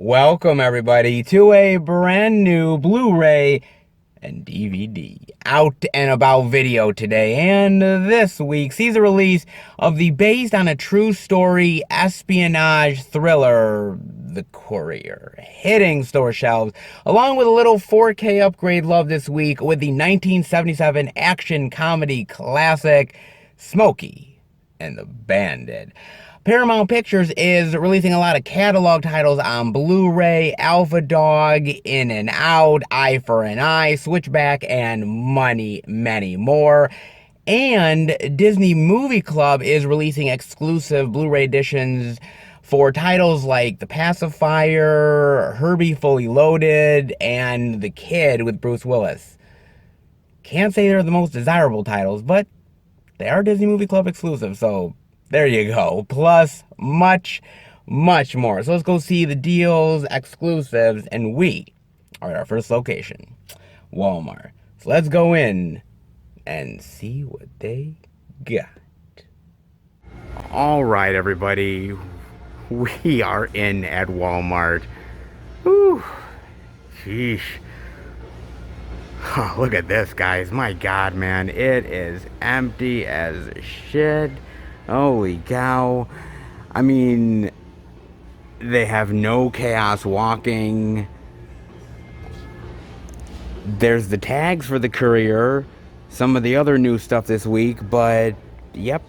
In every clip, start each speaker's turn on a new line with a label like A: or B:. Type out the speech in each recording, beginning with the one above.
A: Welcome, everybody, to a brand new Blu-ray and DVD out and about video today. And this week sees the release of the based on a true story espionage thriller, The Courier, hitting store shelves, along with a little 4K upgrade love this week with the 1977 action comedy classic, Smokey and the Bandit. Paramount Pictures is releasing a lot of catalog titles on Blu-ray: Alpha Dog, In and Out, Eye for an Eye, Switchback, and many more. And Disney Movie Club is releasing exclusive Blu-ray editions for titles like The Pacifier, Herbie Fully Loaded, and The Kid with Bruce Willis. Can't say they're the most desirable titles, but they are Disney Movie Club exclusive, so there you go. Plus, much more. So let's go see the deals, exclusives, and we are at our first location, Walmart. So let's go in and see what they got. All right, everybody. We are in at Walmart. Whew. Sheesh. Oh, look at this, guys. My God, man. It is empty as shit. Holy cow. I mean, they have no chaos walking. There's the tags for The Courier, some of the other new stuff this week, but yep,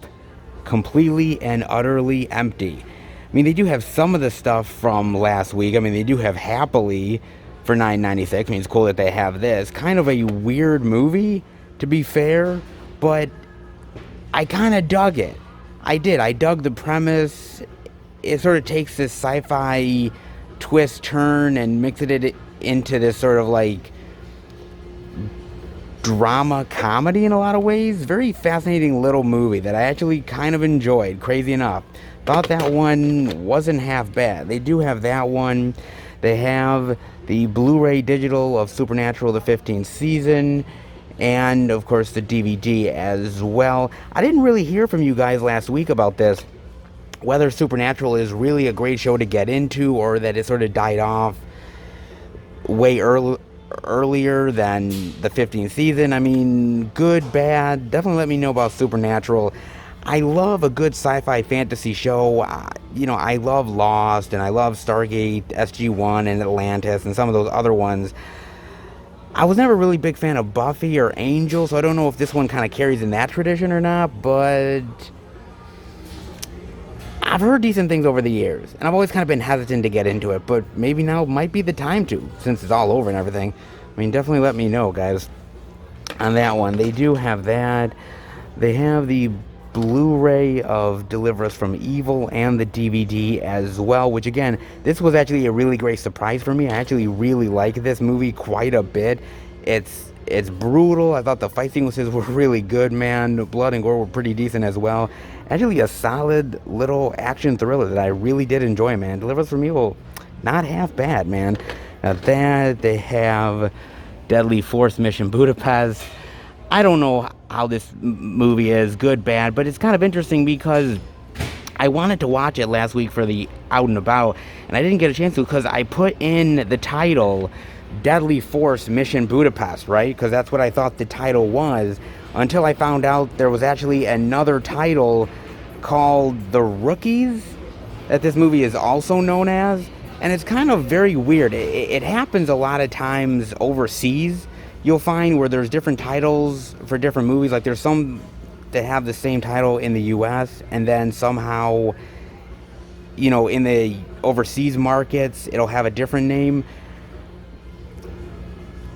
A: completely and utterly empty. I mean, they do have some of the stuff from last week. I mean, they do have Happily for $9.96. I mean, it's cool that they have this. Kind of a weird movie, to be fair, but I kind of dug it. I did. I dug the premise. It sort of takes this sci-fi twist turn and mixes it into this sort of like drama comedy in a lot of ways. Very fascinating little movie that I actually kind of enjoyed, crazy enough. Thought that one wasn't half bad. They do have that one. They have the Blu-ray digital of Supernatural, the 15th season. And, of course, the DVD as well. I didn't really hear from you guys last week about this, whether Supernatural is really a great show to get into or that it sort of died off way earlier than the 15th season. I mean, good, bad. Definitely let me know about Supernatural. I love a good sci-fi fantasy show. I love Lost, and I love Stargate, SG-1, and Atlantis, and some of those other ones. I was never really a big fan of Buffy or Angel, so I don't know if this one kind of carries in that tradition or not, but I've heard decent things over the years, and I've always kind of been hesitant to get into it, but maybe now might be the time to, since it's all over and everything. I mean, definitely let me know, guys, on that one. They do have that. They have the Blu-ray of Deliver Us from Evil and the DVD as well, which again, this was actually a really great surprise for me. I actually really like this movie quite a bit. It's brutal. I thought the fight sequences were really good, man. The blood and gore were pretty decent as well. Actually a solid little action thriller that I really did enjoy, man. Deliver Us from Evil, not half bad, man. That they have Deadly Force Mission Budapest. I don't know how this movie is, good, bad, but it's kind of interesting because I wanted to watch it last week for the Out and About, and I didn't get a chance to because I put in the title Deadly Force Mission Budapest, right? Because that's what I thought the title was, until I found out there was actually another title called The Rookies that this movie is also known as, and it's kind of very weird. It happens a lot of times overseas. You'll find where there's different titles for different movies. Like there's some that have the same title in the US, and then somehow, in the overseas markets, it'll have a different name.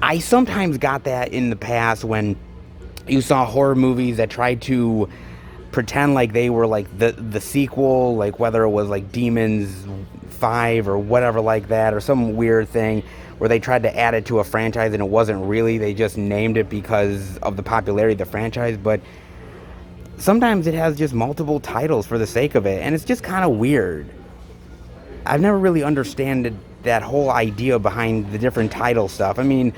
A: I sometimes got that in the past when you saw horror movies that tried to pretend like they were like the sequel, like whether it was like Demons 5 or whatever like that, or some weird thing where they tried to add it to a franchise and it wasn't really. They just named it because of the popularity of the franchise. But sometimes it has just multiple titles for the sake of it, and it's just kind of weird. I've never really understood that whole idea behind the different title stuff. I mean,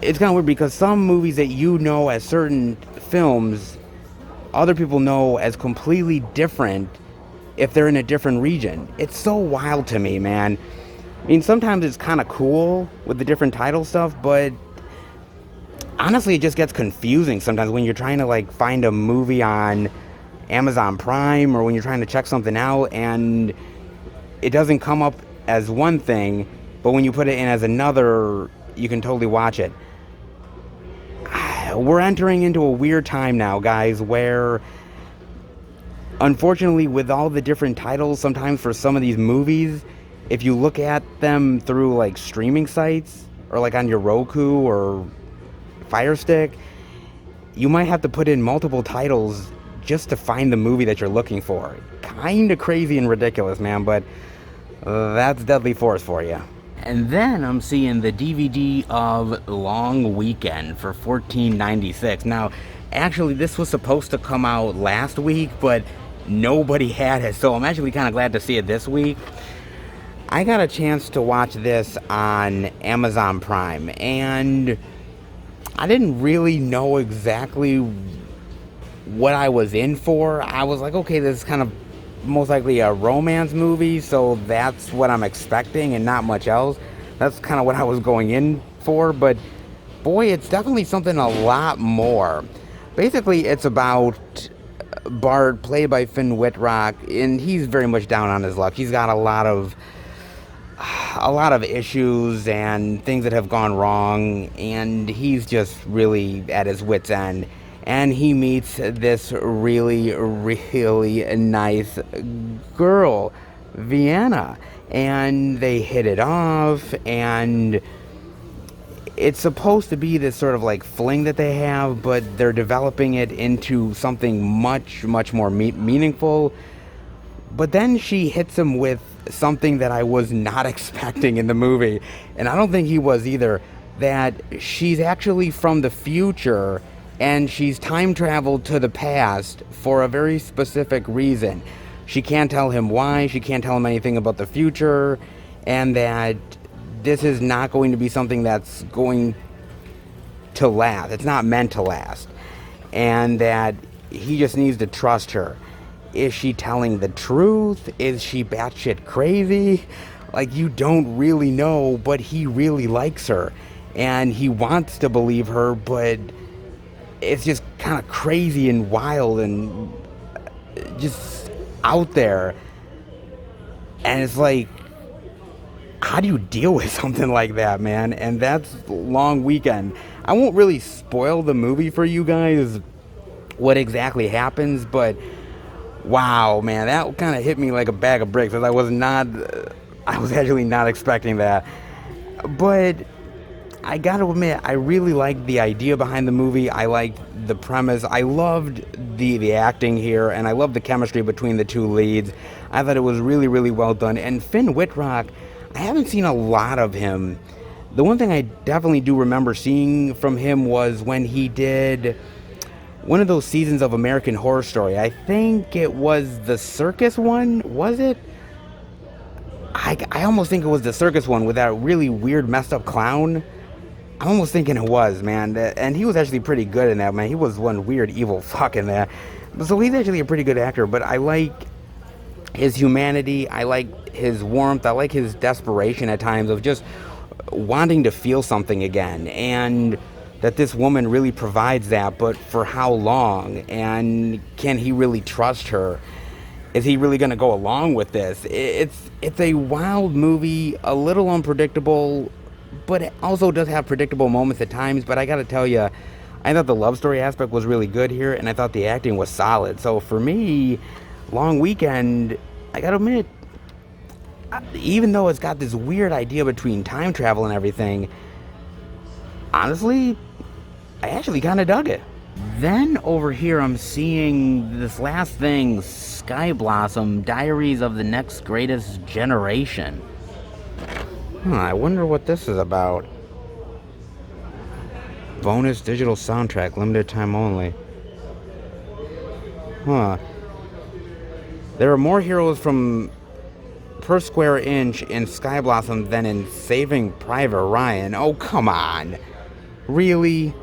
A: it's kind of weird because some movies that as certain films, other people know as completely different if they're in a different region. It's so wild to me, man. I mean, sometimes it's kind of cool with the different title stuff, but honestly, it just gets confusing sometimes when you're trying to like find a movie on Amazon Prime, or when you're trying to check something out and it doesn't come up as one thing, but when you put it in as another, you can totally watch it. We're entering into a weird time now, guys, where unfortunately, with all the different titles, sometimes for some of these movies, if you look at them through like streaming sites or like on your Roku or Fire Stick, you might have to put in multiple titles just to find the movie that you're looking for. Kind of crazy and ridiculous, man, but that's Deadly Force for you. And then I'm seeing the DVD of Long Weekend for $14.96. Now, actually, this was supposed to come out last week, but nobody had it, so I'm actually kind of glad to see it this week. I got a chance to watch this on Amazon Prime, and I didn't really know exactly what I was in for. I was like, okay, this is kind of most likely a romance movie, so that's what I'm expecting and not much else. That's kind of what I was going in for, but boy, it's definitely something a lot more. Basically, it's about Bart, played by Finn Wittrock, and he's very much down on his luck. He's got a lot of issues and things that have gone wrong, and he's just really at his wit's end. And he meets this really, really nice girl, Vienna, and they hit it off, and it's supposed to be this sort of like fling that they have, but they're developing it into something much, much more meaningful. But then she hits him with something that I was not expecting in the movie, and I don't think he was either, that she's actually from the future, and she's time traveled to the past for a very specific reason. She can't tell him why, she can't tell him anything about the future, and that this is not going to be something that's going to last. It's not meant to last. And that he just needs to trust her. Is she telling the truth? Is she batshit crazy? Like, you don't really know, but he really likes her. And he wants to believe her, but it's just kind of crazy and wild and just out there. And it's like, how do you deal with something like that, man? And that's Long Weekend. I won't really spoil the movie for you guys, what exactly happens, but wow, man, that kind of hit me like a bag of bricks, because I was actually not expecting that. But I gotta admit, I really liked the idea behind the movie. I liked the premise. I loved the acting here, and I loved the chemistry between the two leads. I thought it was really, really well done. And Finn Wittrock, I haven't seen a lot of him. The one thing I definitely do remember seeing from him was when he did one of those seasons of American Horror Story. I think it was the circus one, was it? I almost think it was the circus one with that really weird, messed up clown. I'm almost thinking it was, man. And he was actually pretty good in that, man. He was one weird, evil fuck in that. So he's actually a pretty good actor, but I like his humanity, I like his warmth, I like his desperation at times of just wanting to feel something again, and that this woman really provides that, but for how long? And can he really trust her? Is he really going to go along with this? It's a wild movie, a little unpredictable, but it also does have predictable moments at times. But I got to tell you, I thought the love story aspect was really good here, and I thought the acting was solid. So for me, Long Weekend, I gotta admit, even though it's got this weird idea between time travel and everything, honestly, I actually kind of dug it. Then over here I'm seeing this last thing, Sky Blossom, Diaries of the Next Greatest Generation. I wonder what this is about. Bonus digital soundtrack, limited time only. There are more heroes from per square inch in Sky Blossom than in Saving Private Ryan. Oh, come on. Really?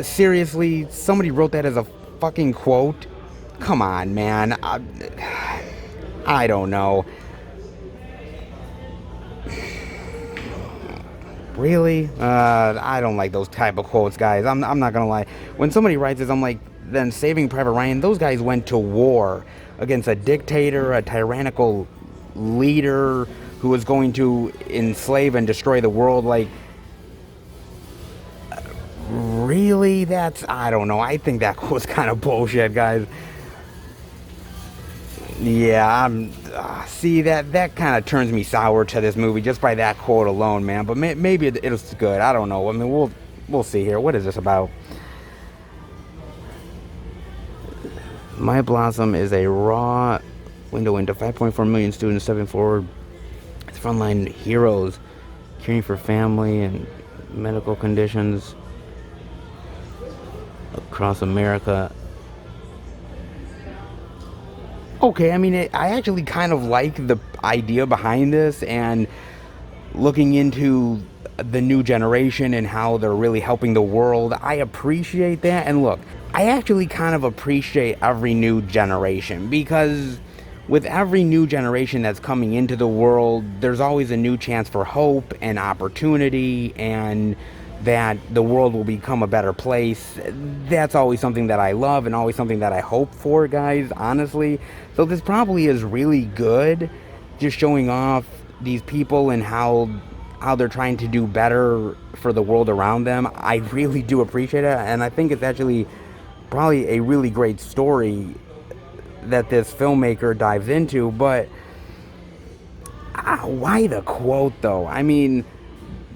A: Seriously? Somebody wrote that as a fucking quote? Come on, man. I don't know. Really? I don't like those type of quotes, guys. I'm not gonna lie. When somebody writes this, I'm like, then Saving Private Ryan, those guys went to war against a dictator, a tyrannical leader who was going to enslave and destroy the world. Like, really? I don't know. I think that was kind of bullshit, guys. Yeah, see, that kind of turns me sour to this movie just by that quote alone, man. But maybe it's good. I don't know. I mean, we'll see here. What is this about? My Blossom is a raw window into 5.4 million students stepping forward as frontline heroes, caring for family and medical conditions across America. Okay, I mean, I actually kind of like the idea behind this and looking into the new generation and how they're really helping the world. I appreciate that. And look, I actually kind of appreciate every new generation because with every new generation that's coming into the world, there's always a new chance for hope and opportunity and that the world will become a better place. That's always something that I love and always something that I hope for, guys, honestly. So this probably is really good, just showing off these people and how they're trying to do better for the world around them. I really do appreciate it, and I think it's actually probably a really great story that this filmmaker dives into. But why the quote, though? I mean,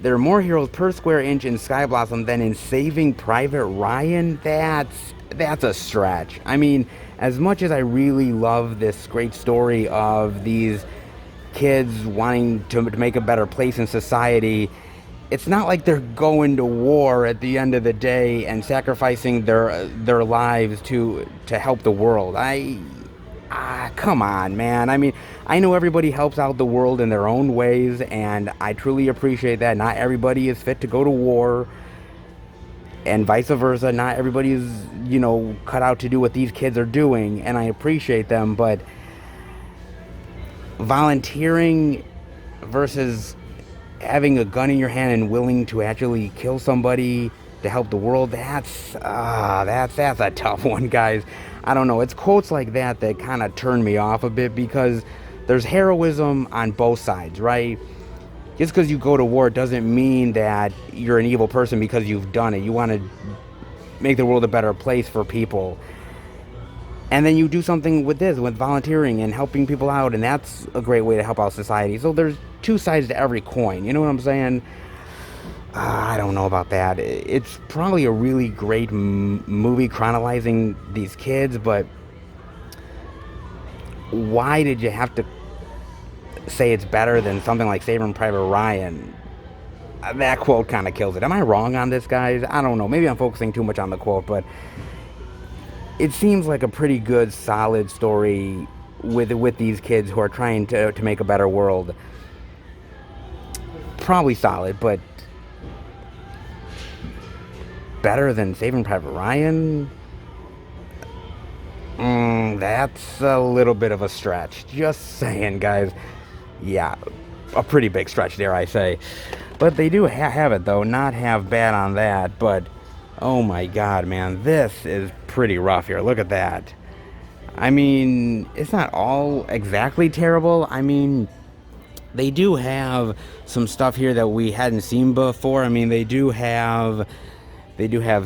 A: there are more heroes per square inch in Sky Blossom than in Saving Private Ryan. That's a stretch. I mean, as much as I really love this great story of these kids wanting to make a better place in society, it's not like they're going to war at the end of the day and sacrificing their lives to help the world. Come on, man. I mean, I know everybody helps out the world in their own ways, and I truly appreciate that. Not everybody is fit to go to war, and vice versa. Not everybody is, cut out to do what these kids are doing, and I appreciate them, but volunteering versus having a gun in your hand and willing to actually kill somebody to help the world, that's a tough one, guys. I don't know. It's quotes like that kind of turn me off a bit because there's heroism on both sides, right? Just because you go to war doesn't mean that you're an evil person because you've done it. You want to make the world a better place for people. And then you do something with volunteering and helping people out, and that's a great way to help out society. So there's two sides to every coin. You know what I'm saying? I don't know about that. It's probably a really great movie chronicling these kids, but why did you have to say it's better than something like Saving Private Ryan? That quote kind of kills it. Am I wrong on this, guys? I don't know. Maybe I'm focusing too much on the quote, but it seems like a pretty good, solid story with these kids who are trying to make a better world. Probably solid, but better than Saving Private Ryan? That's a little bit of a stretch. Just saying, guys. Yeah, a pretty big stretch, dare I say. But they do have it, though. Not have bad on that, but oh my god, man. This is pretty rough here. Look at that. I mean, it's not all exactly terrible. I mean, they do have some stuff here that we hadn't seen before. I mean, they do have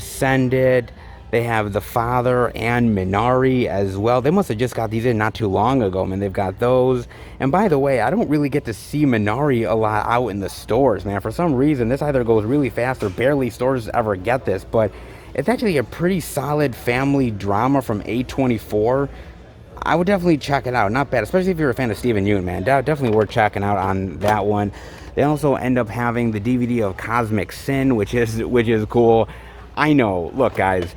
A: Send It. They have The Father and Minari as well. They must have just got these in not too long ago, man. They've got those. And by the way, I don't really get to see Minari a lot out in the stores, man. For some reason, this either goes really fast or barely stores ever get this. But it's actually a pretty solid family drama from A24. I would definitely check it out. Not bad, especially if you're a fan of Steven Yeun, man. Definitely worth checking out on that one. They also end up having the DVD of Cosmic Sin, which is cool. I know. Look, guys.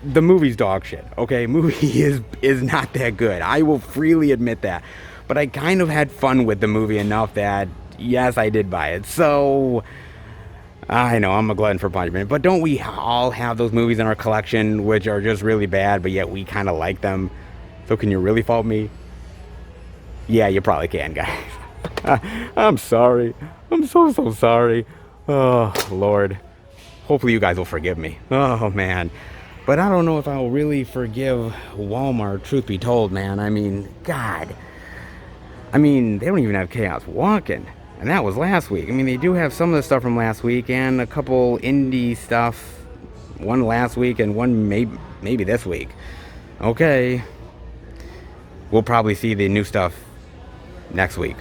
A: The movie's dog shit, okay? Movie is not that good. I will freely admit that. But I kind of had fun with the movie enough that, yes, I did buy it. So, I know, I'm a glutton for punishment. But don't we all have those movies in our collection which are just really bad, but yet we kind of like them? So can you really fault me? Yeah, you probably can, guys. I'm sorry. I'm so sorry. Oh, Lord. Hopefully you guys will forgive me. Oh, man. But I don't know if I'll really forgive Walmart, truth be told, man. I mean, God. I mean, they don't even have Chaos Walking. And that was last week. I mean, they do have some of the stuff from last week and a couple indie stuff. One last week and one maybe this week. Okay. We'll probably see the new stuff next week.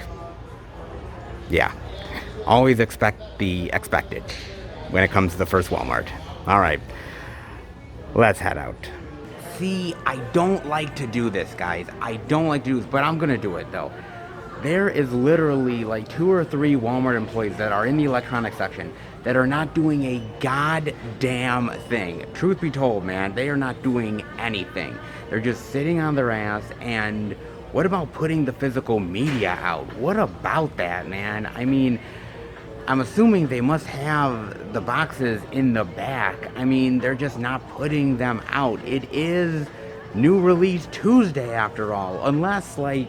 A: Yeah. Always expect the expected when it comes to the first Walmart. All right. Let's head out. See, I don't like to do this, guys. I don't like to do this, but I'm going to do it, though. There is literally like 2 or 3 Walmart employees that are in the electronics section that are not doing a goddamn thing. Truth be told, man, they are not doing anything. They're just sitting on their ass. And what about putting the physical media out? What about that, man? I mean, I'm assuming they must have the boxes in the back. I mean, they're just not putting them out. It is new release Tuesday after all, unless like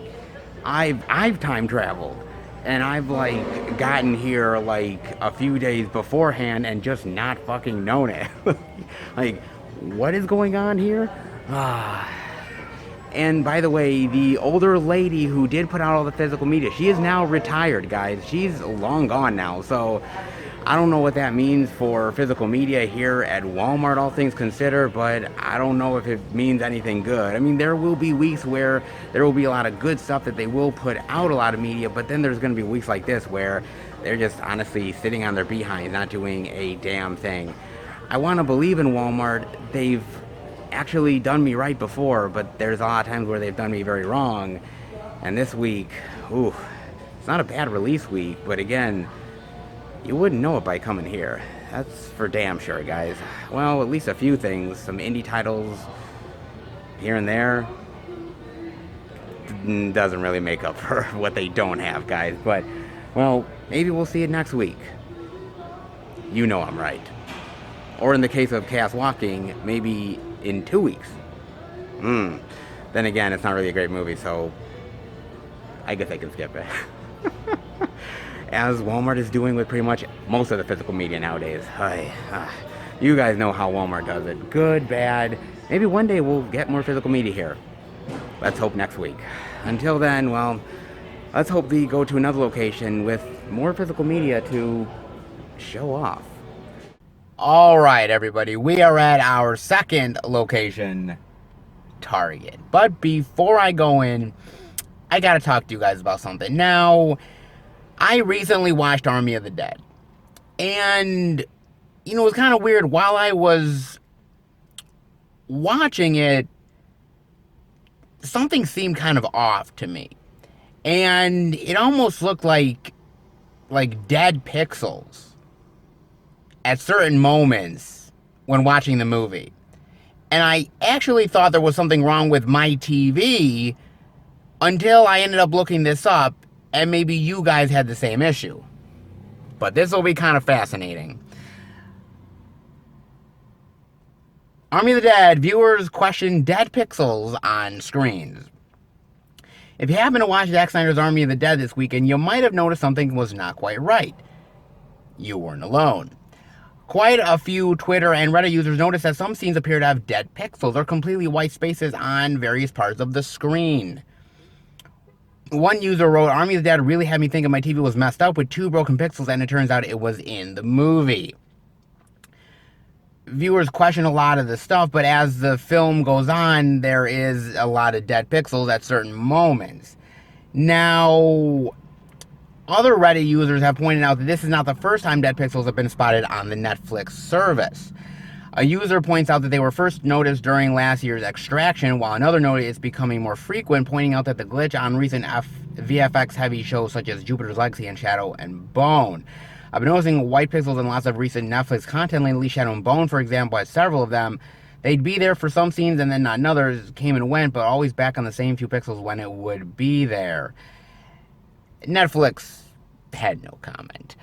A: I've time traveled and I've like gotten here like a few days beforehand and just not fucking known it. Like, what is going on here? And by the way, the older lady who did put out all the physical media, she is now retired, guys. She's long gone now. So I don't know what that means for physical media here at Walmart, all things considered, but I don't know if it means anything good. I mean, there will be weeks where there will be a lot of good stuff that they will put out a lot of media, but then there's going to be weeks like this where they're just honestly sitting on their behinds, not doing a damn thing. I want to believe in Walmart. They've actually done me right before, but there's a lot of times where they've done me very wrong. And this week, ooh, it's not a bad release week, but again, you wouldn't know it by coming here. That's for damn sure, guys. Well, at least a few things, some indie titles here and there, doesn't really make up for what they don't have, guys. But, well, maybe we'll see it next week. You know I'm right. Or in the case of Chaos Walking, maybe in 2 weeks. Then again, it's not really a great movie, so I guess I can skip it. As Walmart is doing with pretty much most of the physical media nowadays. You guys know how Walmart does it. Good, bad. Maybe one day we'll get more physical media here. Let's hope next week. Until then, well, let's hope they go to another location with more physical media to show off. All right, everybody, we are at our second location, Target. But before I go in, I gotta talk to you guys about something. Now, I recently watched Army of the Dead. And, you know, it was kind of weird. While I was watching it, something seemed kind of off to me. And it almost looked like dead pixels at certain moments when watching the movie. And I actually thought there was something wrong with my TV until I ended up looking this up, and maybe you guys had the same issue. But this will be kind of fascinating. Army of the Dead, viewers question dead pixels on screens. If you happen to watch Zack Snyder's Army of the Dead this weekend, you might have noticed something was not quite right. You weren't alone. Quite a few Twitter and Reddit users noticed that some scenes appear to have dead pixels or completely white spaces on various parts of the screen. One user wrote, Army of the Dead really had me thinking my TV was messed up with 2 broken pixels, and it turns out it was in the movie. Viewers question a lot of the stuff, but as the film goes on, there is a lot of dead pixels at certain moments. Now, other Reddit users have pointed out that this is not the first time dead pixels have been spotted on the Netflix service. A user points out that they were first noticed during last year's Extraction, while another noted it's becoming more frequent, pointing out that the glitch on recent VFX-heavy shows such as Jupiter's Legacy and Shadow and Bone. I've been noticing white pixels in lots of recent Netflix content lately. Shadow and Bone, for example, had several of them. They'd be there for some scenes and then not in others, came and went, but always back on the same few pixels when it would be there. Netflix had no comment.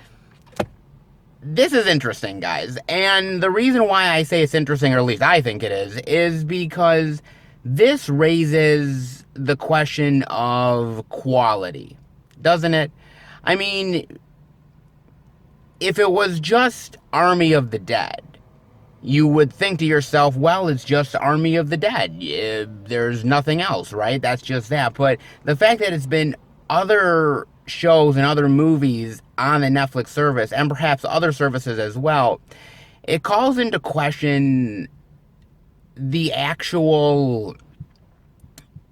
A: This is interesting, guys, and the reason why I say it's interesting, or at least I think it is because this raises the question of quality, doesn't it? I mean, if it was just Army of the Dead, you would think to yourself, well, it's just Army of the Dead. There's nothing else, right? That's just that. But the fact that it's been other shows and other movies on the Netflix service, and perhaps other services as well, it calls into question the actual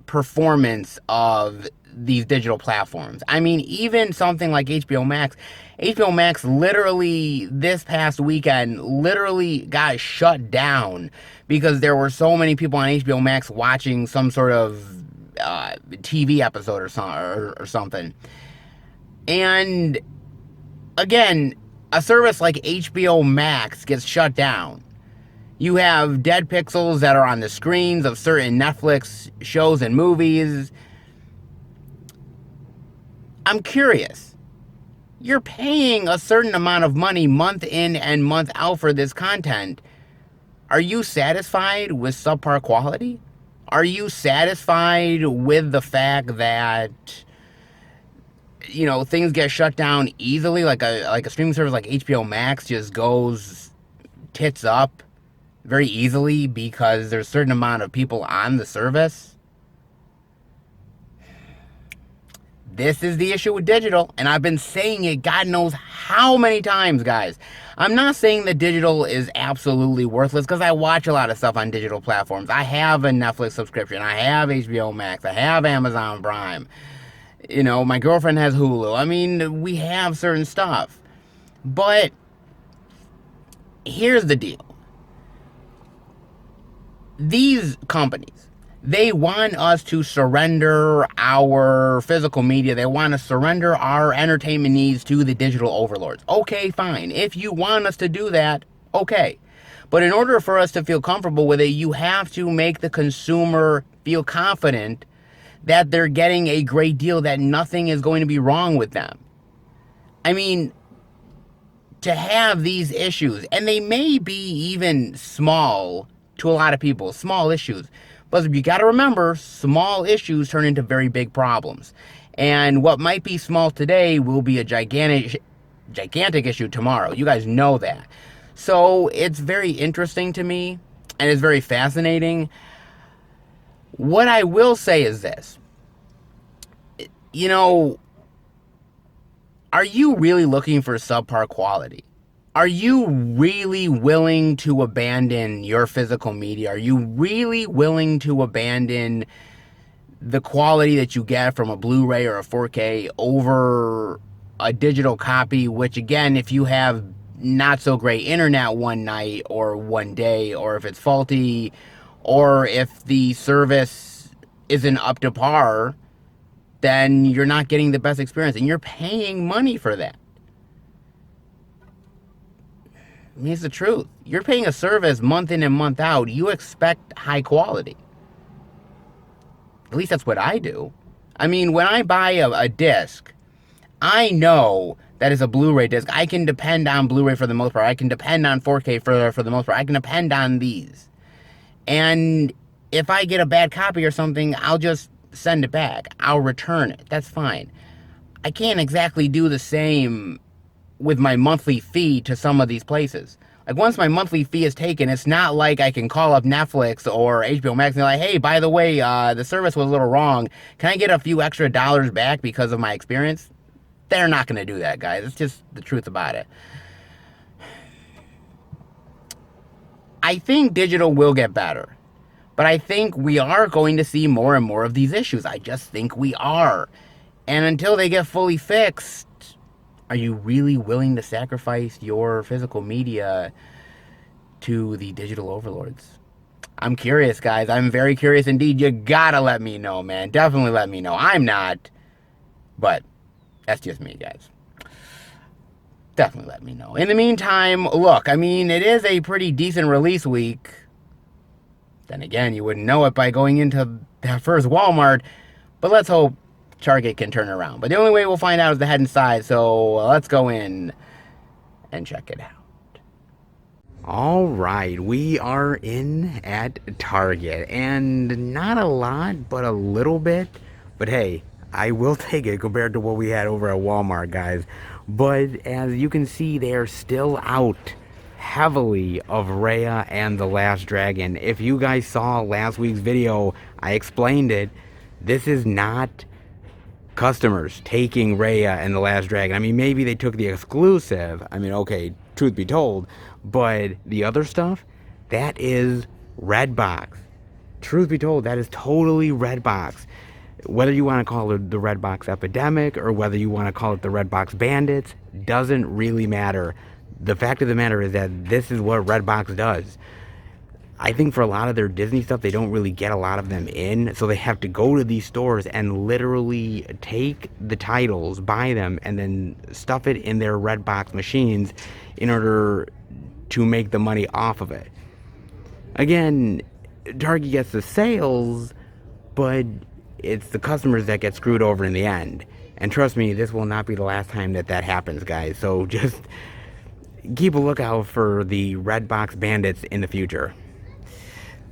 A: performance of these digital platforms. I mean, even something like HBO Max. HBO Max literally, this past weekend, literally got shut down because there were so many people on HBO Max watching some sort of TV episode or something. And again, a service like HBO Max gets shut down. You have dead pixels that are on the screens of certain Netflix shows and movies. I'm curious. You're paying a certain amount of money month in and month out for this content. Are you satisfied with subpar quality? Are you satisfied with the fact that, you know, things get shut down easily, like a streaming service like HBO Max just goes tits up very easily because there's a certain amount of people on the service? This is the issue with digital, and I've been saying it God knows how many times, guys. I'm not saying that digital is absolutely worthless, because I watch a lot of stuff on digital platforms. I have a Netflix subscription. I have HBO Max. I have Amazon Prime. You know, my girlfriend has Hulu. I mean, we have certain stuff. But here's the deal. These companies, they want us to surrender our physical media. They want to surrender our entertainment needs to the digital overlords. Okay, fine. If you want us to do that, okay. But in order for us to feel comfortable with it, you have to make the consumer feel confident that they're getting a great deal, that nothing is going to be wrong with them. I mean, to have these issues, and they may be even small to a lot of people, small issues. But you got to remember, small issues turn into very big problems. And what might be small today will be a gigantic issue tomorrow. You guys know that. So it's very interesting to me, and it's very fascinating. What I will say is this. You know, are you really looking for subpar quality? Are you really willing to abandon your physical media? Are you really willing to abandon the quality that you get from a Blu-ray or a 4K over a digital copy, which again, if you have not so great internet one night or one day, or if it's faulty, or if the service isn't up to par, then you're not getting the best experience, and you're paying money for that. I mean, it's the truth. You're paying a service month in and month out. You expect high quality. At least that's what I do. I mean, when I buy a disc, I know that it's a Blu-ray disc. I can depend on Blu-ray for the most part. I can depend on 4K for the most part. I can depend on these. And if I get a bad copy or something, I'll just send it back. I'll return it. That's fine. I can't exactly do the same with my monthly fee to some of these places. Like, once my monthly fee is taken, it's not like I can call up Netflix or HBO Max and be like, hey, by the way, the service was a little wrong. Can I get a few extra dollars back because of my experience? They're not going to do that, guys. It's just the truth about it. I think digital will get better. But I think we are going to see more and more of these issues. I just think we are. And until they get fully fixed, are you really willing to sacrifice your physical media to the digital overlords? I'm curious, guys. I'm very curious indeed. You gotta let me know, man. Definitely let me know. I'm not, but that's just me, guys. Definitely let me know. In the meantime, look, I mean, it is a pretty decent release week. Then again, you wouldn't know it by going into that first Walmart. But let's hope Target can turn around. But the only way we'll find out is to head inside. So let's go in and check it out. All right, we are in at Target, and not a lot, but a little bit. But hey, I will take it compared to what we had over at Walmart, guys. But as you can see, they're still out heavily of Raya and the Last Dragon. If you guys saw last week's video, I explained it. This is not customers taking Raya and the Last Dragon. I mean, maybe they took the exclusive. I mean, okay, truth be told, but the other stuff, that is Redbox. Truth be told, that is totally Redbox. Whether you want to call it the Redbox epidemic or whether you want to call it the Redbox bandits, doesn't really matter. The fact of the matter is that this is what Redbox does. I think for a lot of their Disney stuff, they don't really get a lot of them in, so they have to go to these stores and literally take the titles, buy them, and then stuff it in their Redbox machines in order to make the money off of it. Again, Target gets the sales, but it's the customers that get screwed over in the end. And trust me, this will not be the last time that that happens, guys. So just keep a lookout for the Redbox bandits in the future.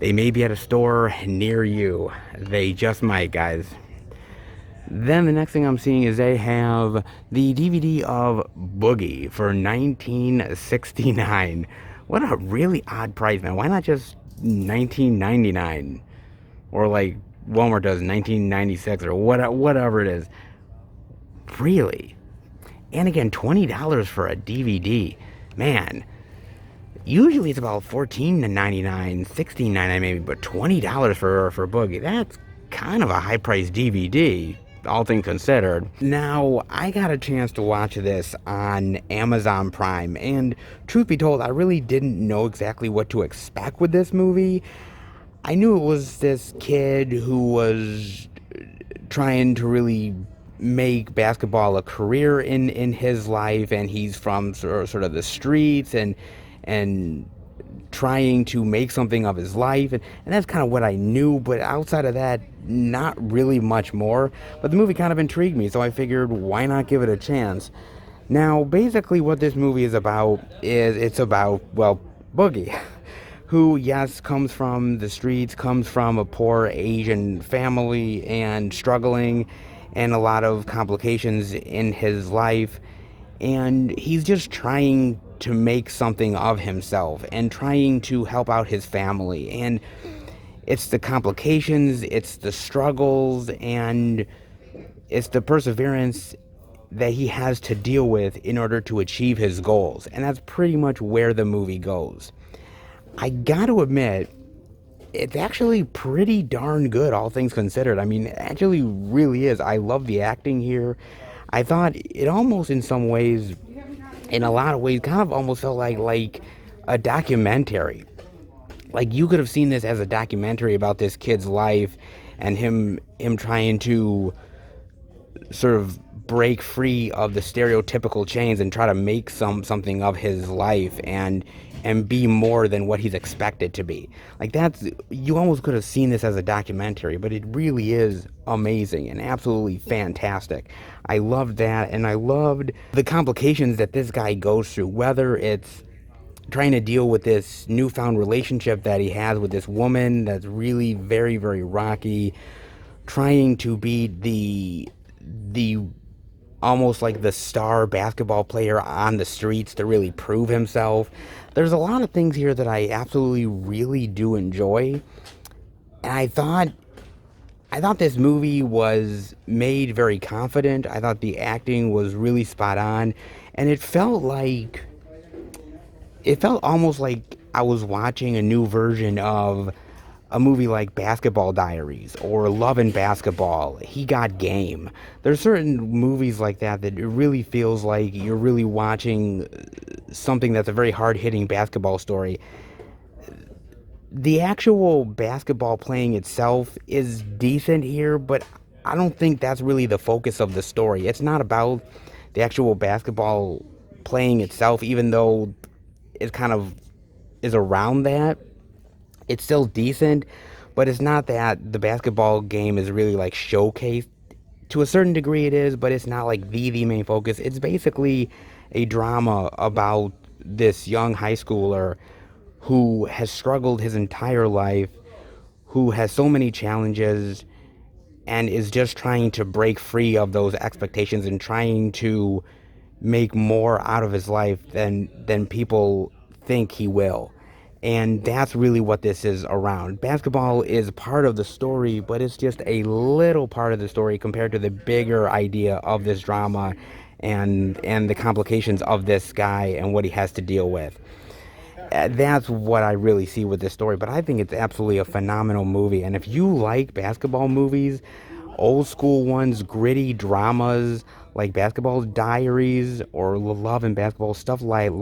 A: They may be at a store near you. They just might, guys. Then the next thing I'm seeing is they have the DVD of Boogie for $19.69. What a really odd price, man. Why not just $19.99? Or like Walmart does, $19.96 or whatever it is. Really? And again, $20 for a DVD. Man. Usually it's about $14.99, $16.99 maybe, but $20 for Boogie. That's kind of a high-priced DVD, all things considered. Now, I got a chance to watch this on Amazon Prime, and truth be told, I really didn't know exactly what to expect with this movie. I knew it was this kid who was trying to really make basketball a career in his life, and he's from sort of the streets and trying to make something of his life, and that's kind of what I knew, but outside of that, not really much more. But the movie kind of intrigued me, so I figured, why not give it a chance? Now, basically what this movie is about is, it's about, well, Boogie, who, yes, comes from the streets, comes from a poor Asian family, and struggling, and a lot of complications in his life, and he's just trying to make something of himself and trying to help out his family. And it's the complications, it's the struggles, and it's the perseverance that he has to deal with in order to achieve his goals. And that's pretty much where the movie goes. I gotta admit, it's actually pretty darn good, all things considered. I mean, it actually really is. I love the acting here. I thought it almost, in some ways, in a lot of ways, kind of almost felt like a documentary. Like, you could have seen this as a documentary about this kid's life and him trying to sort of break free of the stereotypical chains and try to make something of his life and be more than what he's expected to be. Like, that's, you almost could have seen this as a documentary, but it really is amazing and absolutely fantastic. I loved that, and I loved the complications that this guy goes through, whether it's trying to deal with this newfound relationship that he has with this woman that's really very, very rocky, trying to be the almost like the star basketball player on the streets to really prove himself. There's a lot of things here that I absolutely really do enjoy. And I thought this movie was made very confident. I thought the acting was really spot on. And it felt almost like I was watching a new version of a movie like Basketball Diaries or Love and Basketball, He Got Game. There's certain movies like that it really feels like you're really watching something that's a very hard-hitting basketball story. The actual basketball playing itself is decent here, but I don't think that's really the focus of the story. It's not about the actual basketball playing itself, even though it kind of is around that. It's still decent, but it's not that the basketball game is really like showcased. To a certain degree it is, but it's not like the main focus. It's basically a drama about this young high schooler who has struggled his entire life, who has so many challenges, and is just trying to break free of those expectations and trying to make more out of his life than people think he will. And that's really what this is around. Basketball is part of the story, but it's just a little part of the story compared to the bigger idea of this drama and the complications of this guy and what he has to deal with. That's what I really see with this story. But I think it's absolutely a phenomenal movie. And if you like basketball movies, old school ones, gritty dramas like Basketball Diaries or Love and Basketball, stuff like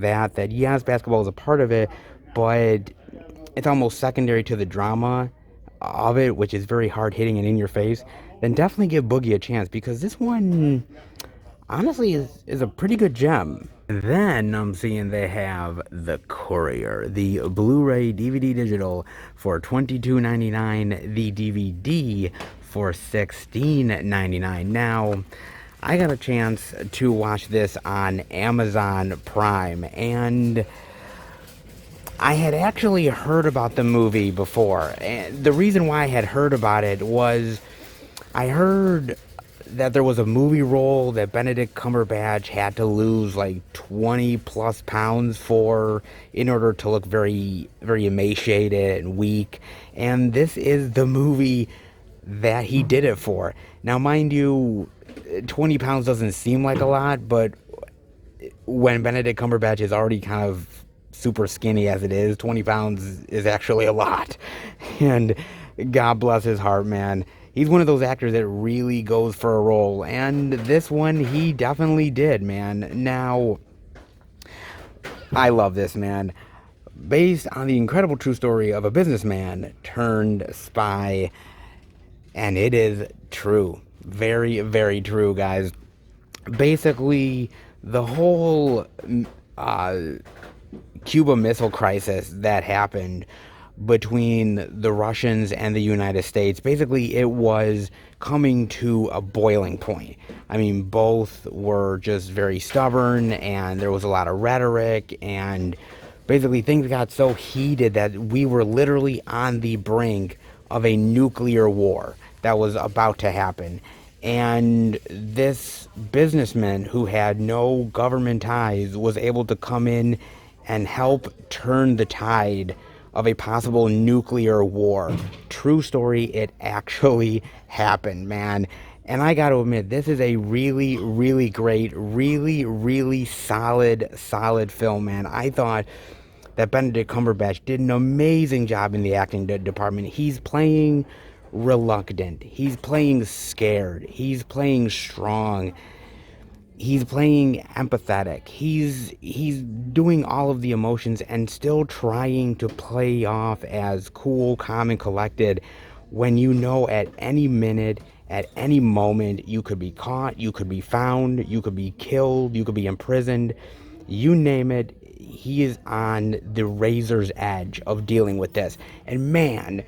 A: that, that yes, basketball is a part of it, but it's almost secondary to the drama of it, which is very hard hitting and in your face, then definitely give Boogie a chance, because this one honestly is a pretty good gem. Then I'm seeing they have The Courier, the Blu-ray DVD digital for $22.99, the DVD for $16.99. Now, I got a chance to watch this on Amazon Prime, and I had actually heard about the movie before. And the reason why I had heard about it was I heard that there was a movie role that Benedict Cumberbatch had to lose like 20 plus pounds for in order to look very, very emaciated and weak. And this is the movie that he did it for. Now, mind you, 20 pounds doesn't seem like a lot, but when Benedict Cumberbatch is already kind of super skinny as it is, 20 pounds is actually a lot. And God bless his heart, man. He's one of those actors that really goes for a role, and this one he definitely did, man. Now, I love this, man. Based on the incredible true story of a businessman turned spy, and it is true. Very, very true, guys. Basically, the whole uh, Cuba Missile Crisis that happened between the Russians and the United States, basically it was coming to a boiling point. I mean, both were just very stubborn, and there was a lot of rhetoric, and basically things got so heated that we were literally on the brink of a nuclear war that was about to happen. And this businessman who had no government ties was able to come in and help turn the tide of a possible nuclear war. True story, it actually happened, man. And I got to admit, this is a really, really great, really, really solid film, man. I thought that Benedict Cumberbatch did an amazing job in the acting department. He's playing reluctant. He's playing scared. He's playing strong. He's playing empathetic. He's doing all of the emotions and still trying to play off as cool, calm, and collected when you know at any minute, at any moment, you could be caught, you could be found, you could be killed, you could be imprisoned. You name it, he is on the razor's edge of dealing with this. And man,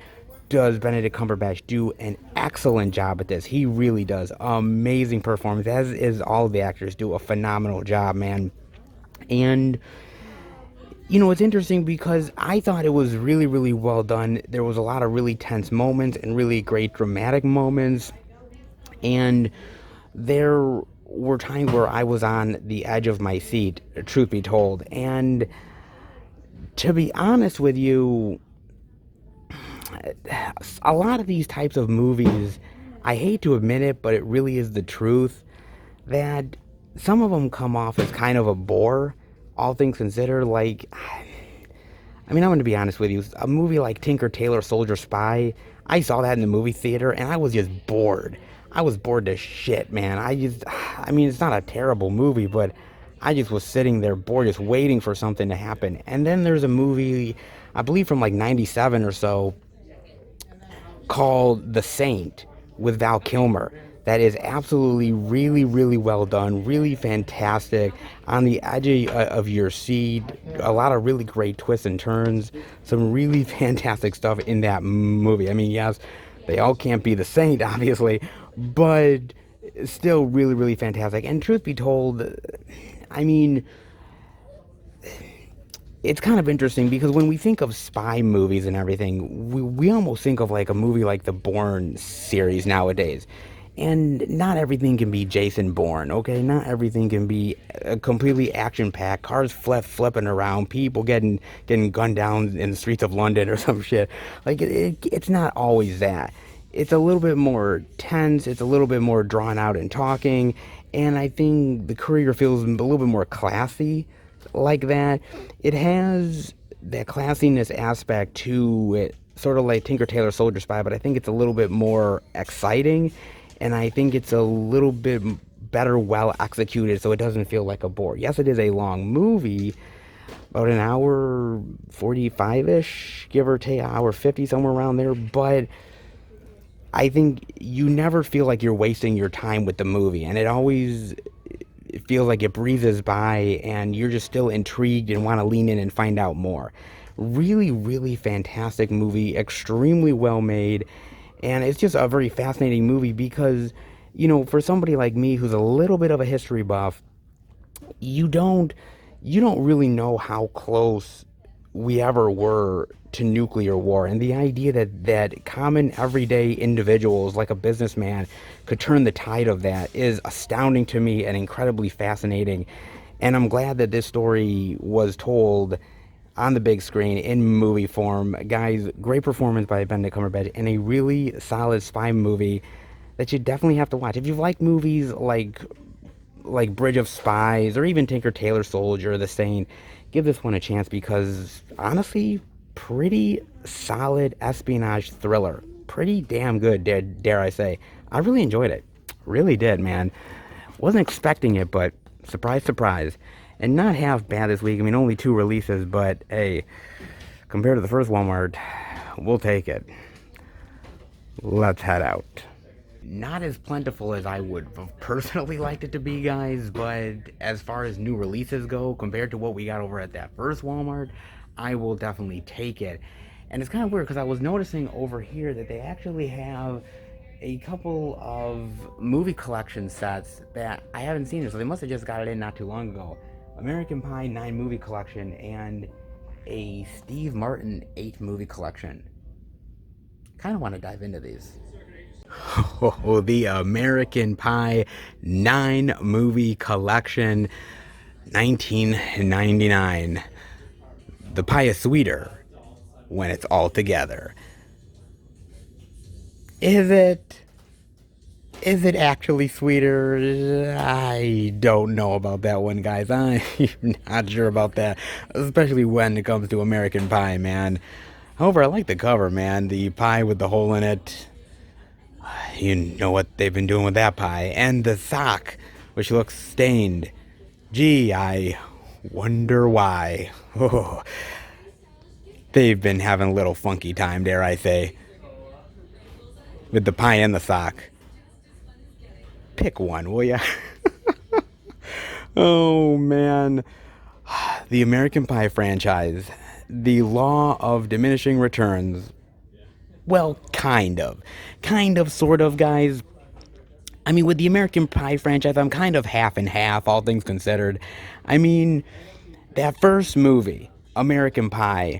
A: does Benedict Cumberbatch do an excellent job at this. He really does. Amazing performance, as is all of the actors do a phenomenal job, man. And, you know, it's interesting because I thought it was really, really well done. There was a lot of really tense moments and really great dramatic moments. And there were times where I was on the edge of my seat, truth be told. And to be honest with you, a lot of these types of movies, I hate to admit it, but it really is the truth, that some of them come off as kind of a bore, all things considered. Like, I mean, I'm going to be honest with you, a movie like Tinker Tailor Soldier Spy, I saw that in the movie theater, and I was just bored. I was bored to shit, man. I mean, it's not a terrible movie, but I just was sitting there bored, just waiting for something to happen. And then there's a movie, I believe from like 97 or so, called The Saint with Val Kilmer, that is absolutely really, really well done, really fantastic, on the edge of your seat, a lot of really great twists and turns, some really fantastic stuff in that movie. I mean, yes, they all can't be the Saint, obviously, but still really, really fantastic. And truth be told, I mean, it's kind of interesting because when we think of spy movies and everything, we almost think of like a movie like the Bourne series nowadays. And not everything can be Jason Bourne, okay? Not everything can be completely action packed, cars flipping around, people getting gunned down in the streets of London or some shit. Like it's not always that. It's a little bit more tense. It's a little bit more drawn out and talking, and I think the Courier feels a little bit more classy like that. It has that classiness aspect to it, sort of like Tinker Tailor Soldier Spy, but I think it's a little bit more exciting, and I think it's a little bit better well executed so it doesn't feel like a bore. Yes, it is a long movie, about an hour 45-ish, give or take, hour 50, somewhere around there, but I think you never feel like you're wasting your time with the movie, and it feels like it breezes by, and you're just still intrigued and want to lean in and find out more. Really, really fantastic movie, extremely well made, and it's just a very fascinating movie because, for somebody like me who's a little bit of a history buff, you don't you don't really know how close we ever were to nuclear war, and the idea that common everyday individuals like a businessman could turn the tide of that is astounding to me and incredibly fascinating. And I'm glad that this story was told on the big screen in movie form. Guys, great performance by Benedict Cumberbatch in a really solid spy movie that you definitely have to watch if you like movies like Bridge of Spies or even Tinker Tailor Soldier, The Saint. Give this one a chance because honestly, pretty solid espionage thriller. Pretty damn good, dare I say. I really enjoyed it. Really did, man. Wasn't expecting it, but surprise, surprise. And not half bad this week. I mean, only 2 releases, but hey, compared to the first Walmart, we'll take it. Let's head out. Not as plentiful as I would have personally liked it to be, guys, but as far as new releases go, compared to what we got over at that first Walmart, I will definitely take it. And it's kind of weird because I was noticing over here that they actually have a couple of movie collection sets that I haven't seen, so they must have just got it in not too long ago. American Pie 9 movie collection and a Steve Martin 8 movie collection. Kind of want to dive into these. Oh, the American Pie 9 movie collection, 1999. The pie is sweeter when it's all together. Is it? Is it actually sweeter? I don't know about that one, guys. I'm not sure about that, especially when it comes to American Pie, man. However, I like the cover, man. The pie with the hole in it. You know what they've been doing with that pie. And the sock, which looks stained. Gee, I wonder why. Oh, they've been having a little funky time, dare I say, with the pie and the sock. Pick one, will ya? Oh, man. The American Pie franchise. The law of diminishing returns. Well, kind of. Kind of, sort of, guys. I mean, with the American Pie franchise, I'm kind of half and half, all things considered. I mean, that first movie, American Pie,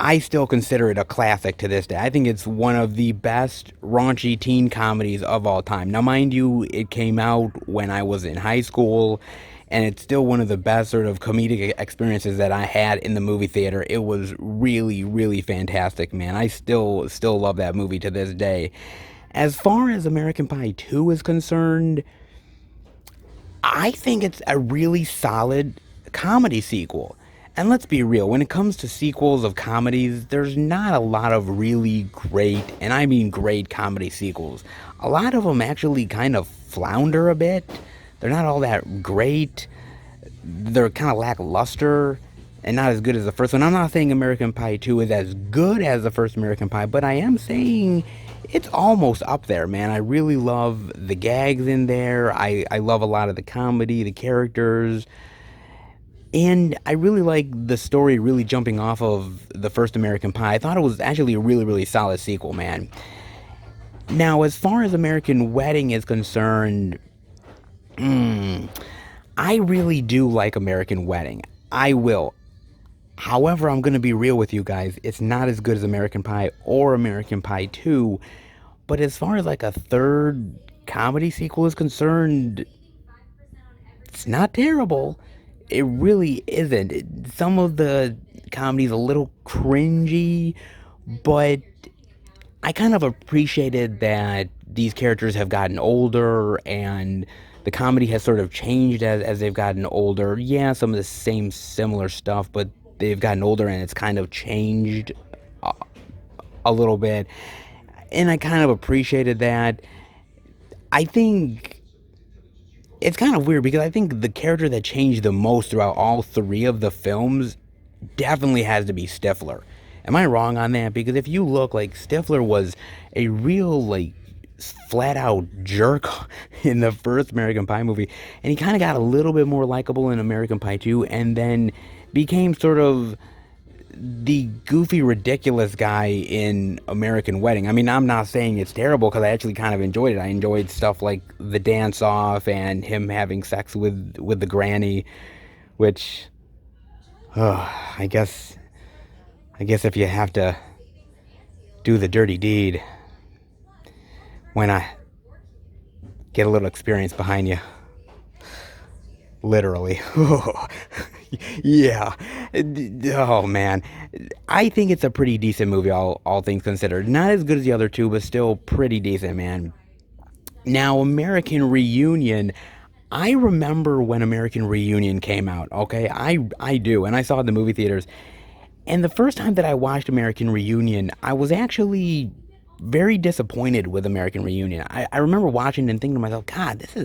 A: I still consider it a classic to this day. I think it's one of the best raunchy teen comedies of all time. Now, mind you, it came out when I was in high school, and it's still one of the best sort of comedic experiences that I had in the movie theater. It was really, really fantastic, man. I still love that movie to this day. As far as American Pie 2 is concerned, I think it's a really solid comedy sequel. And let's be real, when it comes to sequels of comedies, there's not a lot of really great, and I mean great, comedy sequels. A lot of them actually kind of flounder a bit. They're not all that great. They're kind of lackluster and not as good as the first one. I'm not saying American Pie 2 is as good as the first American Pie, but I am saying it's almost up there, man. I really love the gags in there. I love a lot of the comedy, the characters. And I really like the story really jumping off of the first American Pie. I thought it was actually a really, really solid sequel, man. Now, as far as American Wedding is concerned, I really do like American Wedding. I will. However, I'm going to be real with you guys. It's not as good as American Pie or American Pie 2. But as far as like a third comedy sequel is concerned, it's not terrible. It really isn't. Some of the comedy's a little cringy, but I kind of appreciated that these characters have gotten older and the comedy has sort of changed as they've gotten older. Yeah, some of the same similar stuff, but they've gotten older and it's kind of changed a, a little bit. And I kind of appreciated that. I think it's kind of weird because I think the character that changed the most throughout all three of the films definitely has to be Stifler. Am I wrong on that? Because if you look, like, Stifler was a real, like, flat out jerk in the first American Pie movie, and he kind of got a little bit more likable in American Pie 2, and then became sort of the goofy, ridiculous guy in American Wedding. I mean, I'm not saying it's terrible because I actually kind of enjoyed it. I enjoyed stuff like the dance off and him having sex with the granny, which, I guess, if you have to do the dirty deed, why not get a little experience behind you? Literally. Yeah. Oh man, I think it's a pretty decent movie, all things considered. Not as good as the other two, but still pretty decent, man. Now, American Reunion. I remember when American Reunion came out. Okay, I do, and I saw it in the movie theaters. And the first time that I watched American Reunion, I was actually very disappointed with American Reunion. I remember watching and thinking to myself, God, this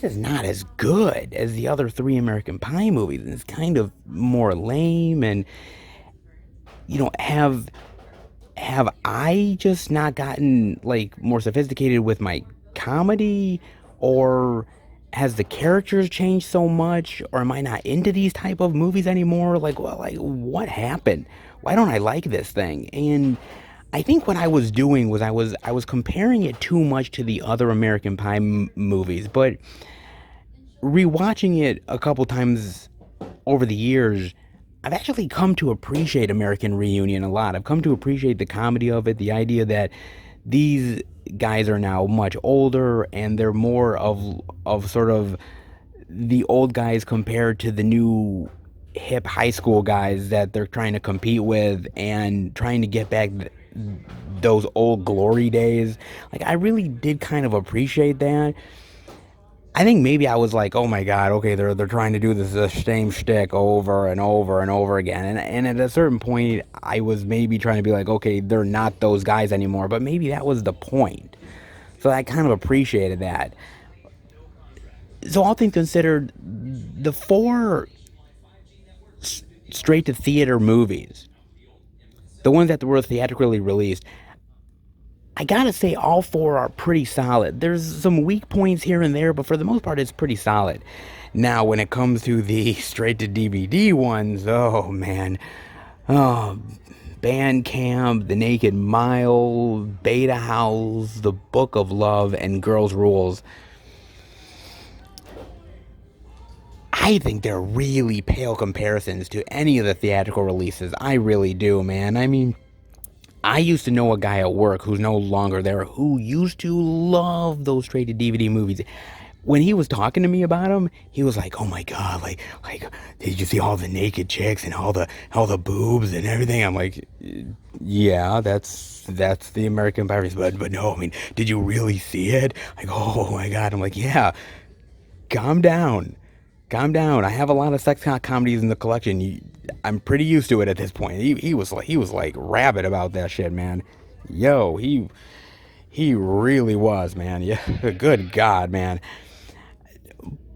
A: is not as good as the other three American Pie movies. And it's kind of more lame. And have I just not gotten like more sophisticated with my comedy, or has the characters changed so much, or am I not into these type of movies anymore? Like, well, like what happened? Why don't I like this thing? And I think what I was doing was I was comparing it too much to the other American Pie movies, but rewatching it a couple times over the years, I've actually come to appreciate American Reunion a lot. I've come to appreciate the comedy of it, the idea that these guys are now much older and they're more of sort of the old guys compared to the new hip high school guys that they're trying to compete with and trying to get back those old glory days. Like, I really did kind of appreciate that. I think maybe I was like, oh my God, okay, they're trying to do this the same shtick over and over and over again. And at a certain point, I was maybe trying to be like, okay, they're not those guys anymore. But maybe that was the point. So I kind of appreciated that. So all things considered, the four straight to theater movies, the ones that were theatrically released, I gotta say, all four are pretty solid. There's some weak points here and there, but for the most part, it's pretty solid. Now, when it comes to the straight to DVD ones, oh man, oh, Bandcamp, The Naked Mile, Beta House, The Book of Love, and Girls Rules, I think they're really pale comparisons to any of the theatrical releases. I really do, man. I mean, I used to know a guy at work who's no longer there who used to love those straight to DVD movies. When he was talking to me about them, he was like, "Oh my God, like, did you see all the naked chicks and all the boobs and everything?" I'm like, "Yeah, that's the American Pie, but no, I mean, did you really see it?" Like, "Oh my God," I'm like, "Yeah, calm down." Calm down. I have a lot of sex comedies in the collection. I'm pretty used to it at this point. He was like rabid about that shit, man. Yo, he really was, man. Yeah, good God, man.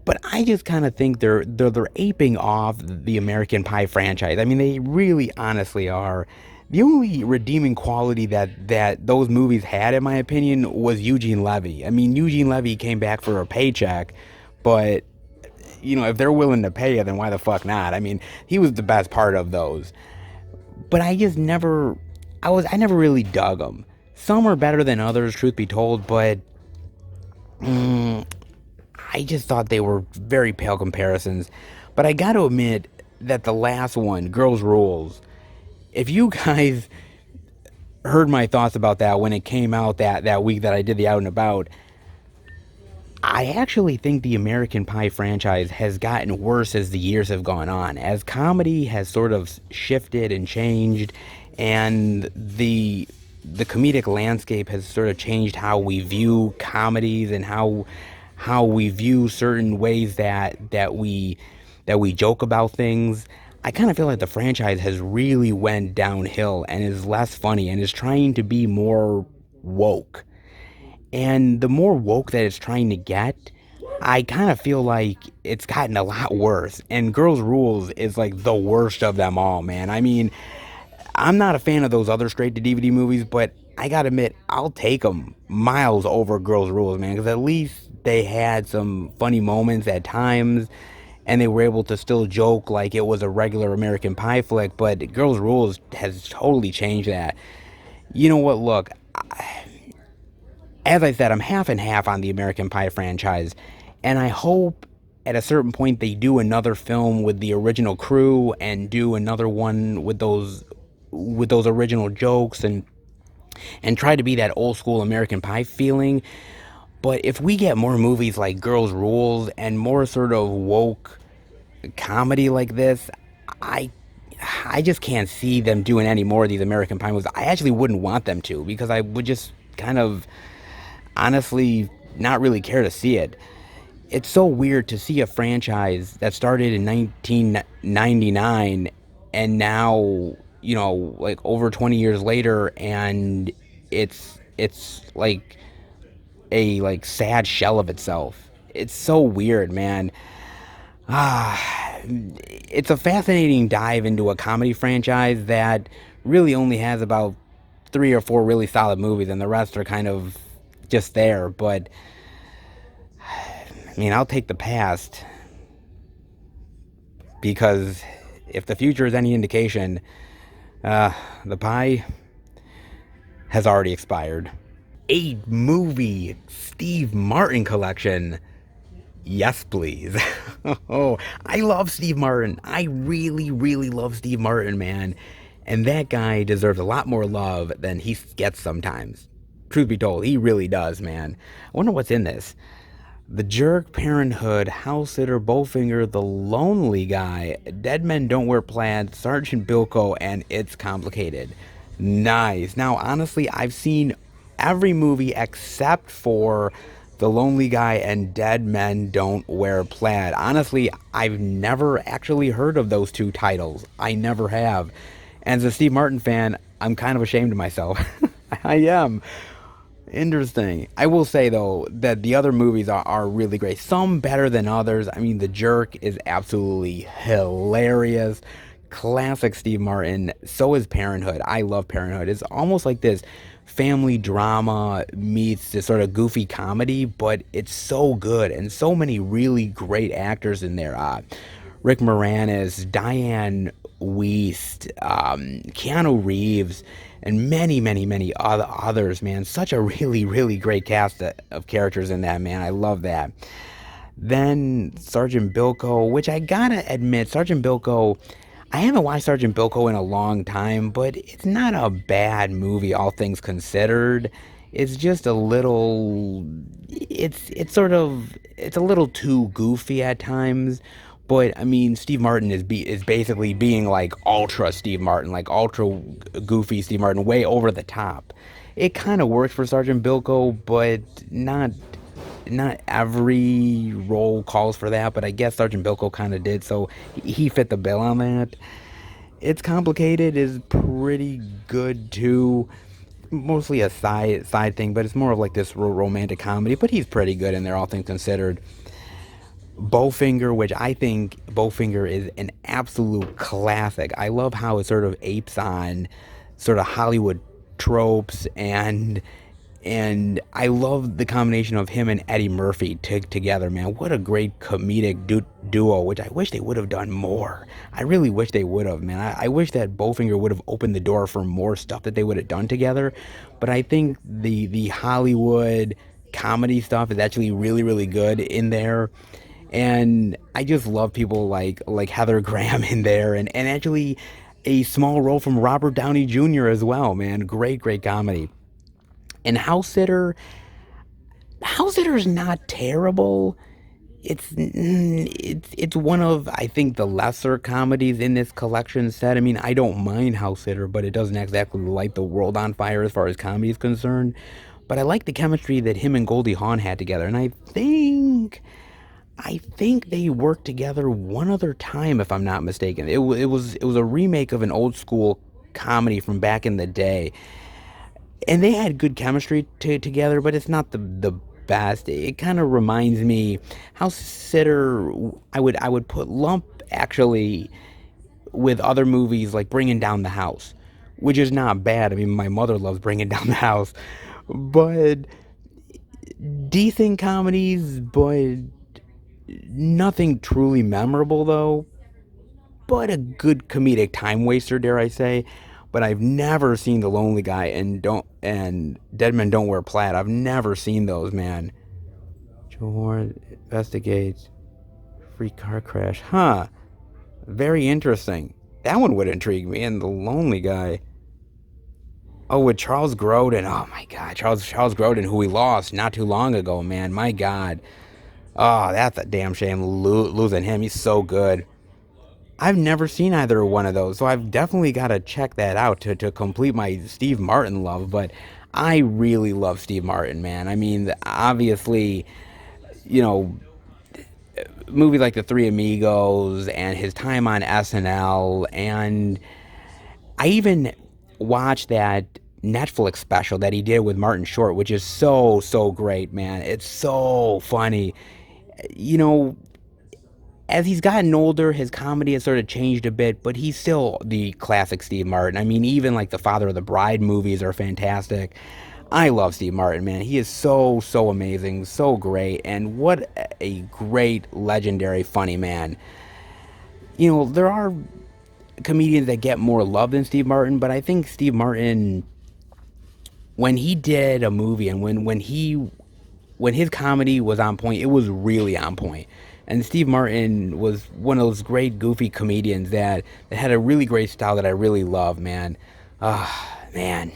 A: But I just kind of think they're aping off the American Pie franchise. I mean, they really, honestly are. The only redeeming quality that those movies had, in my opinion, was Eugene Levy. I mean, Eugene Levy came back for a paycheck, but if they're willing to pay you, then why the fuck not? I mean, he was the best part of those. But I never really dug them. Some are better than others, truth be told, but I just thought they were very pale comparisons. But I got to admit, that the last one, Girls Rules, if you guys heard my thoughts about that when it came out that week that I did the Out and About, I actually think the American Pie franchise has gotten worse as the years have gone on, as comedy has sort of shifted and changed, and the comedic landscape has sort of changed how we view comedies and how we view certain ways that we joke about things. I kind of feel like the franchise has really went downhill and is less funny and is trying to be more woke. And the more woke that it's trying to get, I kind of feel like it's gotten a lot worse. And Girls Rules is like the worst of them all, man. I mean, I'm not a fan of those other straight to DVD movies, but I gotta admit, I'll take them miles over Girls Rules, man, because at least they had some funny moments at times, and they were able to still joke like it was a regular American Pie flick. But Girls Rules has totally changed that. You know what? Look, as I said, I'm half and half on the American Pie franchise, and I hope at a certain point they do another film with the original crew and do another one with those original jokes and try to be that old school American Pie feeling. But if we get more movies like Girls Rules and more sort of woke comedy like this, I I just can't see them doing any more of these American Pie movies. I actually wouldn't want them to, because I would just kind of honestly not really care to see it. It's so weird to see a franchise that started in 1999 and now, like over 20 years later, and it's like a like sad shell of itself. It's so weird, man. It's a fascinating dive into a comedy franchise that really only has about 3 or 4 really solid movies, and the rest are kind of just there. But I mean, I'll take the past, because if the future is any indication, the pie has already expired. A movie Steve Martin collection. Yes, please. Oh, I love Steve Martin. I really, really love Steve Martin, man. And that guy deserves a lot more love than he gets sometimes. Truth be told, he really does, man. I wonder what's in this. The Jerk, Parenthood, House Sitter, Bowfinger, The Lonely Guy, Dead Men Don't Wear Plaid, Sergeant Bilko, and It's Complicated. Nice. Now, honestly, I've seen every movie except for The Lonely Guy and Dead Men Don't Wear Plaid. Honestly, I've never actually heard of those two titles. I never have. And as a Steve Martin fan, I'm kind of ashamed of myself. I am. Interesting. I will say, though, that the other movies are really great. Some better than others. I mean, The Jerk is absolutely hilarious. Classic Steve Martin. So is Parenthood. I love Parenthood. It's almost like this family drama meets this sort of goofy comedy, but it's so good, and so many really great actors in there. Rick Moranis, Diane Wiest, Keanu Reeves, and many, many, many others, man. Such a really, really great cast of characters in that, man. I love that. Then Sergeant Bilko, which I gotta admit, Sergeant Bilko, I haven't watched Sergeant Bilko in a long time, but it's not a bad movie, all things considered. It's just a little, it's a little too goofy at times. But I mean, Steve Martin is basically being like ultra Steve Martin, like ultra goofy Steve Martin, way over the top. It kind of works for Sergeant Bilko, but not every role calls for that. But I guess Sergeant Bilko kind of did, so he fit the bill on that. It's Complicated is pretty good too. Mostly a side thing, but it's more of like this romantic comedy. But he's pretty good in there, all things considered. Bowfinger, which I think Bowfinger is an absolute classic. I love how it sort of apes on sort of Hollywood tropes, and I love the combination of him and Eddie Murphy together, man. What a great comedic duo, which I wish they would have done more. I really wish they would have, man. I wish that Bowfinger would have opened the door for more stuff that they would have done together. But I think the Hollywood comedy stuff is actually really, really good in there. And I just love people like Heather Graham in there, and actually a small role from Robert Downey Jr. as well, man. Great comedy. And House Sitter's not terrible. It's one of, I think, the lesser comedies in this collection set. I mean, I don't mind House Sitter, but it doesn't exactly light the world on fire as far as comedy is concerned. But I like the chemistry that him and Goldie Hawn had together, and I think they worked together one other time, if I'm not mistaken. It was a remake of an old school comedy from back in the day, and they had good chemistry together, but it's not the best. It kind of reminds me, House Sitter. I would put Lump actually with other movies like Bringing Down the House, which is not bad. I mean, my mother loves Bringing Down the House, but decent comedies, but nothing truly memorable though. But a good comedic time waster, dare I say. But I've never seen The Lonely Guy and Dead Men Don't Wear Plaid. I've never seen those, man. George investigates free car crash. Huh. Very interesting. That one would intrigue me. And The Lonely Guy. Oh, with Charles Grodin. Oh my God, Charles Grodin, who we lost not too long ago, man. My God. Oh, that's a damn shame losing him. He's so good. I've never seen either one of those, so I've definitely got to check that out to complete my Steve Martin love. But I really love Steve Martin, man. I mean, obviously, you know, movies like The Three Amigos and his time on SNL, and I even watched that Netflix special that he did with Martin Short, which is so great, man. It's so funny. You know, as he's gotten older, his comedy has sort of changed a bit, but he's still the classic Steve Martin. I mean, even like the Father of the Bride movies are fantastic. I love Steve Martin, man. He is so amazing, so great, and what a great, legendary, funny man. You know, there are comedians that get more love than Steve Martin, but I think Steve Martin, when he did a movie and when his comedy was on point, it was really on point. And Steve Martin was one of those great goofy comedians that had a really great style that I really love, man. Man.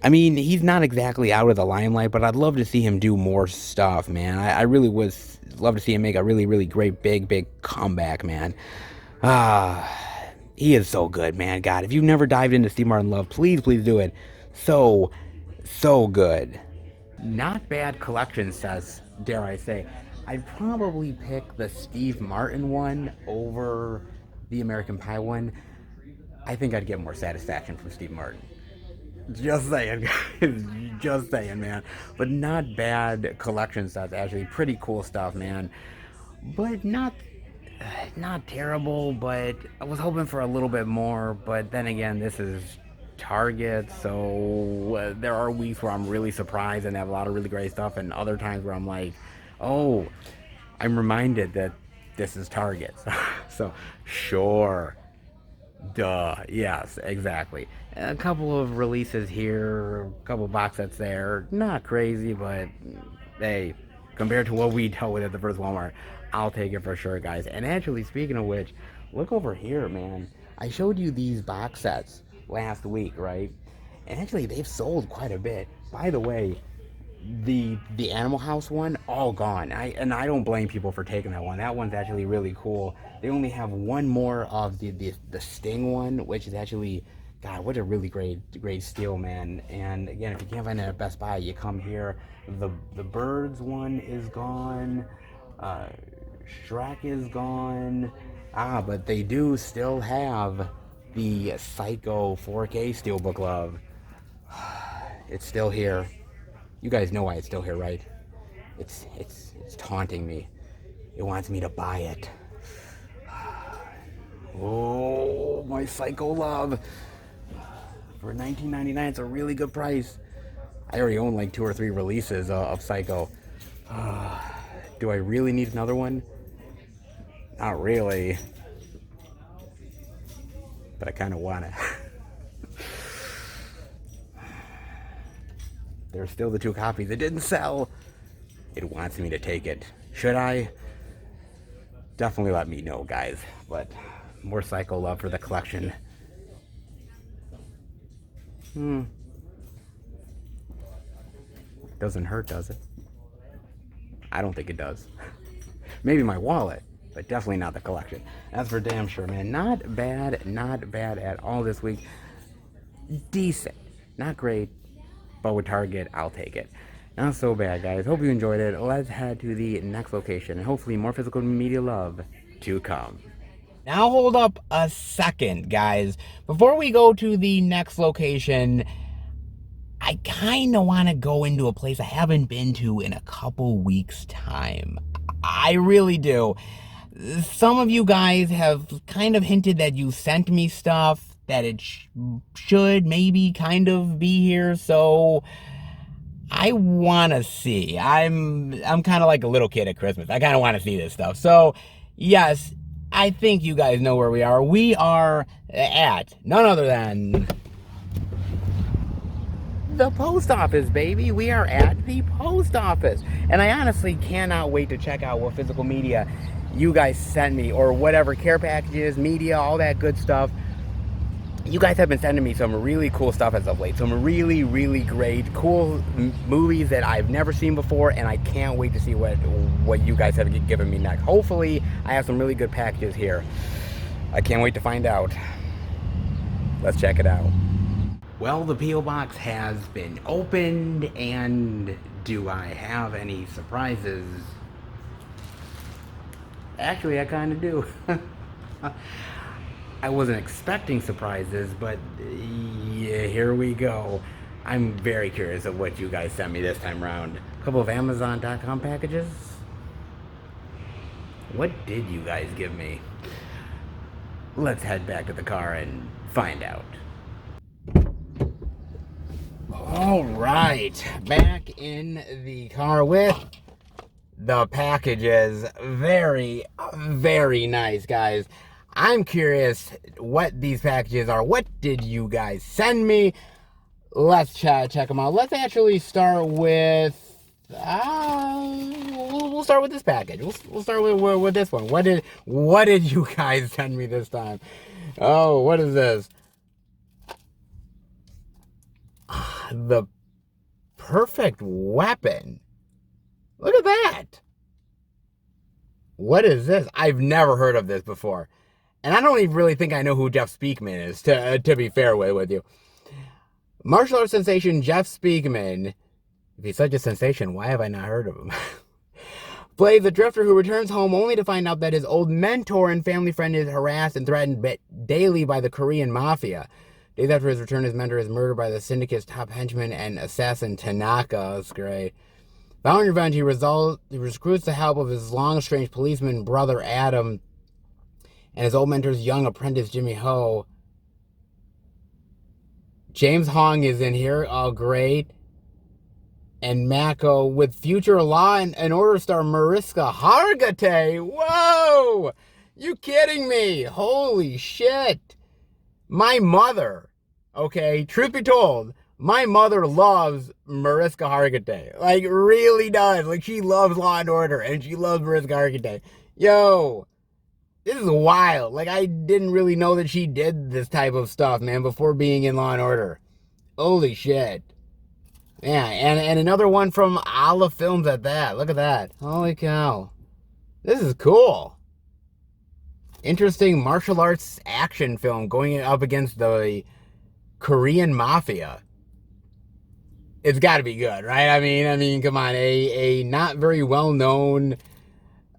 A: I mean, he's not exactly out of the limelight, but I'd love to see him do more stuff, man. I really would love to see him make a really great big comeback, man. He is so good, man. God, if you've never dived into Steve Martin love, please do it. So good. Not bad collection sets, dare I say. I'd probably pick the Steve Martin one over the American Pie one. I think I'd get more satisfaction from Steve Martin. Just saying, guys. Just saying, man. But not bad collection sets, actually. Pretty cool stuff, man. But not terrible, but I was hoping for a little bit more. But then again, this is Target, so there are weeks where I'm really surprised and they have a lot of really great stuff, and other times where I'm like, oh, I'm reminded that this is Target. So sure, duh, yes, exactly. A couple of releases here, a couple of box sets there. Not crazy, but hey, compared to what we dealt with at the first Walmart, I'll take it for sure, guys. And actually, speaking of which, look over here, man. I showed you these box sets last week, right? And actually, they've sold quite a bit. By the way, the Animal House one, all gone. I don't blame people for taking that one. That one's actually really cool. They only have one more of the Sting one, which is actually, God, what a really great steal, man. And again, if you can't find it at Best Buy, you come here. The Birds one is gone. Uh, Shrek is gone. But they do still have the Psycho 4K Steelbook Love. It's still here. You guys know why it's still here, right? It's taunting me. It wants me to buy it. Oh, my Psycho Love. For $19.99, it's a really good price. I already own like 2 or 3 releases of Psycho. Do I really need another one? Not really. But I kind of want it. There's still the 2 copies that didn't sell. it wants me to take it. Should I? Definitely let me know, guys. But more Psycho love for the collection. Doesn't hurt, does it? I don't think it does. Maybe my wallet, but definitely not the collection. That's for damn sure, man. Not bad at all this week. Decent. Not great, but with Target, I'll take it. Not so bad, guys. Hope you enjoyed it. Let's head to the next location, and hopefully more physical media love to come. Now hold up a second, guys. Before we go to the next location, I kind of want to go into a place I haven't been to in a couple weeks' time. I really do. Some of you guys have kind of hinted that you sent me stuff, that it should maybe kind of be here, so I want to see. I'm kind of like a little kid at Christmas. I kind of want to see this stuff. So, yes, I think you guys know where we are. We are at none other than the post office, baby. We are at the post office. And I honestly cannot wait to check out what physical media you guys sent me, or whatever, care packages, media, all that good stuff. You guys have been sending me some really cool stuff as of late. Some really, really great, cool movies that I've never seen before, and I can't wait to see what you guys have given me next. Hopefully, I have some really good packages here. I can't wait to find out. Let's check it out. Well, the P.O. Box has been opened, and do I have any surprises? Actually, I kind of do. I wasn't expecting surprises, but yeah, here we go. I'm very curious of what you guys sent me this time around. A couple of Amazon.com packages. What did you guys give me? Let's head back to the car and find out. All right, back in the car with the packages. Very, very nice, guys. I'm curious what these packages are. What did you guys send me? Let's check them out. Let's actually start with we'll start with this package. We'll start with this one. What did you guys send me this time? Oh, what is this? The Perfect Weapon. Look at that. What is this? I've never heard of this before. And I don't even really think I know who Jeff Speakman is, to be fair with you. Martial arts sensation Jeff Speakman. If he's such a sensation, why have I not heard of him? Plays a drifter who returns home only to find out that his old mentor and family friend is harassed and threatened daily by the Korean mafia. Days after his return, his mentor is murdered by the syndicate's top henchman and assassin Tanaka. That's great. Vowing revenge, he recruits the help of his long-estranged policeman brother Adam and his old mentor's young apprentice Jimmy Ho. James Hong is in here. Oh, great. And Mako with future Law and Order star Mariska Hargitay. Whoa! You kidding me? Holy shit. My mother, okay, truth be told, my mother loves Mariska Hargitay. Like, really does. Like, she loves Law and Order, and she loves Mariska Hargitay. Yo, this is wild. Like, I didn't really know that she did this type of stuff, man, before being in Law and Order. Holy shit. Yeah, and another one from Ala Films at that. Look at that. Holy cow. This is cool. Interesting martial arts action film going up against the Korean mafia. It's got to be good, right? I mean, come on, a not very well known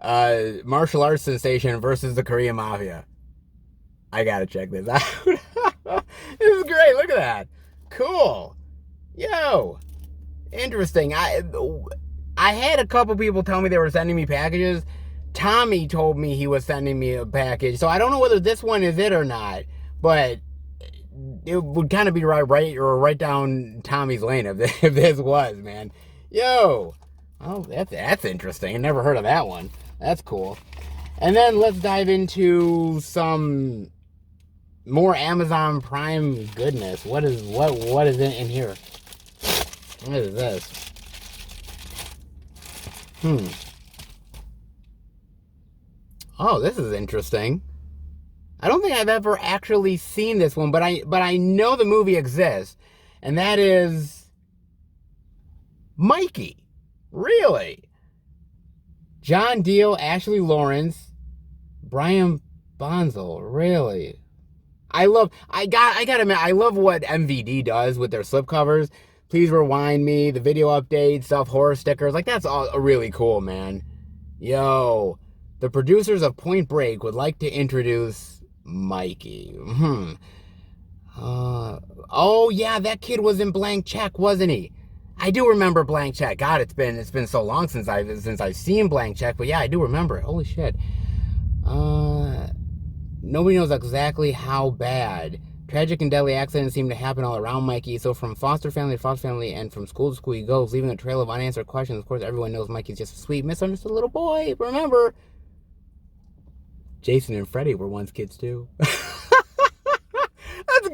A: martial arts sensation versus the Korean mafia. I gotta check this out. This is great. Look at that. Cool. Yo, interesting. I had a couple people tell me they were sending me packages. Tommy told me he was sending me a package, so I don't know whether this one is it or not, but it would kind of be right down Tommy's lane if this was, man. Yo, oh, that's interesting. I never heard of that one. That's cool. And then let's dive into some more Amazon Prime goodness. What is in here? What is this? Oh, this is interesting. I don't think I've ever actually seen this one, but I know the movie exists, and that is Mikey. Really? John Deal, Ashley Lawrence, Brian Bonzel. Really? I gotta admit, I love what MVD does with their slipcovers. Please rewind me, the video updates, stuff, horror stickers. Like, that's all really cool, man. Yo, the producers of Point Break would like to introduce Mikey. Oh yeah, that kid was in Blank Check, wasn't he? I do remember Blank Check. God, it's been so long since I've seen Blank Check, but yeah, I do remember it. Holy shit. Nobody knows exactly how bad. Tragic and deadly accidents seem to happen all around Mikey, so from foster family to foster family and from school to school he goes, leaving a trail of unanswered questions. Of course, everyone knows Mikey's just a sweet, misunderstood little boy. Remember, Jason and Freddy were once kids too. That's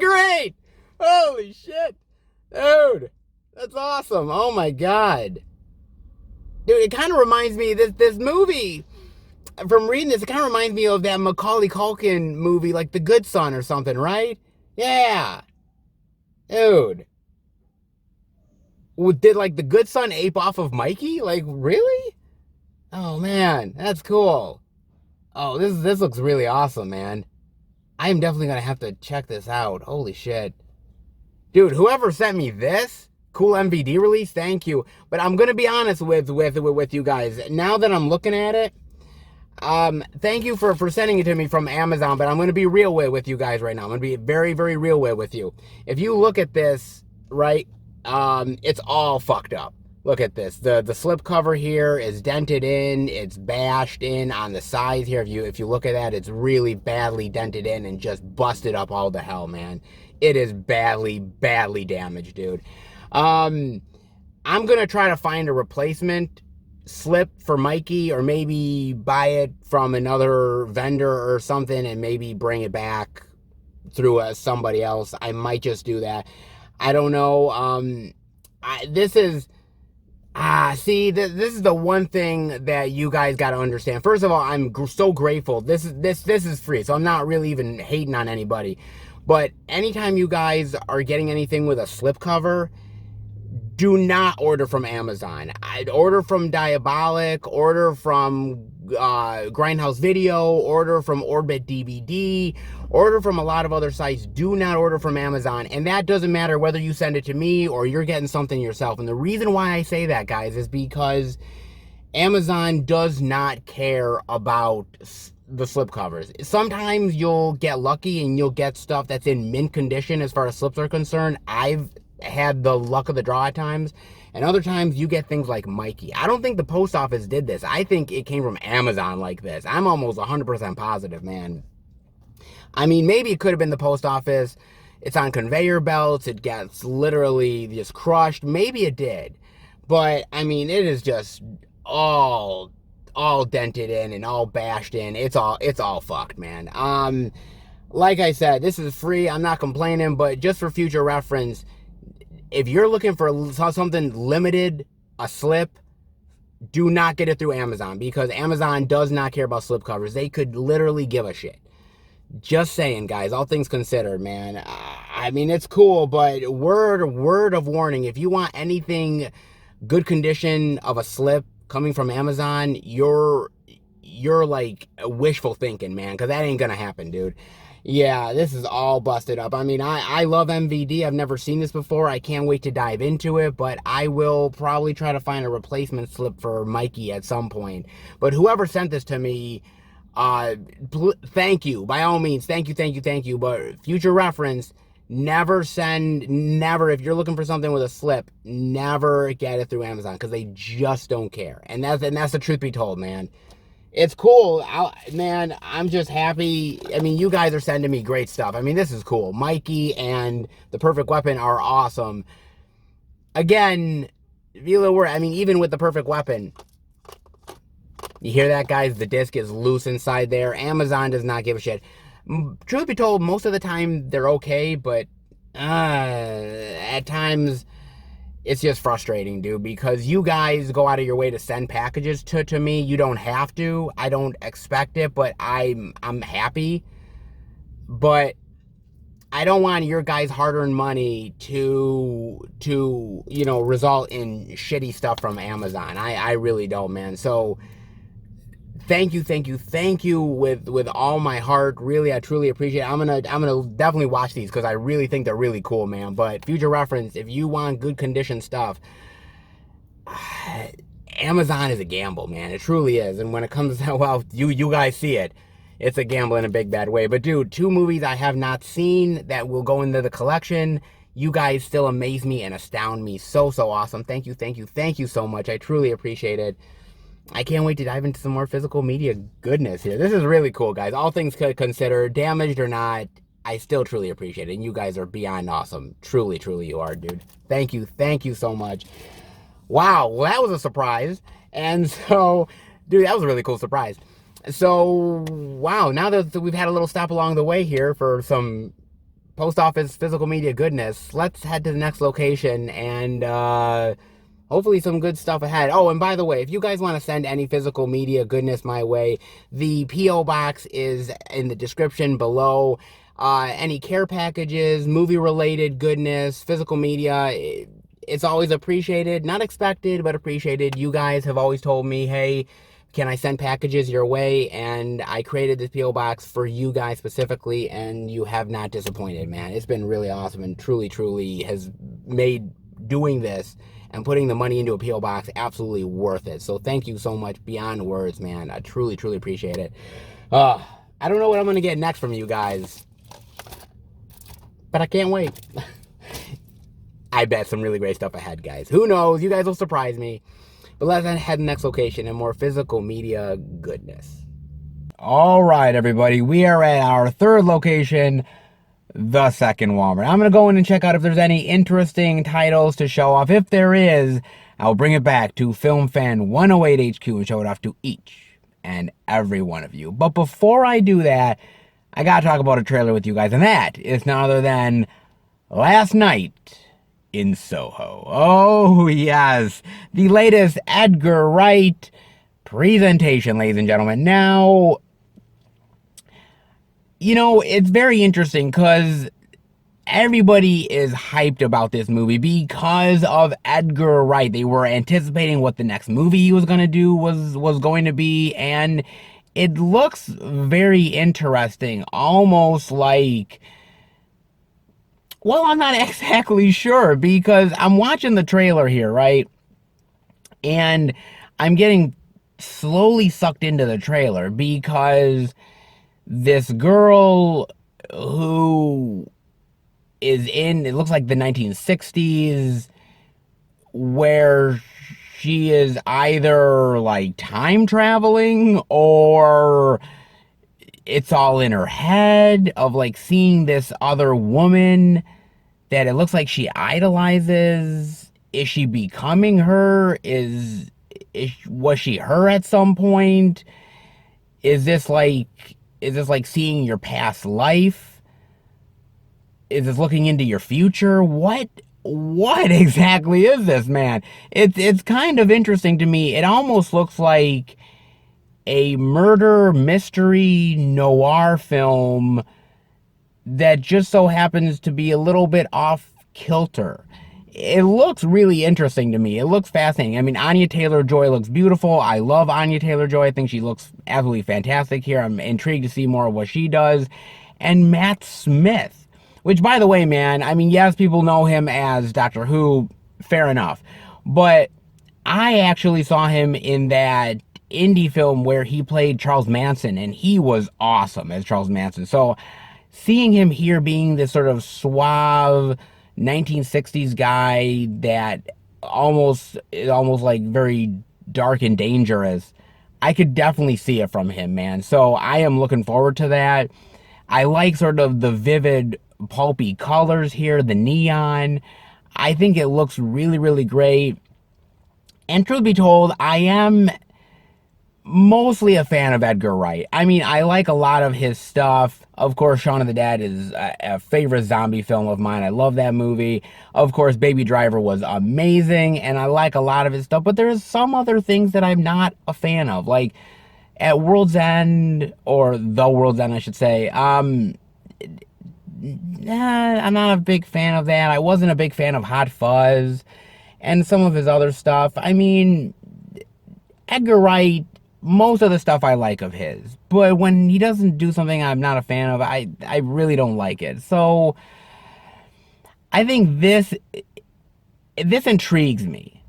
A: great! Holy shit! Dude, that's awesome. Oh my god. Dude, it kind of reminds me, this movie, from reading this, it kind of reminds me of that Macaulay Culkin movie, like The Good Son or something, right? Yeah. Dude. Did, like, The Good Son ape off of Mikey? Like, really? Oh, man. That's cool. Oh, this looks really awesome, man. I am definitely going to have to check this out. Holy shit. Dude, whoever sent me this cool MVD release, thank you. But I'm going to be honest with you guys. Now that I'm looking at it, thank you for sending it to me from Amazon, but I'm going to be real with you guys right now. I'm going to be very, very real with you. If you look at this, right, it's all fucked up. Look at this. The slip cover here is dented in. It's bashed in on the sides here. If you look at that, it's really badly dented in and just busted up all the hell, man. It is badly damaged, dude. I'm going to try to find a replacement slip for Mikey, or maybe buy it from another vendor or something and maybe bring it back through somebody else. I might just do that. I don't know. This is the one thing that you guys got to understand. First of all, I'm so grateful. This is free, so I'm not really even hating on anybody. But anytime you guys are getting anything with a slipcover, do not order from Amazon. I'd order from Diabolic, order from Grindhouse Video, order from Orbit DVD, order from a lot of other sites. Do not order from Amazon. And that doesn't matter whether you send it to me or you're getting something yourself. And the reason why I say that, guys, is because Amazon does not care about the slipcovers. Sometimes you'll get lucky and you'll get stuff that's in mint condition as far as slips are concerned. I've had the luck of the draw at times, and other times you get things like Mikey. I don't think the post office did this. I think it came from Amazon like this. I'm almost 100% positive, man. I mean, maybe it could have been the post office. It's on conveyor belts. It gets literally just crushed. Maybe it did. But, I mean, it is just all dented in and all bashed in. It's all fucked, man. Like I said, this is free. I'm not complaining, but just for future reference, if you're looking for something limited, a slip, do not get it through Amazon, because Amazon does not care about slip covers. They could literally give a shit. Just saying, guys, all things considered, man. I mean, it's cool, but word of warning, if you want anything good condition of a slip coming from Amazon, you're like wishful thinking, man, because that ain't gonna happen, dude. Yeah, this is all busted up. I mean, I love MVD. I've never seen this before. I can't wait to dive into it, but I will probably try to find a replacement slip for Mikey at some point. But whoever sent this to me, thank you. By all means, thank you. But future reference, never, if you're looking for something with a slip, never get it through Amazon, because they just don't care. And that's the truth be told, man. It's cool. Man, I'm just happy. I mean, you guys are sending me great stuff. I mean, this is cool. Mikey and The Perfect Weapon are awesome. Again, I mean, even with The Perfect Weapon, you hear that, guys? The disc is loose inside there. Amazon does not give a shit. Truth be told, most of the time they're okay, but at times it's just frustrating, dude, because you guys go out of your way to send packages to me. You don't have to. I don't expect it, but I'm happy. But I don't want your guys' hard-earned money to result in shitty stuff from Amazon. I really don't, man. So thank you with all my heart. Really, I truly appreciate it. I'm gonna definitely watch these because I really think they're really cool, man. But future reference, if you want good condition stuff, Amazon is a gamble, man. It truly is. And when it comes to, well, you guys see it. It's a gamble in a big bad way. But dude, 2 movies I have not seen that will go into the collection. You guys still amaze me and astound me. So awesome. Thank you so much. I truly appreciate it. I can't wait to dive into some more physical media goodness here. This is really cool, guys. All things considered, damaged or not, I still truly appreciate it. And you guys are beyond awesome. Truly you are, dude. Thank you so much. Wow, well, that was a surprise. And so, dude, that was a really cool surprise. So, wow, now that we've had a little stop along the way here for some post office physical media goodness, let's head to the next location and hopefully some good stuff ahead. Oh, and by the way, if you guys want to send any physical media goodness my way, the P.O. Box is in the description below. Any care packages, movie-related goodness, physical media, it's always appreciated. Not expected, but appreciated. You guys have always told me, hey, can I send packages your way? And I created this P.O. Box for you guys specifically, and you have not disappointed, man. It's been really awesome and truly has made doing this and putting the money into a P.O. Box absolutely worth it. So thank you so much beyond words, man. I truly appreciate it. I don't know what I'm going to get next from you guys, but I can't wait. I bet some really great stuff ahead, guys. Who knows? You guys will surprise me. But let's head to the next location and more physical media goodness. All right, everybody. We are at our 3rd location, the second Walmart. I'm going to go in and check out if there's any interesting titles to show off. If there is, I'll bring it back to Film Fan 108 HQ and show it off to each and every one of you. But before I do that, I got to talk about a trailer with you guys, and that is none other than Last Night in Soho. Oh, yes. The latest Edgar Wright presentation, ladies and gentlemen. Now, it's very interesting because everybody is hyped about this movie because of Edgar Wright. They were anticipating what the next movie he was going to do was going to be, and it looks very interesting, almost like, well, I'm not exactly sure because I'm watching the trailer here, right? And I'm getting slowly sucked into the trailer because this girl who is in, it looks like the 1960s, where she is either like time traveling or it's all in her head of like seeing this other woman that it looks like she idolizes. Is she becoming her? Was she her at some point? Is this like seeing your past life? Is this looking into your future? What exactly is this, man? It's kind of interesting to me. It almost looks like a murder mystery noir film that just so happens to be a little bit off kilter. It looks really interesting to me. It looks fascinating. I mean, Anya Taylor-Joy looks beautiful. I love Anya Taylor-Joy. I think she looks absolutely fantastic here. I'm intrigued to see more of what she does. And Matt Smith, which, by the way, man, I mean, yes, people know him as Doctor Who. Fair enough. But I actually saw him in that indie film where he played Charles Manson, and he was awesome as Charles Manson. So seeing him here being this sort of suave 1960s guy that almost like very dark and dangerous, I could definitely see it from him, man. So I am looking forward to that. I like sort of the vivid pulpy colors here, the neon. I think it looks really, really great. And truth be told, I am mostly a fan of Edgar Wright. I mean, I like a lot of his stuff. Of course, Shaun of the Dead is a favorite zombie film of mine. I love that movie. Of course, Baby Driver was amazing, and I like a lot of his stuff. But there's some other things that I'm not a fan of. Like, at World's End, or The World's End, I should say, I'm not a big fan of that. I wasn't a big fan of Hot Fuzz and some of his other stuff. I mean, Edgar Wright, most of the stuff I like of his, but when he doesn't do something I'm not a fan of, I really don't like it. So I think this intrigues me.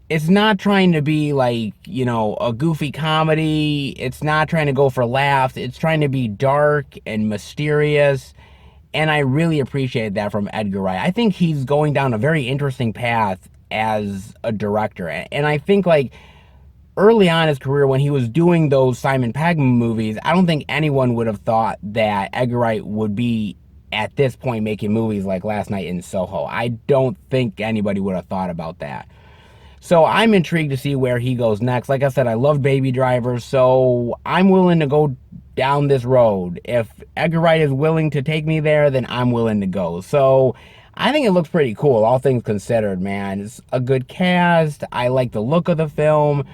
A: It's not trying to be like, you know, a goofy comedy. It's not trying to go for laughs. It's trying to be dark and mysterious. And I really appreciate that from Edgar Wright. I think he's going down a very interesting path as a director. And I think, like, early on in his career, when he was doing those Simon Pegg movies, I don't think anyone would have thought that Edgar Wright would be at this point making movies like Last Night in Soho. I don't think anybody would have thought about that. So I'm intrigued to see where he goes next. Like I said, I love Baby Driver, so I'm willing to go down this road. If Edgar Wright is willing to take me there, then I'm willing to go. So I think it looks pretty cool, all things considered, man. It's a good cast. I like the look of the film.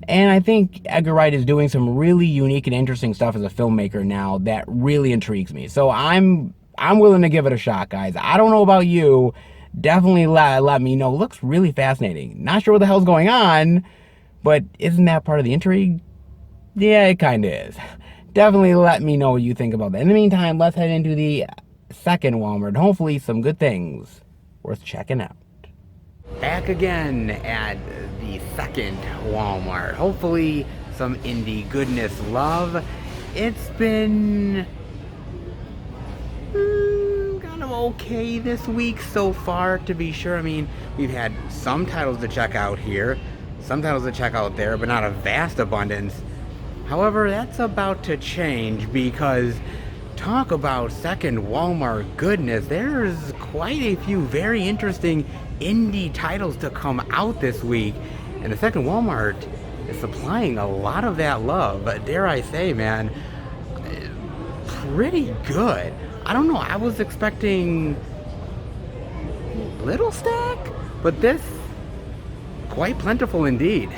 A: And I think Edgar Wright is doing some really unique and interesting stuff as a filmmaker now that really intrigues me. So I'm willing to give it a shot, guys. I don't know about you. Definitely let me know. Looks really fascinating. Not sure what the hell's going on, but isn't that part of the intrigue? Yeah, it kind of is. Definitely let me know what you think about that. In the meantime, let's head into the second Walmart. Hopefully some good things worth checking out. Back again at the second Walmart. Hopefully some indie goodness love. It's been kind of okay this week so far, to be sure. I mean, we've had some titles to check out here, some titles to check out there, but not a vast abundance. However, that's about to change, because talk about second Walmart goodness, there's quite a few very interesting indie titles to come out this week, and the second Walmart is supplying a lot of that love. Dare I say, man, pretty good. I don't know, I was expecting little stack, but this quite plentiful indeed.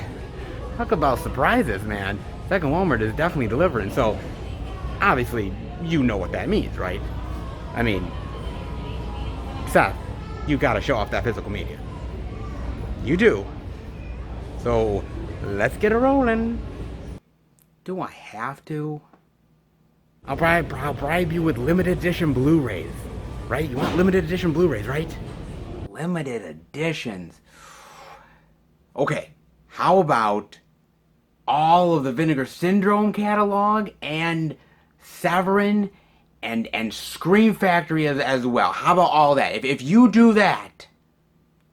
A: Talk about surprises, man. Second Walmart is definitely delivering. So obviously you know what that means, right? I mean, Seth, you gotta show off that physical media. You do. So let's get it rolling. Do I have to? I'll bribe you with limited edition Blu-rays, right? You want limited edition Blu-rays, right? Limited editions. Okay, how about all of the Vinegar Syndrome catalog and Severin and Scream Factory as well? How about all that? If you do that,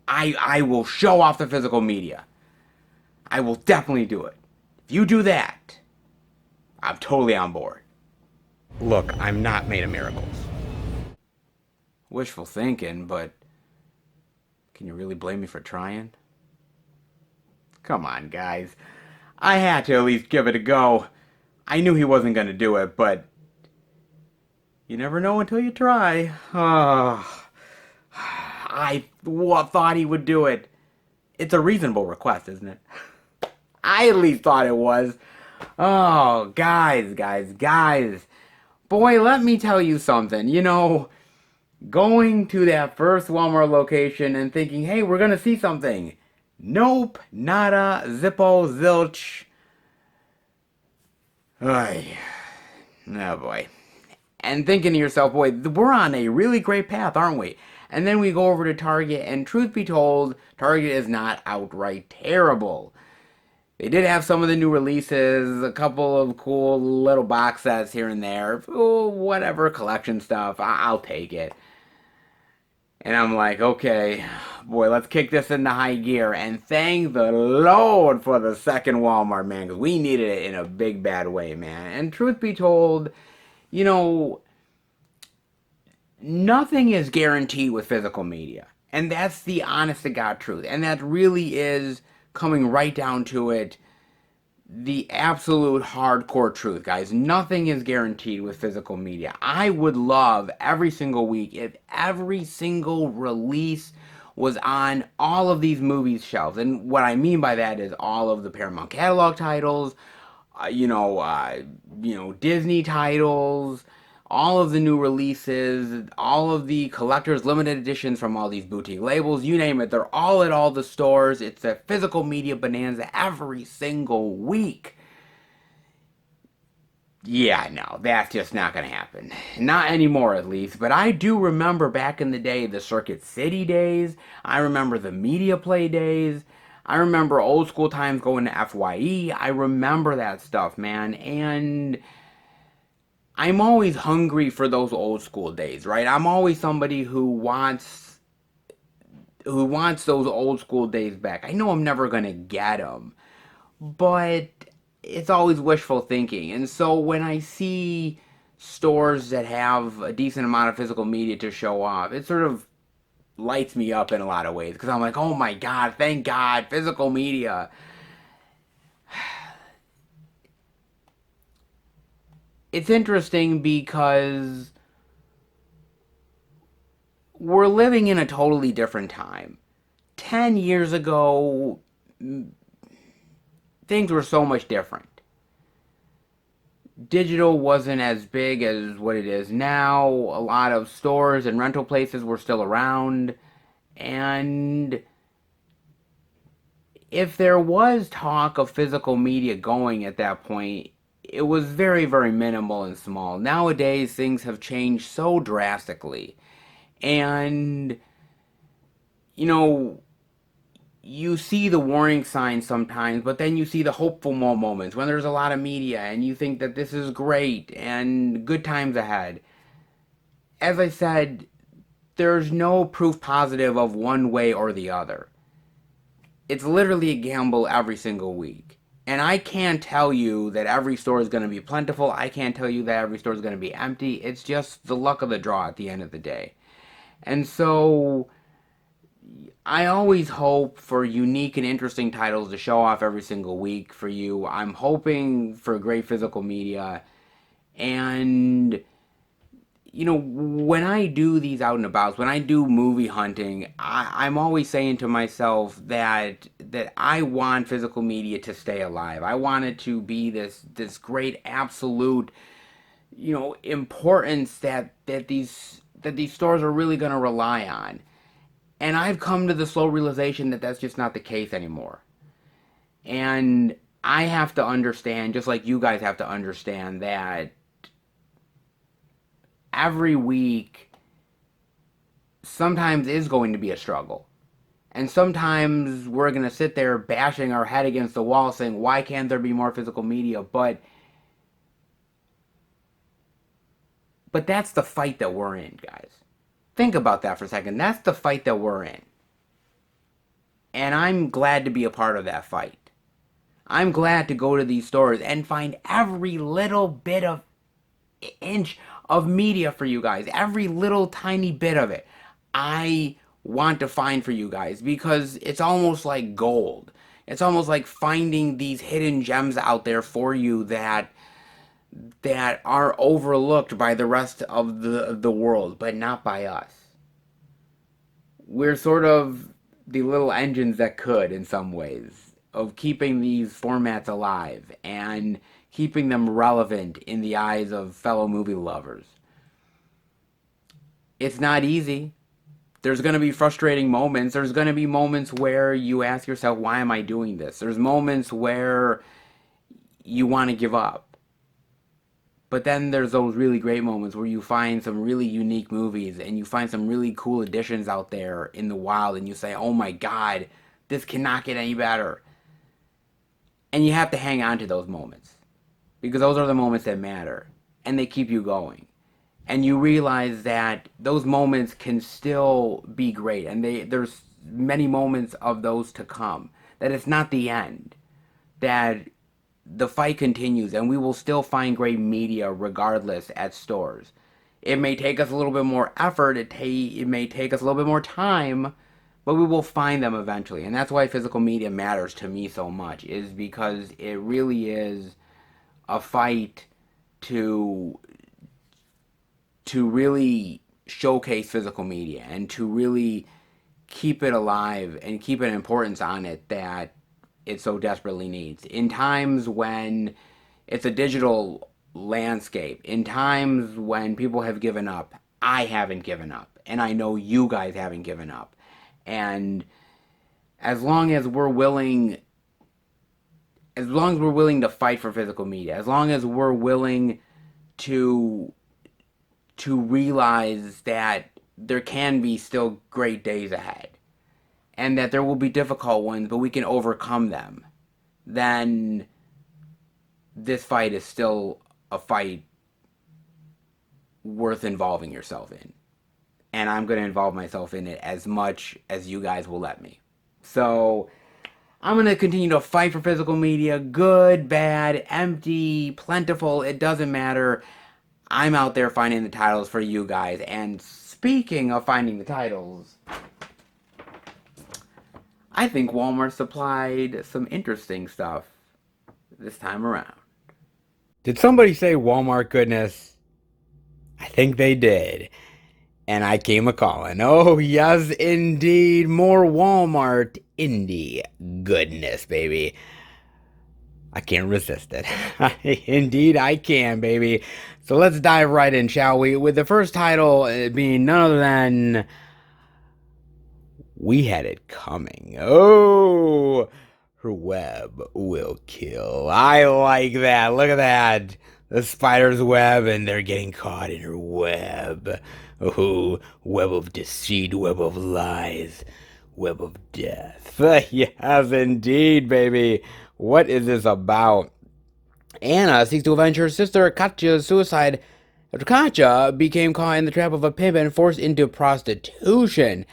A: I will show off the physical media. I will definitely do it. If you do that, I'm totally on board. Look, I'm not made of miracles. Wishful thinking, but can you really blame me for trying? Come on, guys. I had to at least give it a go. I knew he wasn't going to do it, but you never know until you try. Oh, I thought he would do it. It's a reasonable request, isn't it? I at least thought it was. Oh, guys. Boy, let me tell you something. You know, going to that first Walmart location and thinking, hey, we're going to see something. Nope, nada, zippo, zilch. Ay. Oh, boy. And thinking to yourself, boy, we're on a really great path, aren't we? And then we go over to Target, and truth be told, Target is not outright terrible. They did have some of the new releases, a couple of cool little box sets here and there. Oh, whatever, collection stuff. I'll take it. And I'm like, okay, boy, let's kick this into high gear. And thank the Lord for the second Walmart, man, because we needed it in a big, bad way, man. And truth be told, you know, nothing is guaranteed with physical media. And that's the honest to God truth. And that really is, coming right down to it, the absolute hardcore truth, guys. Nothing is guaranteed with physical media. I would love every single week if every single release was on all of these movies' shelves. And what I mean by that is all of the Paramount catalog titles, Disney titles, all of the new releases, all of the collector's limited editions from all these boutique labels, you name it, they're all at all the stores. It's a physical media bonanza every single week. Yeah, no, that's just not going to happen. Not anymore, at least. But I do remember back in the day the Circuit City days. I remember the Media Play days. I remember old school times going to FYE. I remember that stuff, man. And I'm always hungry for those old school days, right? I'm always somebody who wants those old school days back. I know I'm never going to get them, but it's always wishful thinking. And so when I see stores that have a decent amount of physical media to show off, it sort of lights me up in a lot of ways because I'm like, oh my God, thank God, physical media. It's interesting because we're living in a totally different time. 10 years ago, things were so much different. Digital wasn't as big as what it is now. A lot of stores and rental places were still around. And if there was talk of physical media going at that point, it was very, very minimal and small. Nowadays, things have changed so drastically. And, you know, you see the warning signs sometimes, but then you see the hopeful moments when there's a lot of media and you think that this is great and good times ahead. As I said, there's no proof positive of one way or the other. It's literally a gamble every single week. And I can't tell you that every store is going to be plentiful. I can't tell you that every store is going to be empty. It's just the luck of the draw at the end of the day. And so I always hope for unique and interesting titles to show off every single week for you. I'm hoping for great physical media. And, when I do these out and abouts, when I do movie hunting, I'm always saying to myself that I want physical media to stay alive. I want it to be this great absolute, importance that these stores are really going to rely on. And I've come to the slow realization that that's just not the case anymore. And I have to understand, just like you guys have to understand, that every week sometimes is going to be a struggle. And sometimes we're going to sit there bashing our head against the wall saying, why can't there be more physical media? But that's the fight that we're in, guys. Think about that for a second. That's the fight that we're in. And I'm glad to be a part of that fight. I'm glad to go to these stores and find every little bit of inch of media for you guys. Every little tiny bit of it. I want to find for you guys because it's almost like gold. It's almost like finding these hidden gems out there for you that are overlooked by the rest of the world, but not by us. We're sort of the little engines that could, in some ways, of keeping these formats alive and keeping them relevant in the eyes of fellow movie lovers. It's not easy. There's going to be frustrating moments. There's going to be moments where you ask yourself, why am I doing this? There's moments where you want to give up. But then there's those really great moments where you find some really unique movies and you find some really cool additions out there in the wild and you say, oh my God, this cannot get any better. And you have to hang on to those moments because those are the moments that matter and they keep you going. And you realize that those moments can still be great and there's many moments of those to come. That it's not the end. That the fight continues and we will still find great media regardless at stores. It may take us a little bit more effort, it may take us a little bit more time, but we will find them eventually. And that's why physical media matters to me so much, is because it really is a fight to really showcase physical media and to really keep it alive and keep an importance on it that it so desperately needs. In times when it's a digital landscape, in times when people have given up, I haven't given up. And I know you guys haven't given up. And as long as we're willing to fight for physical media, as long as we're willing to realize that there can be still great days ahead and that there will be difficult ones, but we can overcome them, then this fight is still a fight worth involving yourself in. And I'm going to involve myself in it as much as you guys will let me. So I'm going to continue to fight for physical media, good, bad, empty, plentiful, it doesn't matter. I'm out there finding the titles for you guys. And speaking of finding the titles, I think Walmart supplied some interesting stuff this time around. Did somebody say Walmart goodness? I think they did. And I came a-calling. Oh, yes, indeed. More Walmart indie goodness, baby. I can't resist it. Indeed, I can, baby. So let's dive right in, shall we? With the first title being none other than We Had It Coming. Oh, her web will kill. I like that. Look at that. The spider's web, and they're getting caught in her web. Oh, web of deceit, web of lies, web of death. Yes, indeed, baby. What is this about? Anna seeks to avenge her sister Katya's suicide after Katya became caught in the trap of a pimp and forced into prostitution.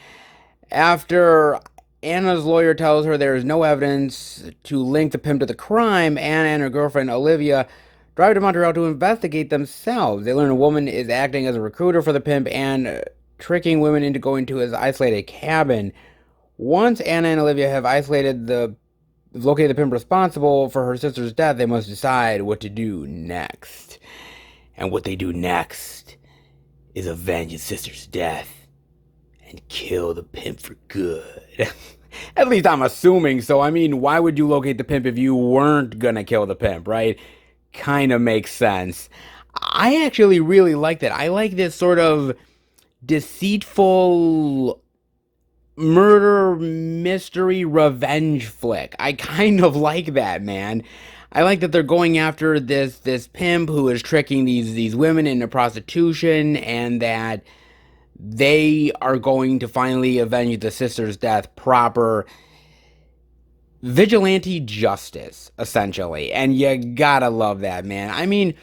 A: After Anna's lawyer tells her there is no evidence to link the pimp to the crime, Anna and her girlfriend Olivia drive to Montreal to investigate themselves. They learn a woman is acting as a recruiter for the pimp and tricking women into going to his isolated cabin. Once Anna and Olivia have located the pimp responsible for her sister's death, they must decide what to do next. And what they do next is avenge his sister's death and kill the pimp for good. At least I'm assuming so. I mean, why would you locate the pimp if you weren't gonna kill the pimp, right? Kind of makes sense. I actually really like that. I like this sort of deceitful murder mystery revenge flick. I kind of like that, man. I like that they're going after this pimp who is tricking these women into prostitution, and that they are going to finally avenge the sister's death. Proper vigilante justice, essentially. And you gotta love that, man. I mean,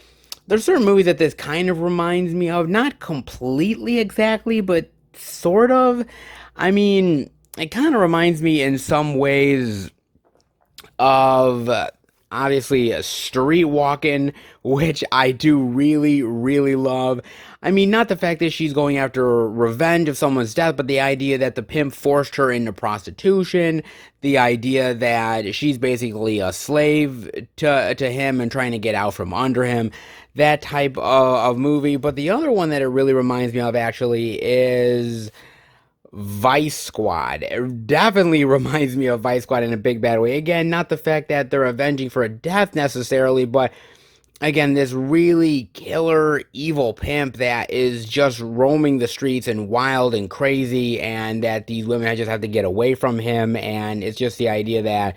A: there's certain movies that this kind of reminds me of. Not completely exactly, but sort of. I mean, it kind of reminds me in some ways of, obviously, Street Walking, which I do really, really love. I mean, not the fact that she's going after revenge of someone's death, but the idea that the pimp forced her into prostitution, the idea that she's basically a slave to him and trying to get out from under him, that type of movie. But the other one that it really reminds me of, actually, is Vice Squad. It definitely reminds me of Vice Squad in a big bad way. Again, not the fact that they're avenging for a death necessarily, but again, this really killer evil pimp that is just roaming the streets and wild and crazy, and that these women just have to get away from him. And it's just the idea that,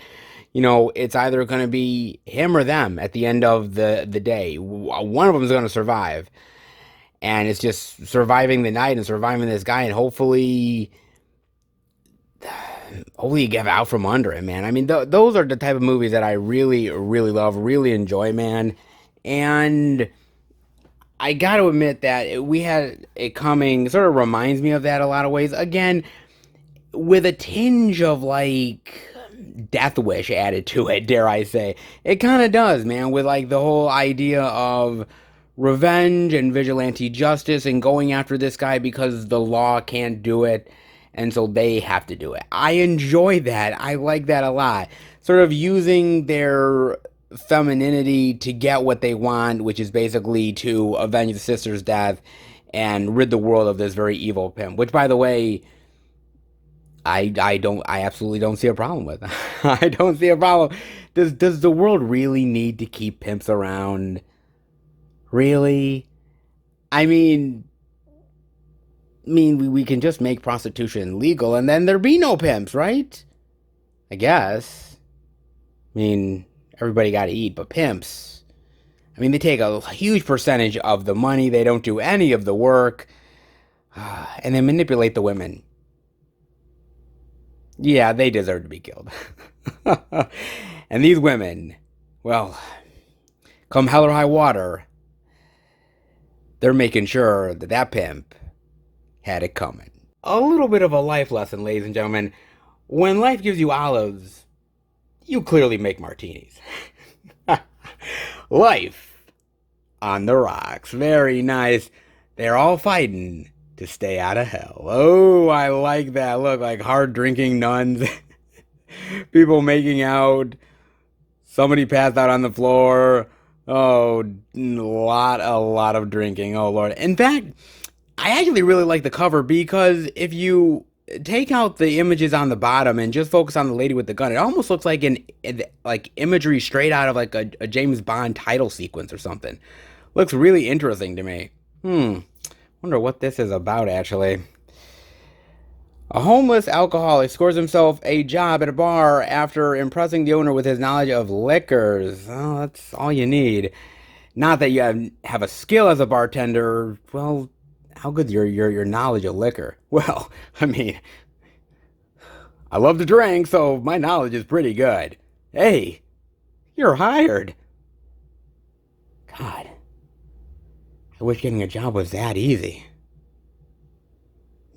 A: you know, it's either going to be him or them at the end of the day. One of them is going to survive. And it's just surviving the night and surviving this guy, and hopefully you get out from under him, man. I mean, those are the type of movies that I really, really love, really enjoy, man. And I got to admit that We Had It Coming sort of reminds me of that a lot of ways. Again, with a tinge of, like, Death Wish added to it, dare I say. It kind of does, man, with, like, the whole idea of revenge and vigilante justice and going after this guy because the law can't do it. and so they have to do it. I enjoy that. I like that a lot. Sort of using their femininity to get what they want, which is basically to avenge the sister's death and rid the world of this very evil pimp. Which, by the way, I absolutely don't see a problem with. I don't see a problem. Does the world really need to keep pimps around? Really? I mean, we can just make prostitution legal and then there be no pimps, right? I guess. I mean, everybody got to eat, but pimps. I mean, they take a huge percentage of the money. They don't do any of the work, and they manipulate the women. Yeah, they deserve to be killed. And these women, well, come hell or high water, they're making sure that that pimp had it coming. A little bit of a life lesson, ladies and gentlemen. When life gives you olives, you clearly make martinis. Life on the rocks. Very nice. They're all fighting to stay out of hell. Oh, I like that. Look, like hard drinking nuns. People making out. Somebody passed out on the floor. Oh, a lot of drinking. Oh, Lord. In fact, I actually really like the cover because if you take out the images on the bottom and just focus on the lady with the gun, it almost looks like like imagery straight out of like a James Bond title sequence or something. Looks really interesting to me. Wonder what this is about, actually. A homeless alcoholic scores himself a job at a bar after impressing the owner with his knowledge of liquors. Oh, that's all you need. Not that you have a skill as a bartender. Well, how good's your knowledge of liquor? Well, I mean, I love to drink, so my knowledge is pretty good. Hey, you're hired. God, I wish getting a job was that easy.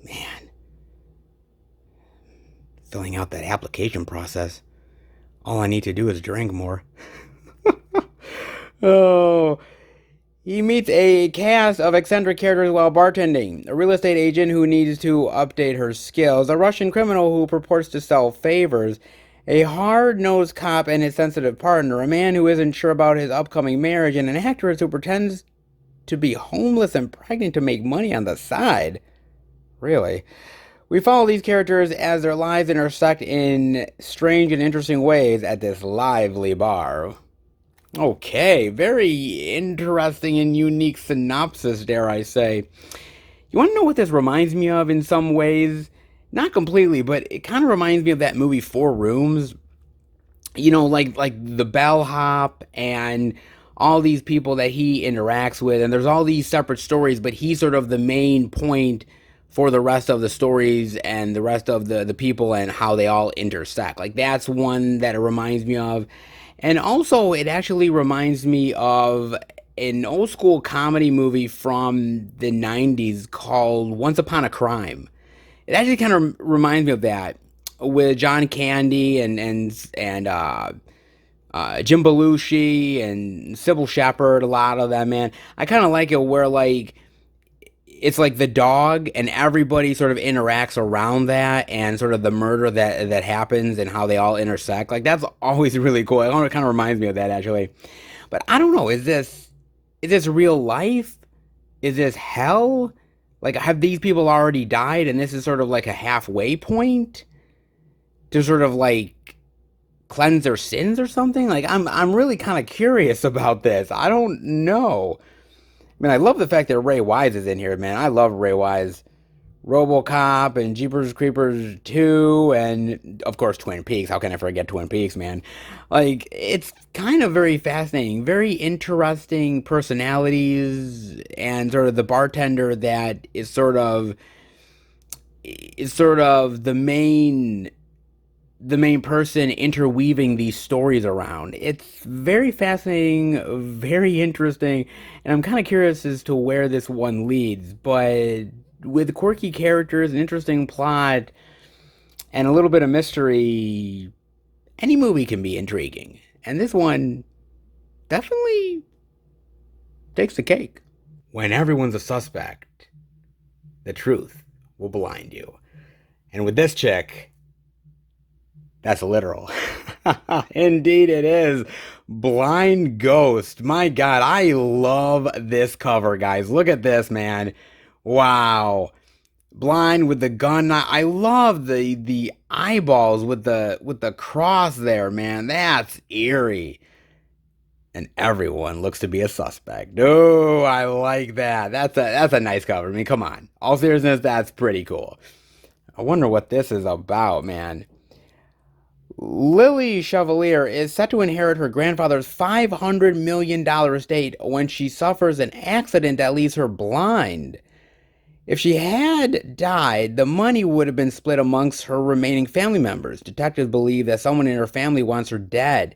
A: Man, filling out that application process. All I need to do is drink more. Oh, he meets a cast of eccentric characters while bartending. A real estate agent who needs to update her skills. A Russian criminal who purports to sell favors. A hard-nosed cop and his sensitive partner. A man who isn't sure about his upcoming marriage. And an actress who pretends to be homeless and pregnant to make money on the side. Really? We follow these characters as their lives intersect in strange and interesting ways at this lively bar. Okay, very interesting and unique synopsis, dare I say. You want to know what this reminds me of in some ways? Not completely, but it kind of reminds me of that movie Four Rooms. You know, like the bellhop and all these people that he interacts with, and there's all these separate stories, but he's sort of the main point for the rest of the stories and the rest of the people and how they all intersect. Like, that's one that it reminds me of. And also, it actually reminds me of an old school comedy movie from the 90s called Once Upon a Crime. It actually kind of reminds me of that, with John Candy and Jim Belushi and Sybil Shepherd, a lot of them, man. I kind of like it where, like, it's like the dog and everybody sort of interacts around that and sort of the murder that happens and how they all intersect. Like, that's always really cool. It kind of reminds me of that, actually. But I don't know, is this real life? Is this hell? Like, have these people already died and this is sort of like a halfway point to sort of like cleanse their sins or something? Like, I'm really kind of curious about this. I don't know. I mean, I love the fact that Ray Wise is in here, man. I love Ray Wise. RoboCop and Jeepers Creepers 2 and, of course, Twin Peaks. How can I forget Twin Peaks, man? Like, it's kind of very fascinating. Very interesting personalities and sort of the bartender that is sort of the main person interweaving these stories around. It's very fascinating, very interesting, and I'm kind of curious as to where this one leads. But with quirky characters, an interesting plot, and a little bit of mystery, any movie can be intriguing. And this one definitely takes the cake. When everyone's a suspect, the truth will blind you. And with this chick, that's literal. Indeed, it is. Blind Ghost. My God, I love this cover, guys. Look at this, man. Wow. Blind with the gun. I love the eyeballs with the cross there, man. That's eerie. And everyone looks to be a suspect. Oh, I like that. That's a nice cover. I mean, come on. All seriousness, that's pretty cool. I wonder what this is about, man. Lily Chevalier is set to inherit her grandfather's $500 million estate when she suffers an accident that leaves her blind. If she had died, the money would have been split amongst her remaining family members. Detectives believe that someone in her family wants her dead.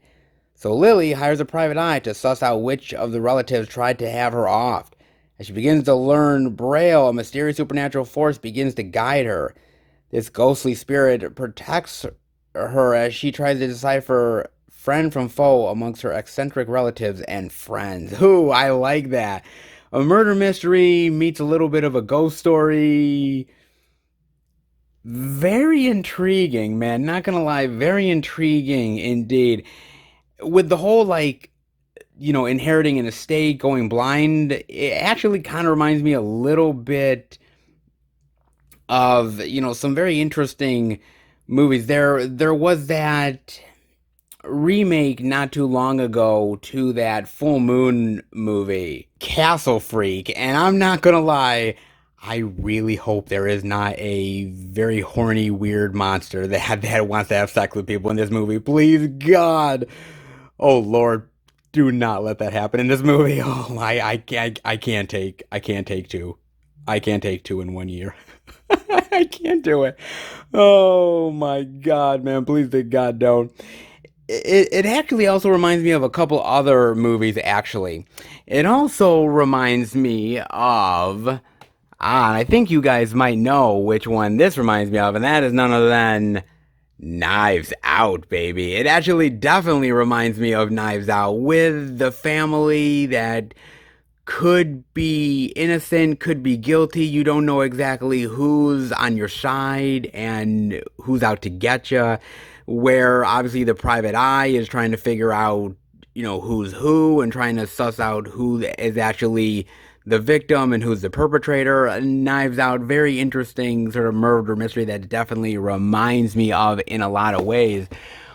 A: So Lily hires a private eye to suss out which of the relatives tried to have her off. As she begins to learn Braille, a mysterious supernatural force begins to guide her. This ghostly spirit protects her as she tries to decipher friend from foe amongst her eccentric relatives and friends. Ooh, I like that. A murder mystery meets a little bit of a ghost story. Very intriguing, man. Not gonna lie, very intriguing indeed. With the whole, like, inheriting an estate, going blind, it actually kind of reminds me a little bit of, some very interesting movies. There was that remake not too long ago to that Full Moon movie, Castle Freak, and I'm not gonna lie, I really hope there is not a very horny, weird monster that wants to have sex with people in this movie. Please, God. Oh Lord, do not let that happen in this movie. Oh, I can't take two. I can't take two in 1 year. I can't do it. Oh my God, man! Please, thank God, don't. It actually also reminds me of a couple other movies. Actually, it also reminds me of. I think you guys might know which one this reminds me of, and that is none other than Knives Out, baby. It actually definitely reminds me of Knives Out, with the family that could be innocent, could be guilty. You don't know exactly who's on your side and who's out to get you. Where obviously the private eye is trying to figure out, who's who, and trying to suss out who is actually the victim and who's the perpetrator. Knives Out, very interesting sort of murder mystery that definitely reminds me of in a lot of ways.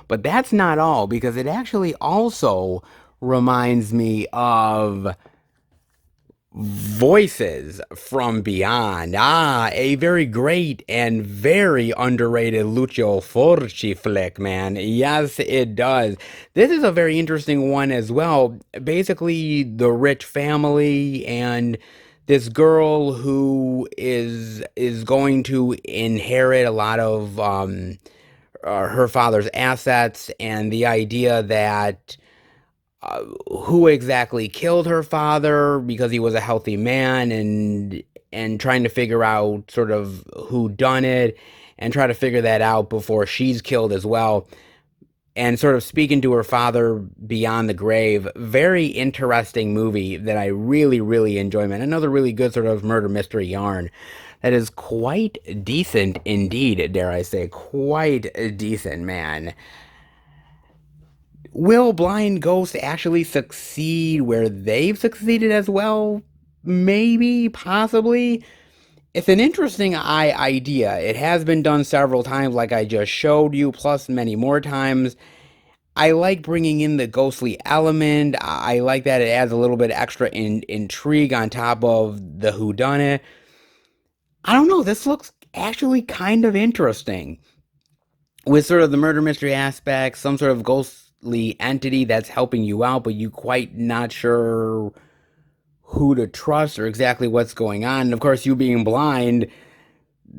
A: But that's not all, because it actually also reminds me of Voices from Beyond. A very great and very underrated Lucio Fulci flick, man. Yes, it does. This is a very interesting one as well. Basically, the rich family and this girl who is going to inherit a lot of her father's assets, and the idea that who exactly killed her father, because he was a healthy man, and trying to figure out sort of who done it, and try to figure that out before she's killed as well, and sort of speaking to her father beyond the grave. Very interesting movie that I really, really enjoy, man. Another really good sort of murder mystery yarn that is quite decent indeed, dare I say. Quite decent, man. Will Blind Ghost actually succeed where they've succeeded as well? Maybe, possibly. It's an interesting idea. It has been done several times, like I just showed you, plus many more times. I like bringing in the ghostly element. I like that it adds a little bit extra intrigue on top of the whodunit. I don't know. This looks actually kind of interesting, with sort of the murder mystery aspect, some sort of ghostly entity that's helping you out, but you quite not sure who to trust or exactly what's going on. And of course, you being blind,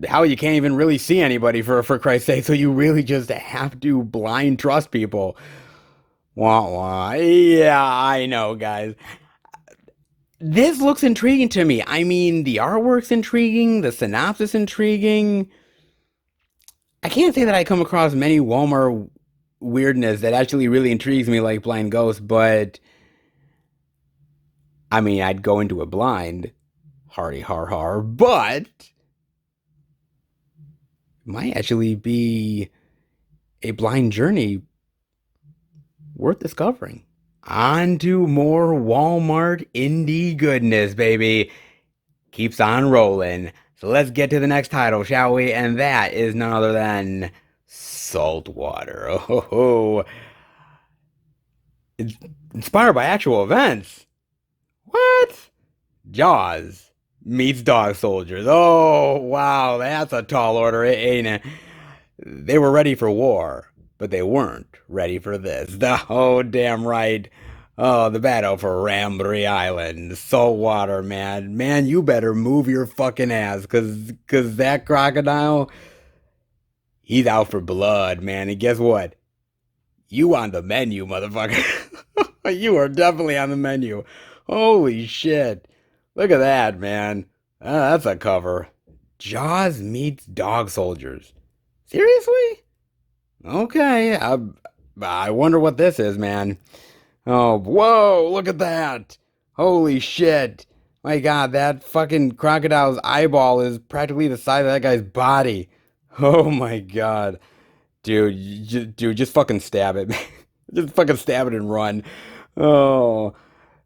A: how you can't even really see anybody, for Christ's sake. So you really just have to blind trust people. Wah wah. Yeah, I know, guys. This looks intriguing to me. I mean, the artwork's intriguing, the synopsis intriguing. I can't say that I come across many Walmart weirdness that actually really intrigues me like Blind Ghost, but I mean, I'd go into it blind. Hardy har har. But Might actually be a blind journey worth discovering. On to more Walmart indie goodness, baby. Keeps on rolling. So let's get to the next title, shall we? And that is none other than Saltwater. Oh, it's inspired by actual events. What? Jaws meets Dog Soldiers. Oh, wow, that's a tall order, ain't it? They were ready for war, but they weren't ready for this. Oh, damn right. Oh, the battle for Rambry Island. Saltwater, man. Man, you better move your fucking ass, cause that crocodile, he's out for blood, man. And guess what? You on the menu, motherfucker. You are definitely on the menu. Holy shit. Look at that, man. That's a cover. Jaws meets Dog Soldiers. Seriously? Okay. I wonder what this is, man. Oh, whoa, look at that. Holy shit. My God, that fucking crocodile's eyeball is practically the size of that guy's body. Oh my God. Dude, just fucking stab it. Just fucking stab it and run. Oh.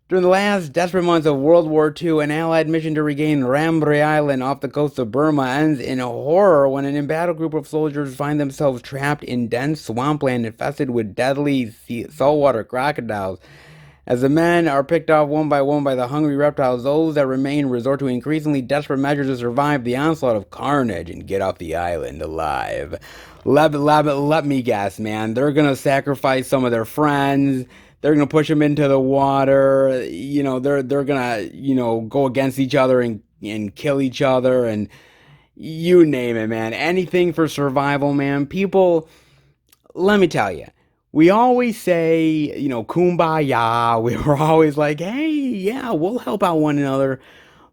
A: During the last desperate months of World War II, an Allied mission to regain Rambri Island off the coast of Burma ends in horror when an embattled group of soldiers find themselves trapped in dense swampland infested with deadly saltwater crocodiles. As the men are picked off one by the hungry reptiles, those that remain resort to increasingly desperate measures to survive the onslaught of carnage and get off the island alive. Let me guess, man. They're gonna sacrifice some of their friends. They're gonna push them into the water. They're gonna go against each other and kill each other and you name it, man. Anything for survival, man. People, let me tell you, we always say, kumbaya. We were always like, hey, yeah, we'll help out one another.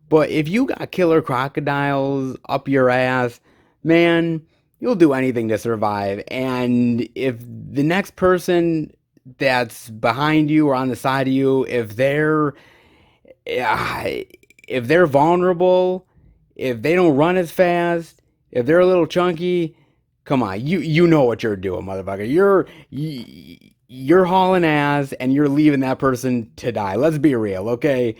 A: But if you got killer crocodiles up your ass, man, you'll do anything to survive. And if the next person that's behind you or on the side of you, if they're vulnerable, if they don't run as fast, if they're a little chunky, come on, you know what you're doing, motherfucker. You're hauling ass and you're leaving that person to die. Let's be real, okay?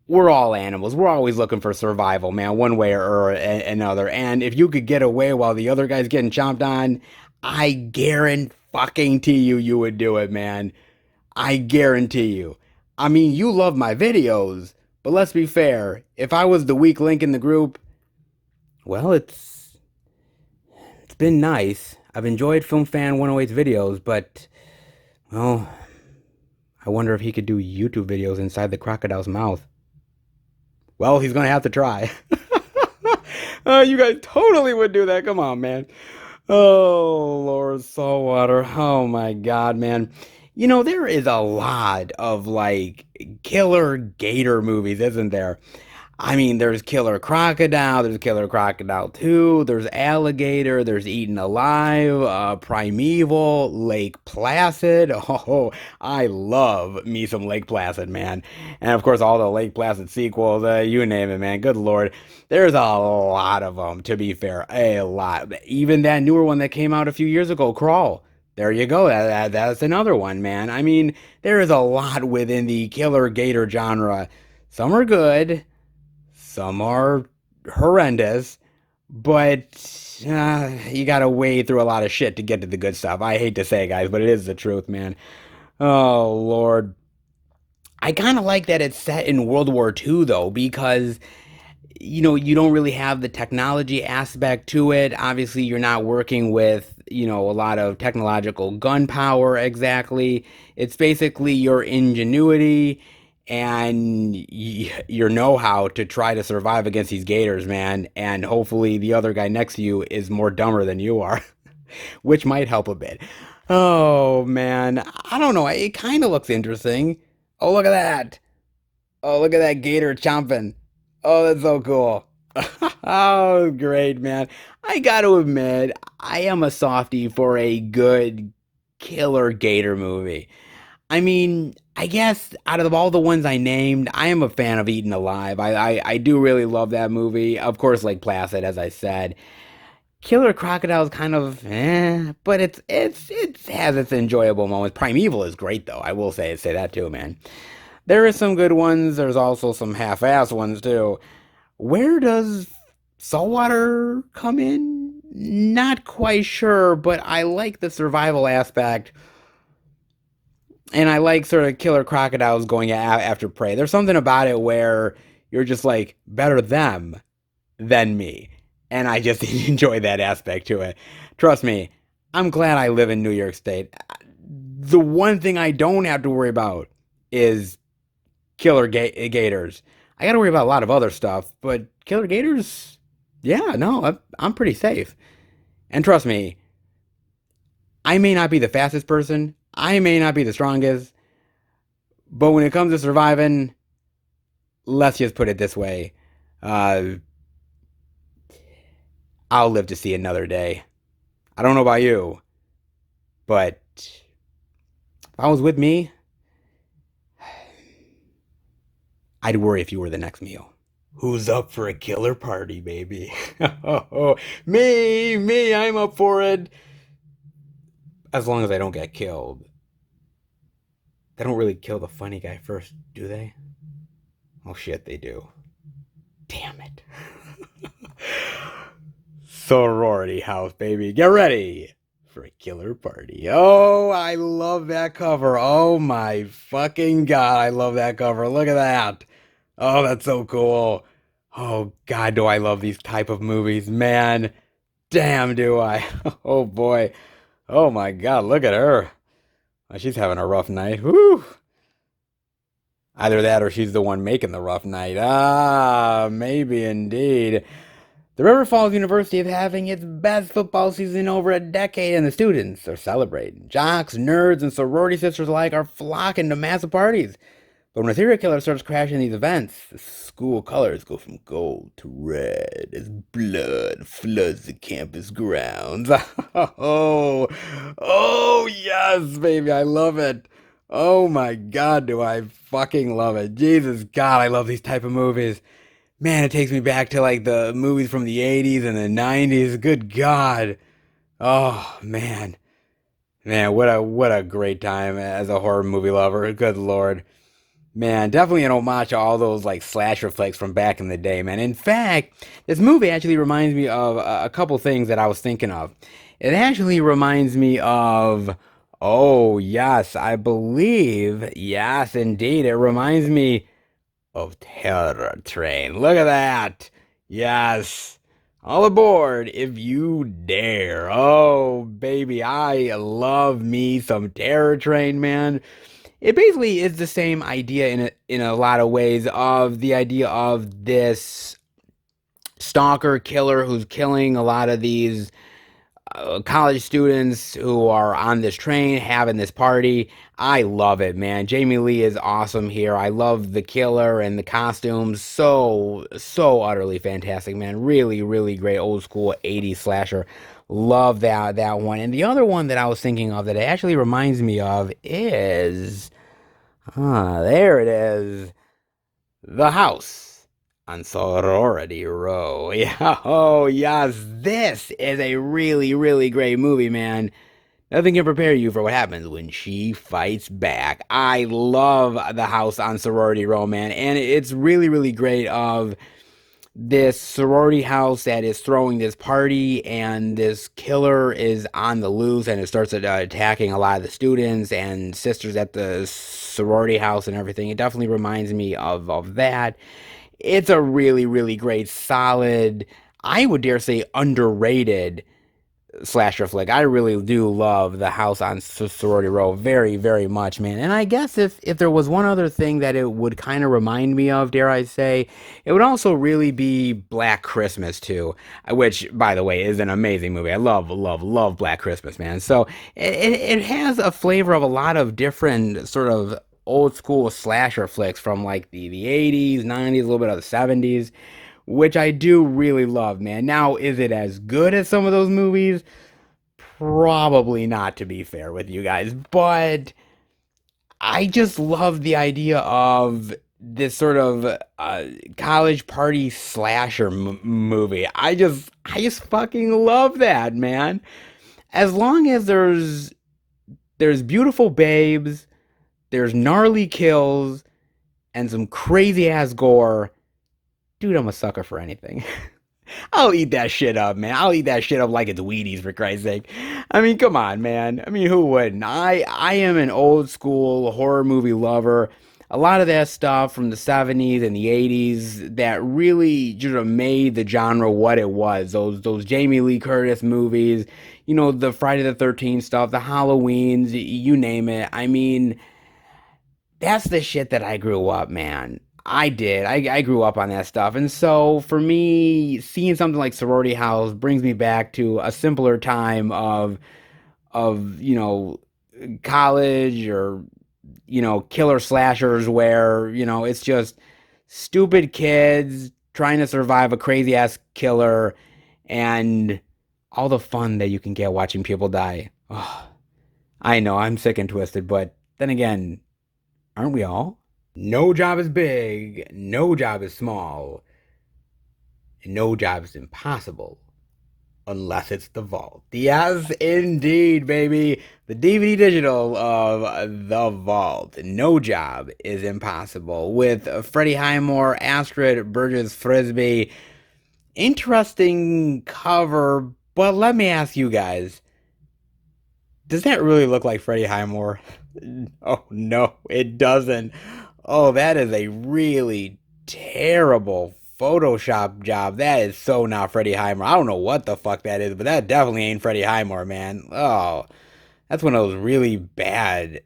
A: We're all animals. We're always looking for survival, man, one way or another. And if you could get away while the other guy's getting chomped on, I guarantee you would do it, man. I guarantee you. I mean, you love my videos, but let's be fair. If I was the weak link in the group, well, it's been nice. I've enjoyed Film Fan 108's videos, but well, I wonder if he could do YouTube videos inside the crocodile's mouth. Well, he's gonna have to try. You guys totally would do that. Come on, man. Oh, Lord, saltwater. Oh my God, man. There is a lot of like killer gator movies, isn't there? I mean, there's Killer Crocodile, there's Killer Crocodile 2, there's Alligator, there's Eaten Alive, Primeval, Lake Placid. Oh, I love me some Lake Placid, man. And of course, all the Lake Placid sequels, you name it, man. Good Lord. There's a lot of them, to be fair. A lot. Even that newer one that came out a few years ago, Crawl. There you go. That's another one, man. I mean, there is a lot within the killer gator genre. Some are good. Some are horrendous, but you gotta wade through a lot of shit to get to the good stuff. I hate to say, guys, but it is the truth, man. Oh, Lord. I kind of like that it's set in World War II, though, because, you don't really have the technology aspect to it. Obviously, you're not working with, a lot of technological gunpowder exactly. It's basically your ingenuity and your know-how to try to survive against these gators, man. And hopefully the other guy next to you is more dumber than you are, which might help a bit. Oh, man. I don't know. It kind of looks interesting. Oh, look at that. Oh, look at that gator chomping. Oh, that's so cool. Oh, great, man. I got to admit, I am a softie for a good killer gator movie. I mean, I guess out of all the ones I named, I am a fan of Eaten Alive. I do really love that movie. Of course, Lake Placid, as I said. Killer Crocodile's kind of but it has its enjoyable moments. Primeval is great though. I will say that too, man. There are some good ones. There's also some half-ass ones too. Where does saltwater come in? Not quite sure, but I like the survival aspect, and I like sort of killer crocodiles going after prey. There's something about it where you're just like better them than me, and I just enjoy that aspect to it. Trust me, I'm glad I live in New York State. The one thing I don't have to worry about is killer gators. I got to worry about a lot of other stuff, but killer gators, yeah, no, I'm pretty safe. And trust me, I may not be the fastest person, I may not be the strongest, but when it comes to surviving, let's just put it this way. Uh, I'll live to see another day. I don't know about you, but if I was with me, I'd worry if you were the next meal. Who's up for a killer party, baby? Oh, me, I'm up for it. As long as I don't get killed. They don't really kill the funny guy first, do they? Oh shit, they do. Damn it. Sorority house, baby. Get ready for a killer party. Oh, I love that cover. Oh my fucking god, I love that cover. Look at that. Oh, that's so cool. Oh god, do I love these type of movies, man. Damn, do I. Oh boy. Oh my god, look at her. Oh, she's having a rough night. Whew. Either that or she's the one making the rough night. Ah, maybe indeed. The River Falls University is having its best football season in over a decade, and the students are celebrating. Jocks, nerds, and sorority sisters alike are flocking to massive parties. But when a serial killer starts crashing these events, the school colors go from gold to red as blood floods the campus grounds. Oh, oh yes, baby, I love it. Oh my God, do I fucking love it. Jesus God, I love these type of movies. Man, it takes me back to like the movies from the 80s and the 90s. Good God. Oh man. Man, what a great time as a horror movie lover. Good Lord. Man, definitely an homage to all those like slasher flicks from back in the day, man. In fact, this movie actually reminds me of a couple things that I was thinking of. It actually reminds me of, oh yes, I believe, yes, indeed, it reminds me of Terror Train. Look at that. Yes. All aboard if you dare. Oh, baby, I love me some Terror Train, man. It basically is the same idea in a lot of ways of the idea of this stalker killer who's killing a lot of these college students who are on this train having this party. I love it, man. Jamie Lee is awesome here. I love the killer and the costumes. So utterly fantastic, man. Really, really great old school 80s slasher. Love that one. And the other one that I was thinking of that it actually reminds me of is there it is. The House on Sorority Row. Yeah, oh yes, this is a really, really great movie, man. Nothing can prepare you for what happens when she fights back. I love The House on Sorority Row, man, and it's really, really great of this sorority house that is throwing this party, and this killer is on the loose, and it starts attacking a lot of the students and sisters at the sorority house and everything. It definitely reminds me of that. It's a really, really great, solid, I would dare say underrated slasher flick. I really do love The House on Sorority Row very, very much, man. And I guess if there was one other thing that it would kind of remind me of, dare I say, it would also really be Black Christmas too, which, by the way, is an amazing movie. I love, love, love Black Christmas, man. So it has a flavor of a lot of different sort of old school slasher flicks from like the 80s, 90s, a little bit of the 70s, which I do really love, man. Now, is it as good as some of those movies? Probably not, to be fair with you guys, but I just love the idea of this sort of college party slasher movie. I just fucking love that, man. As long as there's beautiful babes, there's gnarly kills, and some crazy ass gore, dude, I'm a sucker for anything. I'll eat that shit up, man. I'll eat that shit up like it's Wheaties, for Christ's sake. I mean, come on, man. I mean, who wouldn't? I am an old school horror movie lover. A lot of that stuff from the 70s and the 80s that really just made the genre what it was. Those Jamie Lee Curtis movies, the Friday the 13th stuff, the Halloweens, you name it. I mean, that's the shit that I grew up, man. I did. I grew up on that stuff. And so for me, seeing something like Sorority House brings me back to a simpler time of college or, killer slashers where, it's just stupid kids trying to survive a crazy ass killer and all the fun that you can get watching people die. Oh, I know, I'm sick and twisted, but then again, aren't we all? No job is big, no job is small, and no job is impossible unless it's the vault. Yes, indeed, baby. The DVD digital of The Vault. No job is impossible. With Freddie Highmore, Astrid Burgess Frisbee. Interesting cover, but let me ask you guys, does that really look like Freddie Highmore? Oh, no, it doesn't. Oh, that is a really terrible Photoshop job. That is so not Freddie Highmore. I don't know what the fuck that is, but that definitely ain't Freddie Highmore, man. Oh, that's one of those really bad,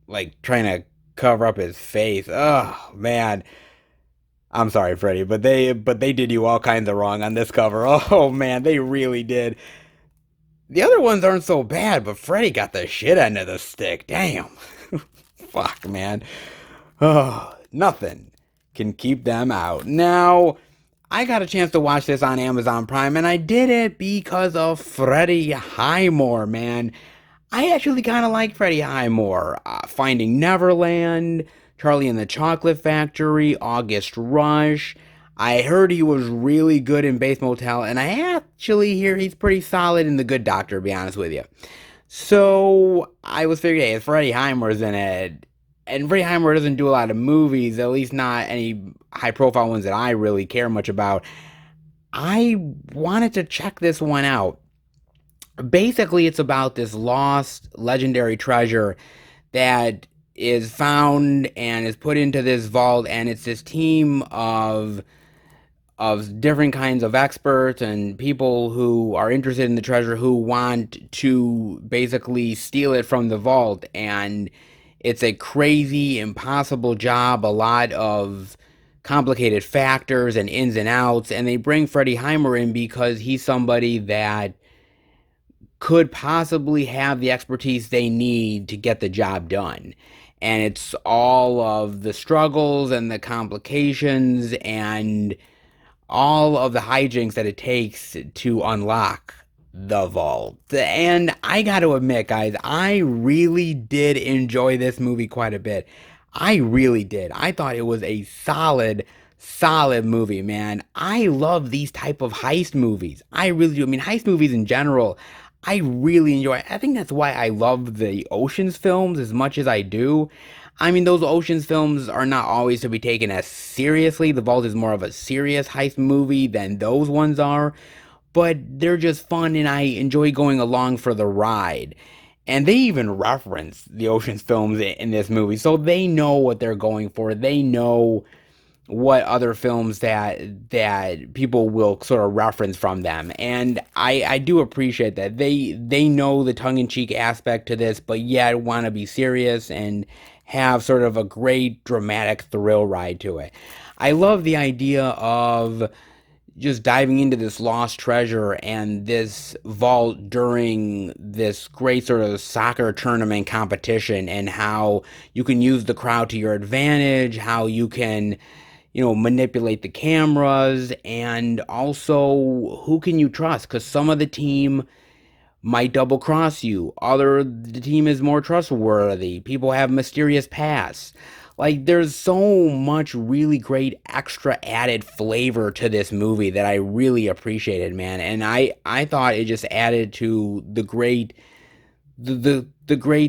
A: like, trying to cover up his face. Oh, man. I'm sorry, Freddie, but they did you all kinds of wrong on this cover. Oh, man, they really did. The other ones aren't so bad, but Freddie got the shit end of the stick. Damn. Fuck, man. Oh, nothing can keep them out. Now, I got a chance to watch this on Amazon Prime, and I did it because of Freddie Highmore, man. I actually kind of like Freddie Highmore. Finding Neverland, Charlie and the Chocolate Factory, August Rush. I heard he was really good in Bates Motel, and I actually hear he's pretty solid in The Good Doctor, to be honest with you. So, I was figuring, hey, if Freddie Highmore's in it, and Freddie Highmore doesn't do a lot of movies, at least not any high-profile ones that I really care much about, I wanted to check this one out. Basically, it's about this lost legendary treasure that is found and is put into this vault, and it's this team of different kinds of experts and people who are interested in the treasure who want to basically steal it from the vault. And it's a crazy, impossible job, a lot of complicated factors and ins and outs. And they bring Freddie Highmore in because he's somebody that could possibly have the expertise they need to get the job done. And it's all of the struggles and the complications and all of the hijinks that it takes to unlock the vault. And I got to admit, guys, I really did enjoy this movie quite a bit. I really did. I thought it was a solid movie, man. I love these type of heist movies. I really do. I mean, heist movies in general, I really enjoy. I think that's why I love the Ocean's films as much as I do. I mean, those Ocean's films are not always to be taken as seriously. The Vault is more of a serious heist movie than those ones are. But they're just fun and I enjoy going along for the ride. And they even reference the Ocean's films in this movie. So they know what they're going for. They know what other films that people will sort of reference from them. And I do appreciate that. They know the tongue-in-cheek aspect to this, but yet want to be serious and have sort of a great dramatic thrill ride to it. I love the idea of just diving into this lost treasure and this vault during this great sort of soccer tournament competition, and how you can use the crowd to your advantage, how you can, manipulate the cameras, and also who can you trust? Because some of the team might double cross you. The team is more trustworthy. People have mysterious pasts. Like there's so much really great extra added flavor to this movie that I really appreciated, man. And I thought it just added to the great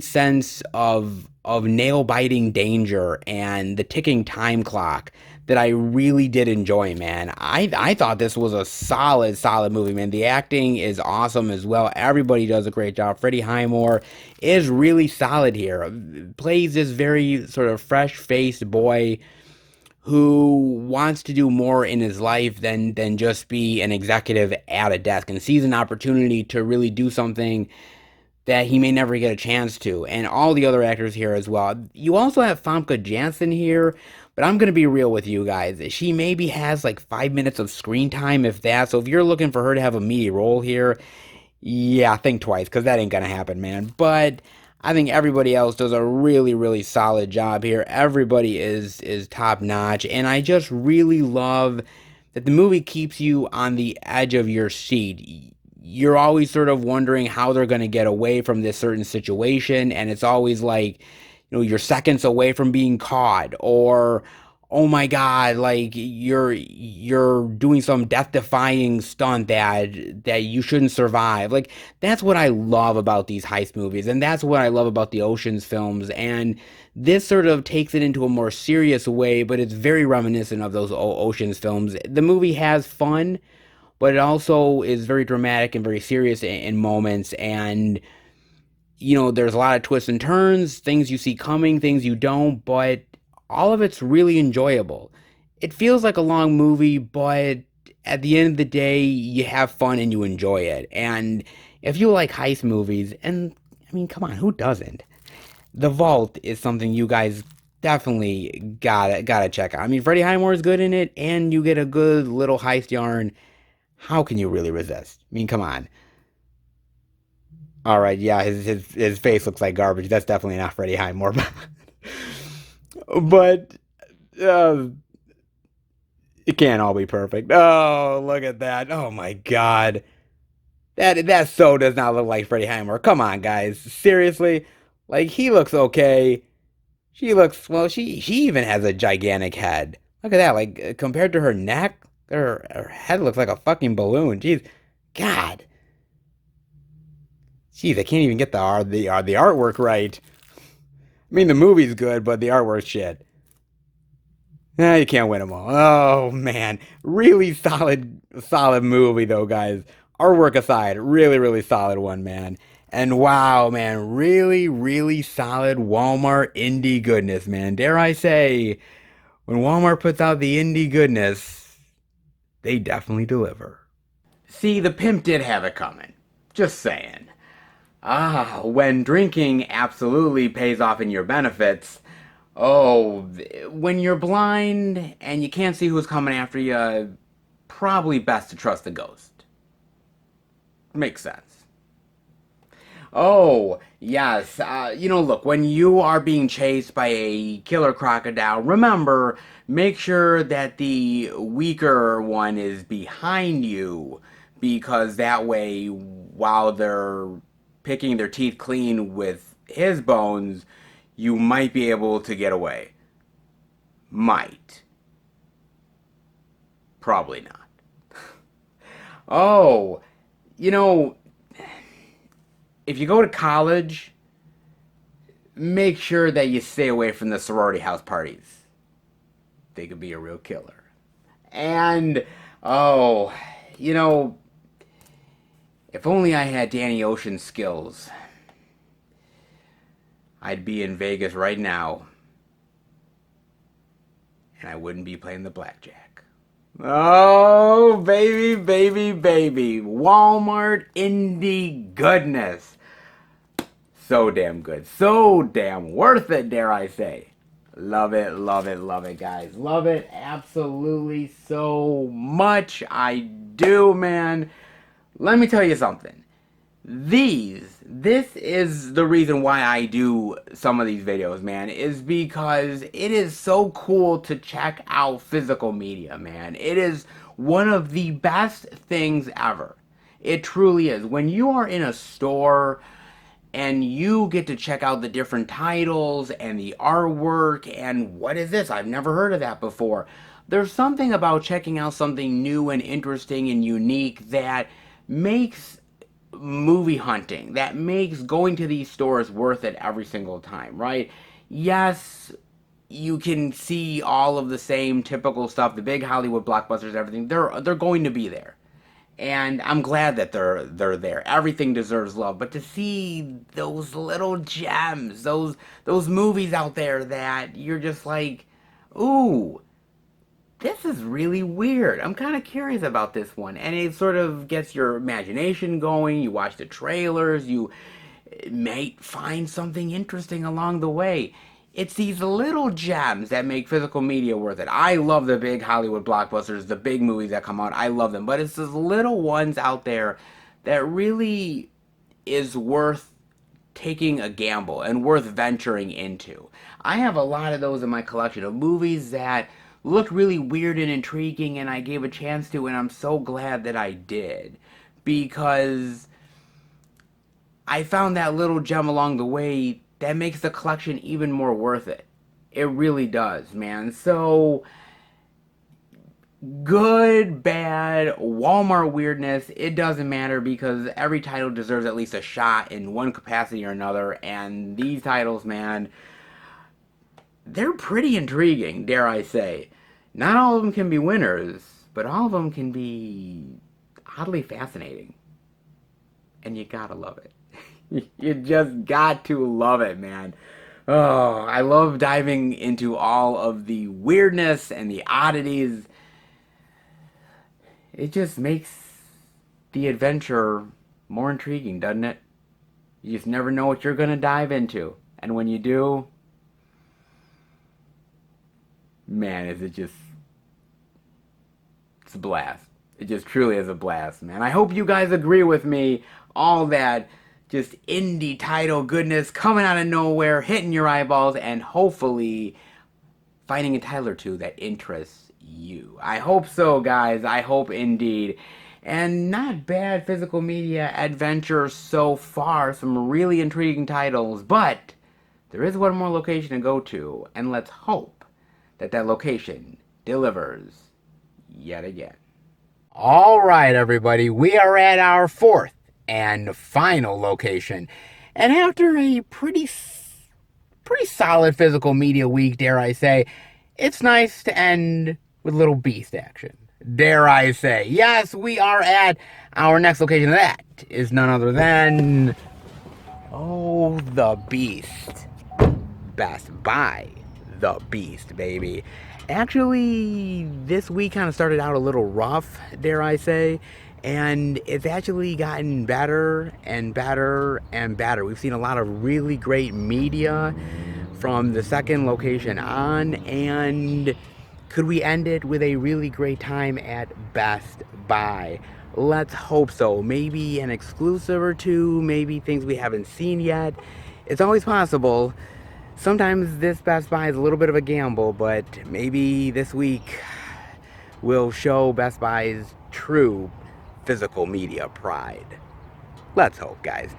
A: sense of nail biting danger and the ticking time clock that I really did enjoy, man. I thought this was a solid movie, man. The acting is awesome as well. Everybody does a great job. Freddie Highmore is really solid here. Plays this very sort of fresh faced boy who wants to do more in his life than just be an executive at a desk, and sees an opportunity to really do something that he may never get a chance to. And all the other actors here as well. You also have Famke Janssen here, but I'm going to be real with you guys. She maybe has like 5 minutes of screen time, if that. So if you're looking for her to have a meaty role here, yeah, think twice, because that ain't going to happen, man. But I think everybody else does a really solid job here. Everybody is top notch, and I just really love that the movie keeps you on the edge of your seat. You're always sort of wondering how they're going to get away from this certain situation, and it's always like, you're seconds away from being caught, or oh my god, like you're doing some death-defying stunt that you shouldn't survive. Like that's what I love about these heist movies, and that's what I love about the Ocean's films. And this sort of takes it into a more serious way, but it's very reminiscent of those Ocean's films. The movie has fun, but it also is very dramatic and very serious in moments. And there's a lot of twists and turns, things you see coming, things you don't, but all of it's really enjoyable. It feels like a long movie, but at the end of the day, you have fun and you enjoy it. And if you like heist movies, and I mean, come on, who doesn't? The Vault is something you guys definitely gotta check out. I mean, Freddie Highmore is good in it, and you get a good little heist yarn. How can you really resist? I mean, come on. All right, yeah, his face looks like garbage. That's definitely not Freddie Highmore, but uh, it can't all be perfect. Oh, look at that! Oh my God, that so does not look like Freddie Highmore. Come on, guys, seriously, like he looks okay. She looks well. She even has a gigantic head. Look at that. Like compared to her neck, her head looks like a fucking balloon. Jeez, God. Jeez, I can't even get the artwork right. I mean, the movie's good, but the artwork's shit. Nah, you can't win them all. Oh man, really solid movie though, guys. Artwork aside, really solid one, man. And wow, man, really solid Walmart indie goodness, man. Dare I say, when Walmart puts out the indie goodness, they definitely deliver. See, the pimp did have it coming. Just saying. When drinking absolutely pays off in your benefits, oh, when you're blind and you can't see who's coming after you, probably best to trust the ghost. Makes sense. Oh, yes. Look, when you are being chased by a killer crocodile, remember, make sure that the weaker one is behind you, because that way, while they're picking their teeth clean with his bones, you might be able to get away. Might. Probably not. Oh, you know, if you go to college, make sure that you stay away from the sorority house parties. They could be a real killer. And, oh, you know, if only I had Danny Ocean's skills, I'd be in Vegas right now, and I wouldn't be playing the blackjack. Oh, baby. Walmart indie goodness. So damn good. So damn worth it, dare I say. Love it, guys. Love it absolutely so much. I do, man. Let me tell you something. This is the reason why I do some of these videos, man, is because it is so cool to check out physical media, man. It is one of the best things ever. It truly is. When you are in a store and you get to check out the different titles and the artwork and what is this? I've never heard of that before. There's something about checking out something new and interesting and unique that makes movie hunting, that makes going to these stores worth it every single time, right? Yes, you can see all of the same typical stuff, the big Hollywood blockbusters, everything. They're going to be there. And I'm glad that they're there. Everything deserves love, but to see those little gems, those movies out there that you're just like, ooh, this is really weird. I'm kind of curious about this one. And it sort of gets your imagination going. You watch the trailers, you might find something interesting along the way. It's these little gems that make physical media worth it. I love the big Hollywood blockbusters, the big movies that come out. I love them. But it's those little ones out there that really is worth taking a gamble and worth venturing into. I have a lot of those in my collection of movies that looked really weird and intriguing and I gave a chance to, and I'm so glad that I did, because I found that little gem along the way that makes the collection even more worth it. It really does, man. So, good, bad, Walmart weirdness, it doesn't matter, because every title deserves at least a shot in one capacity or another, and these titles, man, they're pretty intriguing, dare I say. Not all of them can be winners, but all of them can be oddly fascinating. And you gotta love it. You just got to love it, man. Oh, I love diving into all of the weirdness and the oddities. It just makes the adventure more intriguing, doesn't it? You just never know what you're going to dive into. And when you do, man, is it just... it's a blast. It just truly is a blast, man. I hope you guys agree with me. All that just indie title goodness coming out of nowhere, hitting your eyeballs, and hopefully finding a title or two that interests you. I hope so, guys. I hope indeed. And not bad physical media adventure so far. Some really intriguing titles, but there is one more location to go to, and let's hope that that location delivers yet again. All right, everybody, we are at our fourth and final location. And after a pretty solid physical media week, dare I say, it's nice to end with a little beast action. Dare I say. Yes, we are at our next location. That is none other than... oh, the Beast. Best Buy. The Beast, baby. Actually, this week kind of started out a little rough, dare I say, and it's actually gotten better and better and better. We've seen a lot of really great media from the second location on, and could we end it with a really great time at Best Buy? Let's hope so. Maybe an exclusive or two, maybe things we haven't seen yet. It's always possible. Sometimes this Best Buy is a little bit of a gamble, but maybe this week will show Best Buy's true physical media pride. Let's hope, guys.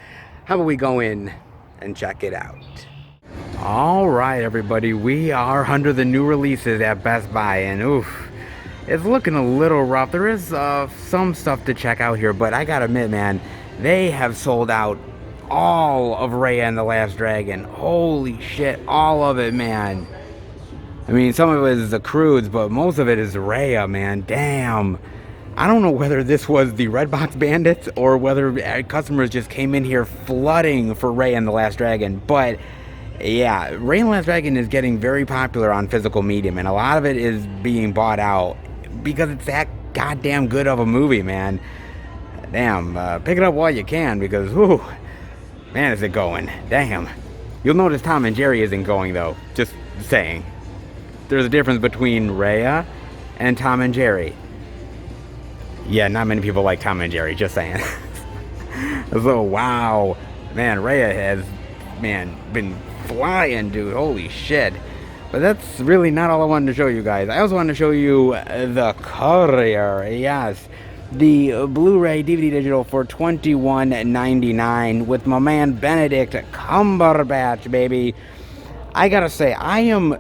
A: How about we go in and check it out? All right, everybody, we are under the new releases at Best Buy, and oof, it's looking a little rough. There is some stuff to check out here, but I gotta admit, man, they have sold out all of Raya and the Last Dragon. Holy shit, all of it, man. I mean, some of it is the Croods, but most of it is Raya, man. Damn. I don't know whether this was the Redbox Bandits or whether customers just came in here flooding for Raya and the Last Dragon. But yeah, Raya and the Last Dragon is getting very popular on physical media, and a lot of it is being bought out because it's that goddamn good of a movie, man. Damn, pick it up while you can, because whew, man, is it going. Damn. You'll notice Tom and Jerry isn't going, though. Just saying. There's a difference between Raya and Tom and Jerry. Yeah, not many people like Tom and Jerry, just saying. So, wow. Man, Raya has, man, been flying, dude. Holy shit. But that's really not all I wanted to show you guys. I also wanted to show you the Courier. Yes. the Blu-ray DVD digital for $21.99 with my man Benedict Cumberbatch, baby. I gotta say, I am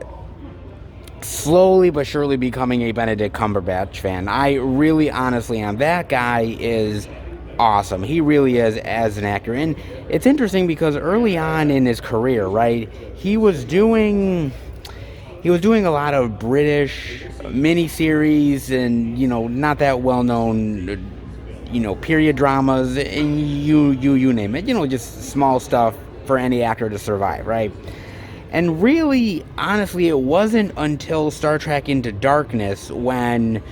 A: slowly but surely becoming a Benedict Cumberbatch fan. I really honestly am. That guy is awesome. He really is as an actor. And it's interesting because early on in his career, right, he was doing a lot of British miniseries and, not that well-known, period dramas, and you name it, just small stuff for any actor to survive, right? And really, honestly, it wasn't until Star Trek Into Darkness when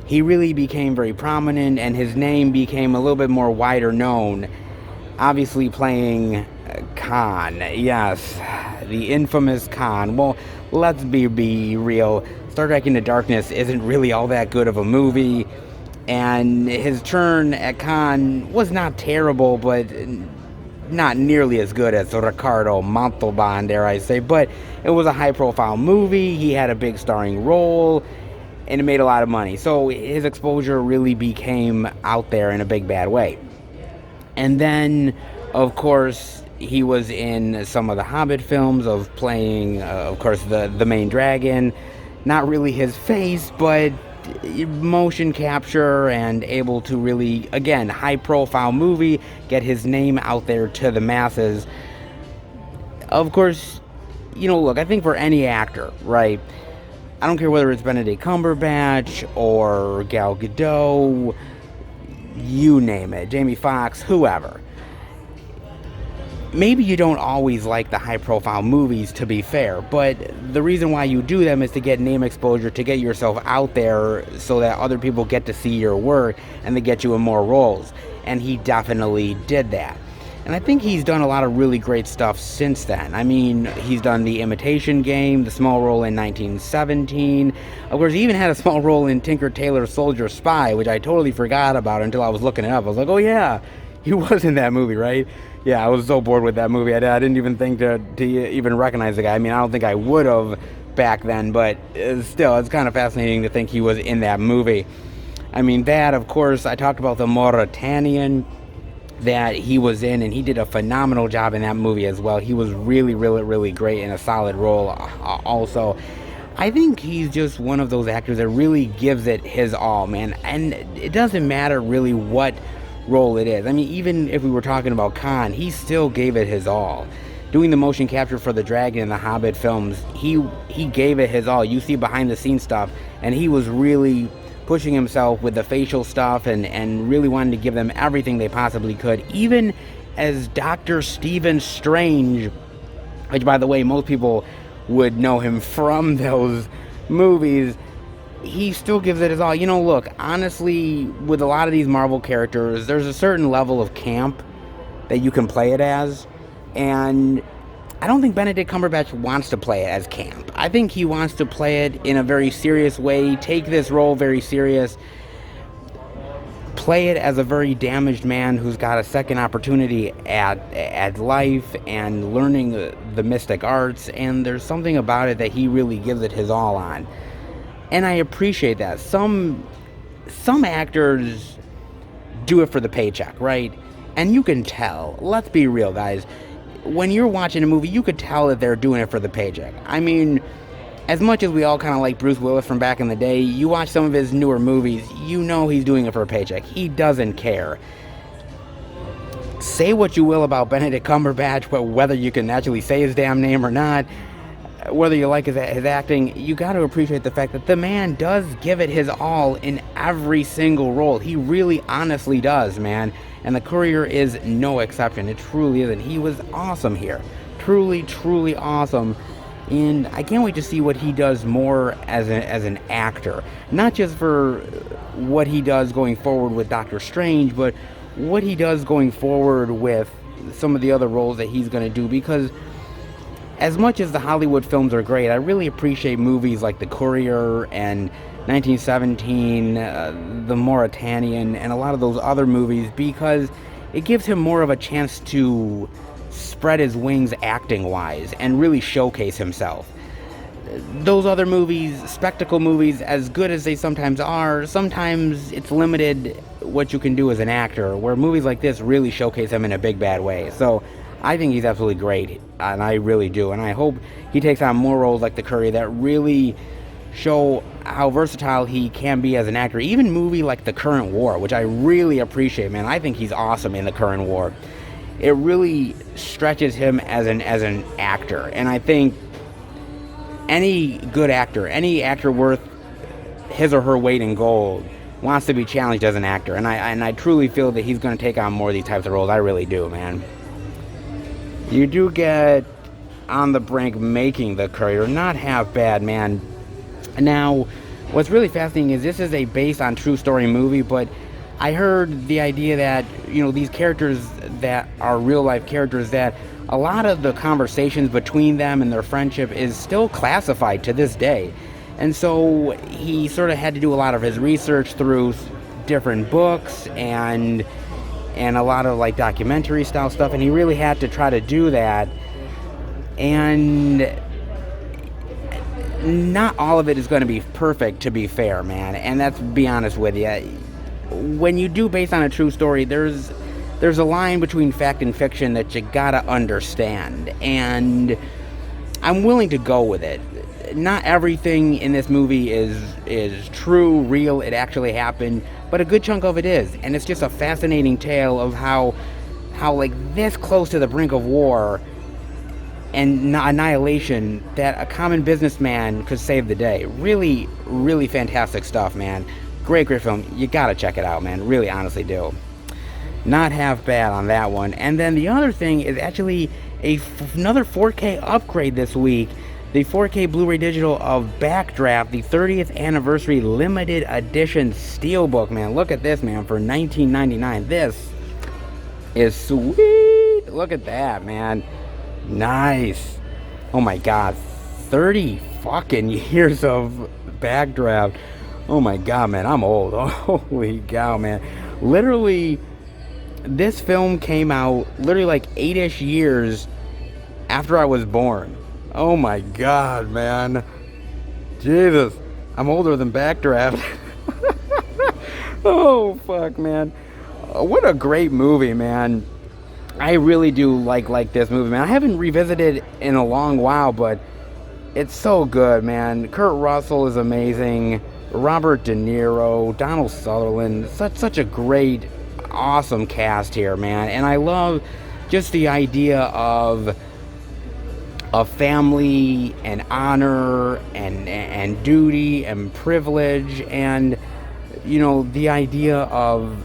A: he really became very prominent and his name became a little bit more wider known. Obviously playing Khan, yes, the infamous Khan. Well, let's be real. Star Trek Into Darkness isn't really all that good of a movie, and his turn at Khan was not terrible, but not nearly as good as Ricardo Montalban, dare I say, but it was a high-profile movie. He had a big starring role, and it made a lot of money. So his exposure really became out there in a big bad way. And then, of course, he was in some of the Hobbit films of playing, of course, the main dragon. Not really his face, but motion capture and able to really, again, high-profile movie, get his name out there to the masses. Of course, look, I think for any actor, right, I don't care whether it's Benedict Cumberbatch or Gal Gadot, you name it, Jamie Foxx, whoever. Maybe you don't always like the high-profile movies, to be fair, but the reason why you do them is to get name exposure, to get yourself out there so that other people get to see your work and they get you in more roles. And he definitely did that. And I think he's done a lot of really great stuff since then. I mean, he's done The Imitation Game, the small role in 1917. Of course, he even had a small role in Tinker Tailor Soldier Spy, which I totally forgot about until I was looking it up. I was like, oh yeah, he was in that movie, right? Yeah, I was so bored with that movie. I didn't even think to even recognize the guy. I mean, I don't think I would have back then, but still, it's kind of fascinating to think he was in that movie. I mean, that, of course, I talked about The Mauritanian that he was in, and he did a phenomenal job in that movie as well. He was really, really, really great in a solid role also. I think he's just one of those actors that really gives it his all, man. And it doesn't matter really what role it is. I mean, even if we were talking about Khan, he still gave it his all. Doing the motion capture for the Dragon in the Hobbit films, he gave it his all. You see behind the scenes stuff, and he was really pushing himself with the facial stuff and really wanted to give them everything they possibly could. Even as Dr. Stephen Strange, which, by the way, most people would know him from those movies, he still gives it his all. Look, honestly, with a lot of these Marvel characters, there's a certain level of camp that you can play it as, and I don't think Benedict Cumberbatch wants to play it as camp. I think he wants to play it in a very serious way, take this role very serious, play it as a very damaged man who's got a second opportunity at life and learning the mystic arts, and there's something about it that he really gives it his all on. And I appreciate that. Some actors do it for the paycheck, right? And you can tell. Let's be real, guys. When you're watching a movie, you could tell that they're doing it for the paycheck. I mean, as much as we all kind of like Bruce Willis from back in the day, you watch some of his newer movies, you know he's doing it for a paycheck. He doesn't care. Say what you will about Benedict Cumberbatch, but whether you can actually say his damn name or not, whether you like his acting, you got to appreciate the fact that the man does give it his all in every single role. He really honestly does, man. And The Courier is no exception. It truly isn't. He was awesome here. Truly, truly awesome. And I can't wait to see what he does more as an actor. Not just for what he does going forward with Doctor Strange, but what he does going forward with some of the other roles that he's going to do. Because as much as the Hollywood films are great, I really appreciate movies like The Courier and 1917, The Mauritanian, and a lot of those other movies, because it gives him more of a chance to spread his wings acting-wise and really showcase himself. Those other movies, spectacle movies, as good as they sometimes are, sometimes it's limited what you can do as an actor, where movies like this really showcase him in a big bad way. So I think he's absolutely great, and I really do. And I hope he takes on more roles like The Courier that really show how versatile he can be as an actor. Even movie like The Current War, which I really appreciate, man. I think he's awesome in The Current War. It really stretches him as an actor, and I think any good actor, any actor worth his or her weight in gold, wants to be challenged as an actor, and I truly feel that he's going to take on more of these types of roles. I really do, man. You do get On the Brink making The Courier. Not half bad, man. Now, what's really fascinating is this is a based on true story movie, but I heard the idea that, you know, these characters that are real life characters, that a lot of the conversations between them and their friendship is still classified to this day. And so he sort of had to do a lot of his research through different books and a lot of like documentary style stuff, and he really had to try to do that. And not all of it is going to be perfect, to be fair, man. And that's, be honest with you, when you do based on a true story, there's a line between fact and fiction that you gotta understand, and I'm willing to go with it. Not everything in this movie is true, real, it actually happened, but a good chunk of it is, and it's just a fascinating tale of how like this close to the brink of war and annihilation that a common businessman could save the day. Really, really fantastic stuff, man. Great film. You gotta check it out, man. Really, honestly do. Not half bad on that one. And then the other thing is actually another 4K upgrade this week. The 4K Blu-ray digital of Backdraft, the 30th anniversary limited edition steelbook, man. Look at this, man, for $19.99. This is sweet. Look at that, man. Nice. Oh my God, 30 fucking years of Backdraft. Oh my God, man, I'm old. Holy cow, man. Literally, this film came out literally like 8-ish years after I was born. Oh my God, man. Jesus, I'm older than Backdraft. Oh, fuck, man. What a great movie, man. I really do like this movie, man. I haven't revisited in a long while, but it's so good, man. Kurt Russell is amazing. Robert De Niro, Donald Sutherland, such a great, awesome cast here, man. And I love just the idea of family and honor and duty and privilege, and, you know, the idea of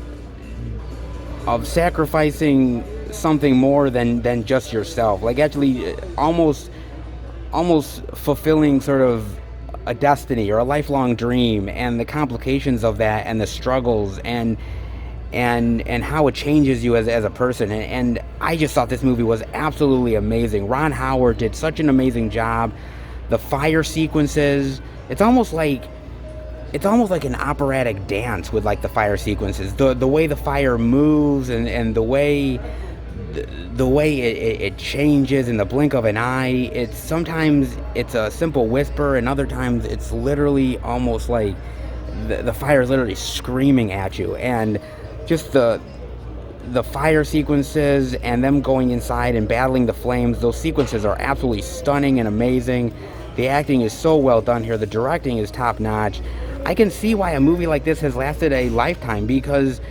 A: sacrificing something more than just yourself, like actually almost fulfilling sort of a destiny or a lifelong dream, and the complications of that, and the struggles, and how it changes you as a person. And I just thought this movie was absolutely amazing. Ron Howard did such an amazing job. The fire sequences, it's almost like an operatic dance with like the fire sequences, the way the fire moves, and the way it changes in the blink of an eye. It's sometimes it's a simple whisper, and other times it's literally almost like the fire is literally screaming at you. And just the fire sequences and them going inside and battling the flames, those sequences are absolutely stunning and amazing. The acting is so well done here. The directing is top notch. I can see why a movie like this has lasted a lifetime, because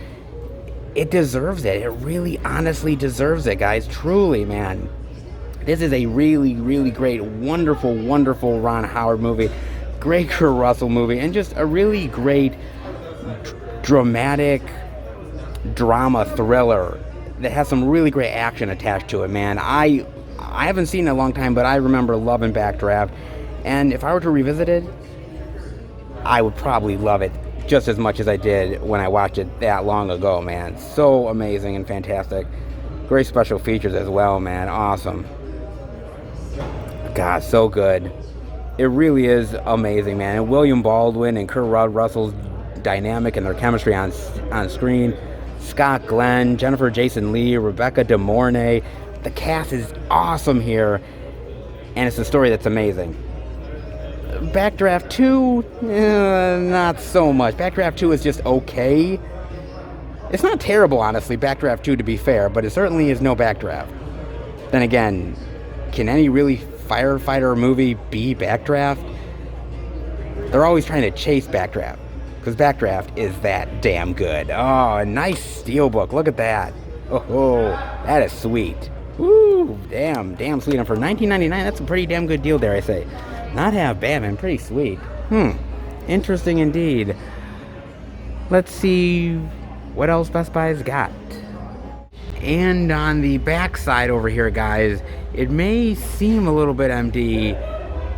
A: it deserves it. It really honestly deserves it, guys. Truly, man. This is a really, really great, wonderful, wonderful Ron Howard movie. Great Kurt Russell movie. And just a really great dramatic drama thriller that has some really great action attached to it, man. I haven't seen it in a long time, but I remember loving Backdraft. And if I were to revisit it, I would probably love it just as much as I did when I watched it that long ago, man. So amazing and fantastic. Great special features as well, man. Awesome. God, so good. It really is amazing, man. And William Baldwin and Kurt Russell's dynamic and their chemistry on screen. Scott Glenn, Jennifer Jason Leigh, Rebecca De Mornay. The cast is awesome here, and it's a story that's amazing. Backdraft 2, not so much. Backdraft 2 is just okay. It's not terrible, honestly, Backdraft 2, to be fair, but it certainly is no Backdraft. Then again, can any really firefighter movie be Backdraft? They're always trying to chase Backdraft, because Backdraft is that damn good. Oh, a nice steelbook. Look at that. Oh, that is sweet. Woo, damn sweet. And for $19.99, that's a pretty damn good deal, dare I say. Not half bad, man. Pretty sweet. Interesting indeed. Let's see what else Best Buy's got. And on the back side over here, guys, it may seem a little bit empty,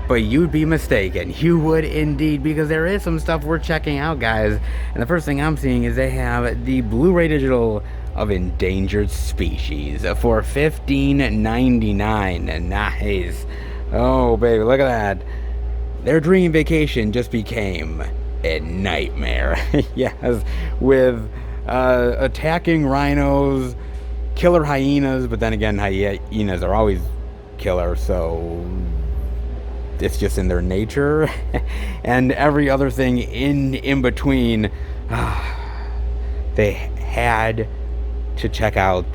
A: but you'd be mistaken. You would indeed, because there is some stuff we're checking out, guys. And the first thing I'm seeing is they have the Blu-ray digital of Endangered Species for $15.99. Nice. Oh, baby, look at that. Their dream vacation just became a nightmare. Yes, with attacking rhinos, killer hyenas, but then again, hyenas are always killer, so it's just in their nature. And every other thing in between. They had to check out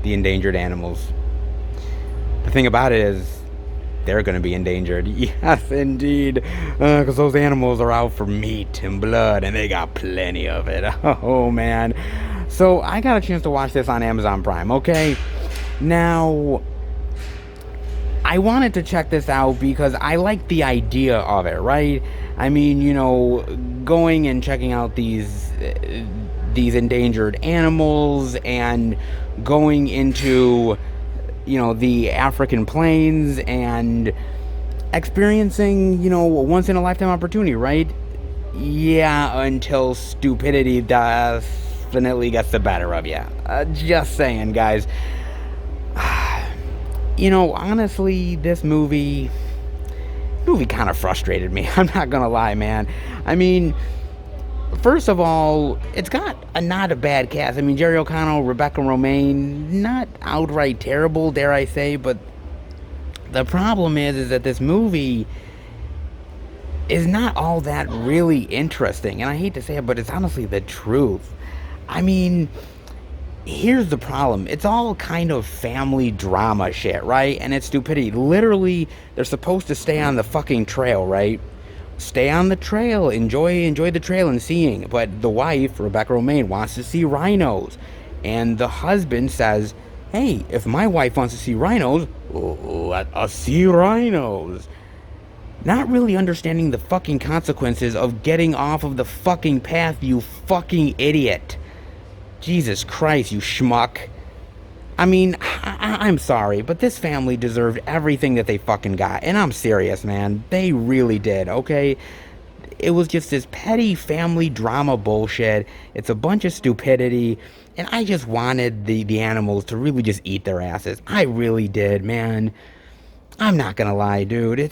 A: the endangered animals. The thing about it is, they're going to be endangered. Yes, indeed. Because those animals are out for meat and blood, and they got plenty of it. Oh, man. So, I got a chance to watch this on Amazon Prime, okay? Now, I wanted to check this out because I like the idea of it, right? I mean, you know, going and checking out these endangered animals and going into, you know, the African plains and experiencing, you know, once in a lifetime opportunity, right? Yeah, until stupidity definitely gets the better of you. Just saying, guys. You know, honestly, this movie kind of frustrated me. I'm not gonna lie, man. I mean, first of all, it's got not a bad cast. I mean, Jerry O'Connell, Rebecca Romijn, not outright terrible, dare I say, but the problem is that this movie is not all that really interesting. And I hate to say it, but it's honestly the truth. I mean, here's the problem. It's all kind of family drama shit, right? And it's stupidity. Literally, they're supposed to stay on the fucking trail, right? Stay on the trail, enjoy the trail and seeing. But the wife, Rebecca Romijn, wants to see rhinos. And the husband says, hey, if my wife wants to see rhinos, let us see rhinos. Not really understanding the fucking consequences of getting off of the fucking path, you fucking idiot. Jesus Christ, you schmuck. I mean, I'm sorry, but this family deserved everything that they fucking got. And I'm serious, man. They really did, okay? It was just this petty family drama bullshit. It's a bunch of stupidity. And I just wanted the animals to really just eat their asses. I really did, man. I'm not gonna lie, dude.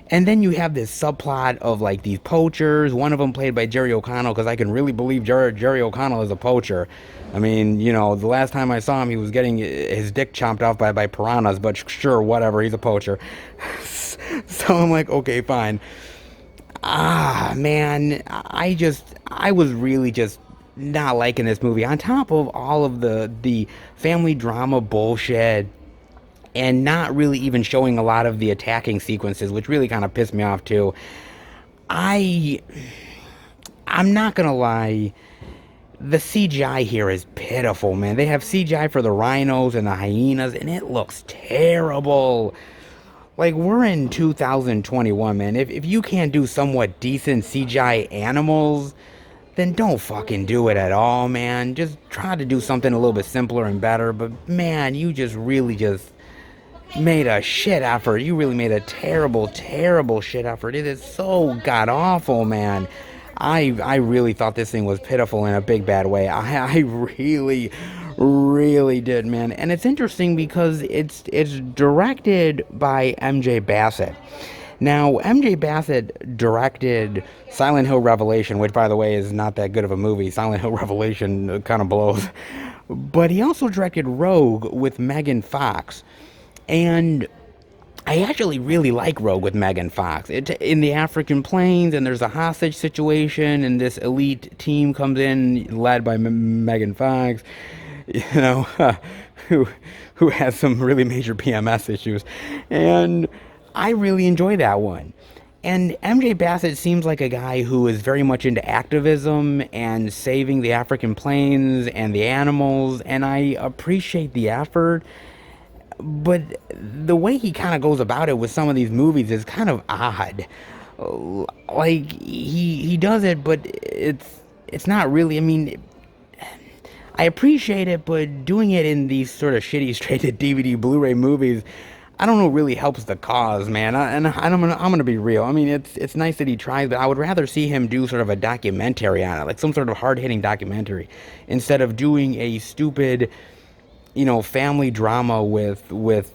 A: And then you have this subplot of, like, these poachers. One of them played by Jerry O'Connell, because I can really believe Jerry O'Connell is a poacher. I mean, you know, the last time I saw him, he was getting his dick chomped off by piranhas, but sure, whatever, he's a poacher. So I'm like, okay, fine. Man, I was really just not liking this movie. On top of all of the family drama bullshit, and not really even showing a lot of the attacking sequences, which really kind of pissed me off too. I'm not gonna lie, the CGI here is pitiful, man. They have CGI for the rhinos and the hyenas, and it looks terrible. Like, we're in 2021, man. If you can't do somewhat decent CGI animals, then don't fucking do it at all, man. Just try to do something a little bit simpler and better. But, man, you just really just made a shit effort. You really made a terrible, terrible shit effort. It is so god-awful, man. I really thought this thing was pitiful in a big bad way. I really, really did, man. And it's interesting because it's directed by MJ Bassett. Now, MJ Bassett directed Silent Hill Revelation, which, by the way, is not that good of a movie. Silent Hill Revelation kind of blows. But he also directed Rogue with Megan Fox. And I actually really like Rogue with Megan Fox. In the African plains, and there's a hostage situation, and this elite team comes in, led by Megan Fox, you know, who who has some really major PMS issues, and I really enjoy that one. And MJ Bassett seems like a guy who is very much into activism and saving the African plains and the animals, and I appreciate the effort. But the way he kind of goes about it with some of these movies is kind of odd. Like he does it, but it's not really. I mean, I appreciate it, but doing it in these sort of shitty straight to DVD Blu-ray movies, I don't know, really helps the cause, man. I'm gonna be real. I mean, it's nice that he tries, but I would rather see him do sort of a documentary on it, like some sort of hard-hitting documentary, instead of doing a stupid, family drama with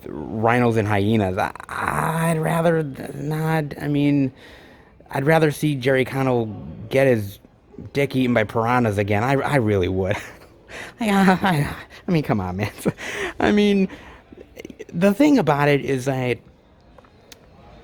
A: rhinos and hyenas. I'd rather not. I mean, I'd rather see Jerry Connell get his dick eaten by piranhas again. I really would. I mean, come on, man. I mean, the thing about it is that,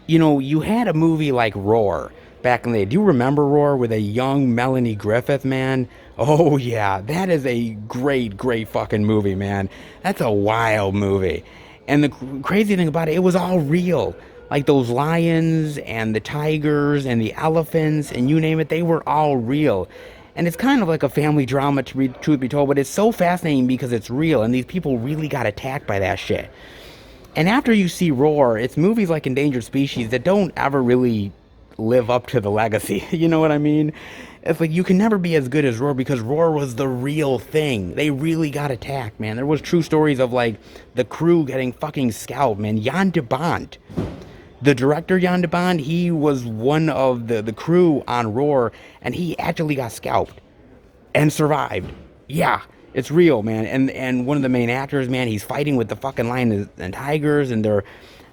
A: you had a movie like Roar back in the day. Do you remember Roar with a young Melanie Griffith, man? Oh, yeah. That is a great, great fucking movie, man. That's a wild movie. And the crazy thing about it, it was all real. Like those lions and the tigers and the elephants and you name it, they were all real. And it's kind of like a family drama, truth be told, but it's so fascinating because it's real, and these people really got attacked by that shit. And after you see Roar, it's movies like Endangered Species that don't ever really live up to the legacy. You know what I mean? It's like you can never be as good as Roar because Roar was the real thing. They really got attacked, man. There was true stories of, like, the crew getting fucking scalped, man. Jan de Bont, the director Jan de Bont, he was one of the crew on Roar, and he actually got scalped and survived. Yeah, it's real, man. And one of the main actors, man, he's fighting with the fucking lions and tigers, and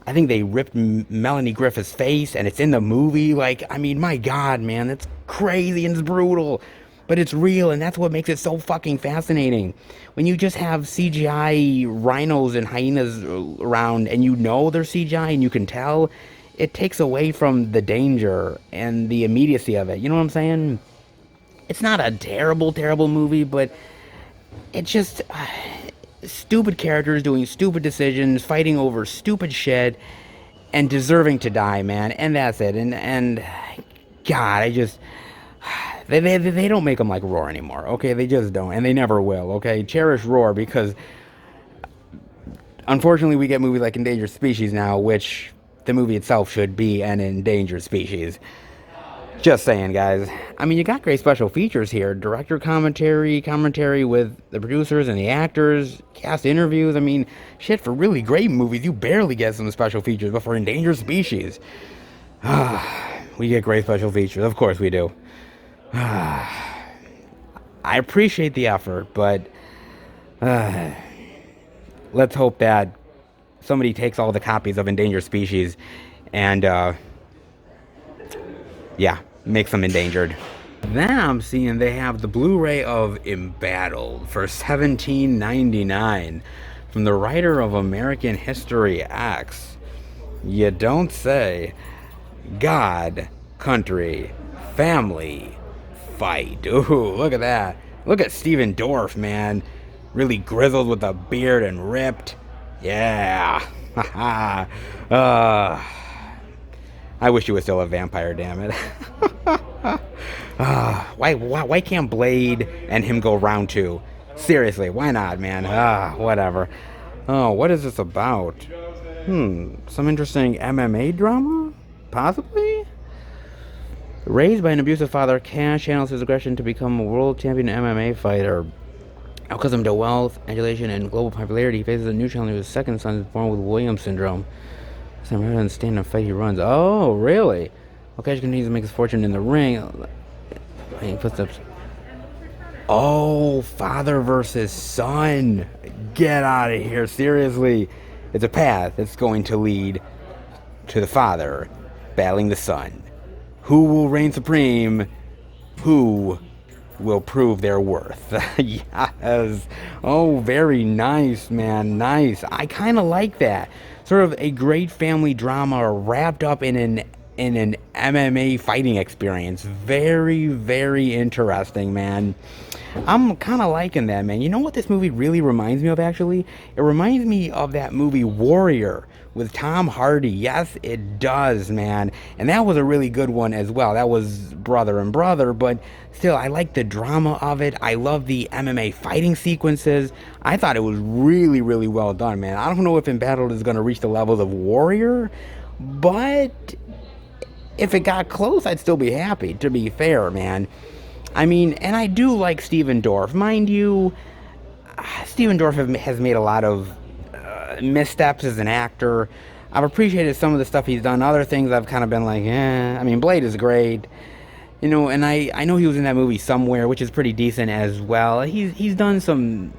A: I think they ripped Melanie Griffith's face, and it's in the movie. Like, I mean, my God, man, that's crazy and it's brutal. But it's real, and that's what makes it so fucking fascinating. When you just have CGI rhinos and hyenas around, and they're CGI, and you can tell, it takes away from the danger and the immediacy of it. You know what I'm saying? It's not a terrible, terrible movie, but it's just stupid characters doing stupid decisions, fighting over stupid shit, and deserving to die, man. And that's it. And God, I just... They don't make them like Roar anymore, okay? They just don't, and they never will, okay? Cherish Roar, because unfortunately we get movies like Endangered Species now, which the movie itself should be an endangered species. Just saying, guys. I mean, you got great special features here. Director commentary with the producers and the actors, cast interviews. I mean, shit, for really great movies, you barely get some special features, but for Endangered Species, we get great special features. Of course we do. I appreciate the effort, but let's hope that somebody takes all the copies of Endangered Species and, makes them endangered. Then I'm seeing they have the Blu-ray of Embattled for $17.99 from the writer of American History X. You don't say. God, country, family, fight. Ooh, look at that. Look at Steven Dorff, man. Really grizzled with a beard and ripped. Yeah. I wish he was still a vampire, damn it. Why can't Blade and him go round two? Seriously, why not, man? Whatever. Oh, what is this about? Some interesting MMA drama? Possibly? Raised by an abusive father, Cash channels his aggression to become a world champion MMA fighter. Accustomed to wealth, adulation, and global popularity, he faces a new challenge with his second son, born with Williams syndrome. So rather than stand and fight, he runs. Oh, really? Well, Cash continues to make his fortune in the ring. Footsteps. Oh, father versus son. Get out of here, seriously. It's a path that's going to lead to the father battling the son. Who will reign supreme? Who will prove their worth. Yes. Oh, very nice, man. Nice. I kind of like that. Sort of a great family drama wrapped up in an MMA fighting experience. Very, very interesting, man. I'm kind of liking that, man. You know what this movie really reminds me of, actually? It reminds me of that movie Warrior with Tom Hardy. Yes, it does, man. And that was a really good one as well. That was brother and brother, but still, I like the drama of it. I love the MMA fighting sequences. I thought it was really, really well done, man. I don't know if Embattled is going to reach the levels of Warrior, but if it got close, I'd still be happy, to be fair, man. I mean, and I do like Steven Dorff. Mind you, Steven Dorff has made a lot of missteps as an actor. I've appreciated some of the stuff he's done. Other things I've kind of been like, I mean, Blade is great. You know, and I know he was in that movie Somewhere, which is pretty decent as well. He's done some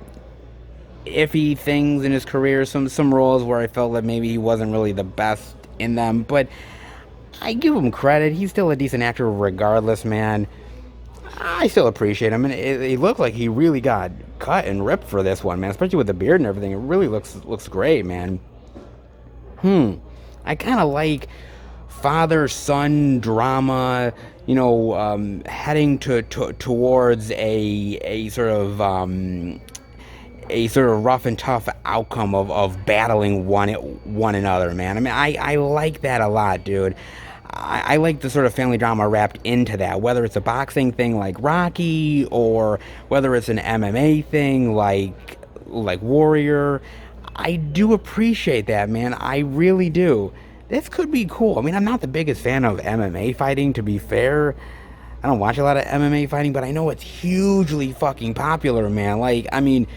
A: iffy things in his career, some roles where I felt that maybe he wasn't really the best in them, but I give him credit. He's still a decent actor regardless, man. I still appreciate him, and it looked like he really got cut and ripped for this one, man. Especially with the beard and everything, it really looks great, man. I kind of like father-son drama, you know, heading towards a sort of rough and tough outcome of battling one another, man. I mean, I like that a lot, dude. I like the sort of family drama wrapped into that, whether it's a boxing thing like Rocky or whether it's an MMA thing like Warrior. I do appreciate that, man. I really do. This could be cool. I mean, I'm not the biggest fan of MMA fighting, to be fair. I don't watch a lot of MMA fighting, but I know it's hugely fucking popular, man. Like, I mean,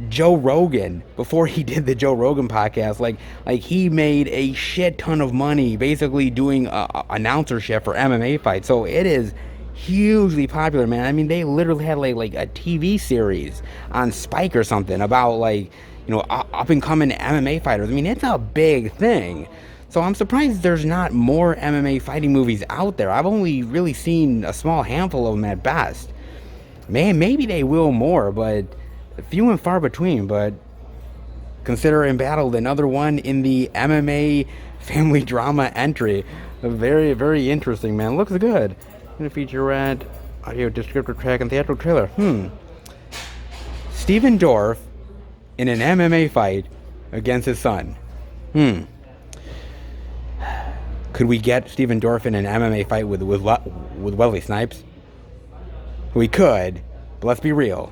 A: Joe Rogan, before he did the Joe Rogan podcast, like he made a shit ton of money basically doing announcership for MMA fights. So it is hugely popular, man. I mean, they literally had like a TV series on Spike or something about, like, you know, up and coming MMA fighters. I mean, it's a big thing. So I'm surprised there's not more MMA fighting movies out there. I've only really seen a small handful of them at best. Man, maybe they will more, but few and far between. But consider Embattled another one in the MMA family drama entry. Very, very interesting, man. Looks good. Gonna featurette, audio descriptive track, and theatrical trailer. Steven Dorff in an MMA fight against his son. Could we get Steven Dorff in an MMA fight with Wesley Snipes? We could, but let's be real.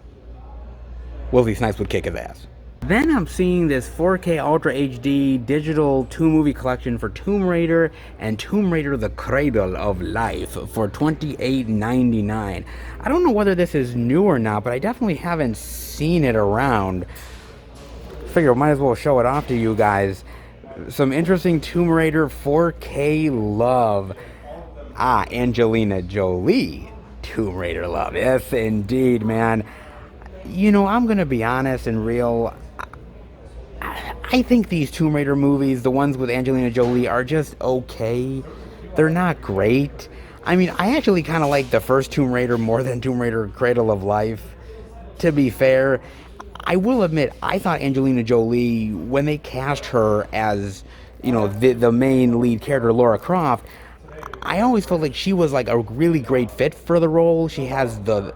A: Wesley Snipes would kick his ass. Then I'm seeing this 4K Ultra HD digital 2-movie collection for Tomb Raider and Tomb Raider: The Cradle of Life for $28.99. I don't know whether this is new or not, but I definitely haven't seen it around. Figure I might as well show it off to you guys. Some interesting Tomb Raider 4K love. Angelina Jolie Tomb Raider love. Yes, indeed, man. You know, I'm going to be honest and real. I think these Tomb Raider movies, the ones with Angelina Jolie, are just okay. They're not great. I mean, I actually kind of like the first Tomb Raider more than Tomb Raider Cradle of Life, to be fair. I will admit, I thought Angelina Jolie, when they cast her as, you know, the main lead character, Lara Croft, I always felt like she was like a really great fit for the role. She has the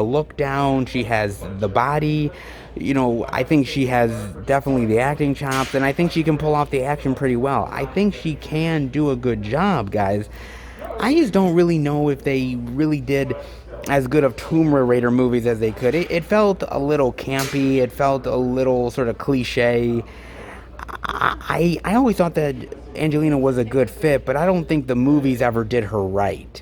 A: look down, she has the body, you know. I think she has definitely the acting chops, and I think she can pull off the action pretty well. I think she can do a good job, guys. I just don't really know if they really did as good of Tomb Raider movies as they could. It felt a little campy, it felt a little sort of cliche. I always thought that Angelina was a good fit, but I don't think the movies ever did her right.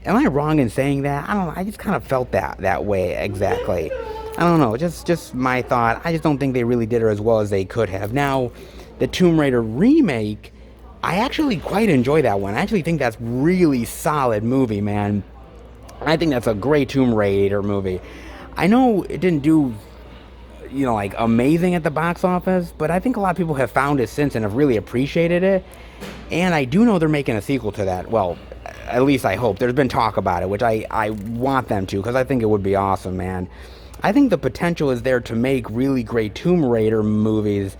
A: Am I wrong in saying that? I don't know. I just kind of felt that way exactly. I don't know. Just my thought. I just don't think they really did her as well as they could have. Now, the Tomb Raider remake, I actually quite enjoy that one. I actually think that's really solid movie, man. I think that's a great Tomb Raider movie. I know it didn't do, you know, like amazing at the box office, but I think a lot of people have found it since and have really appreciated it. And I do know they're making a sequel to that. Well, At least I hope. There's been talk about it, which I want them to, because I think it would be awesome, man. I think the potential is there to make really great Tomb Raider movies.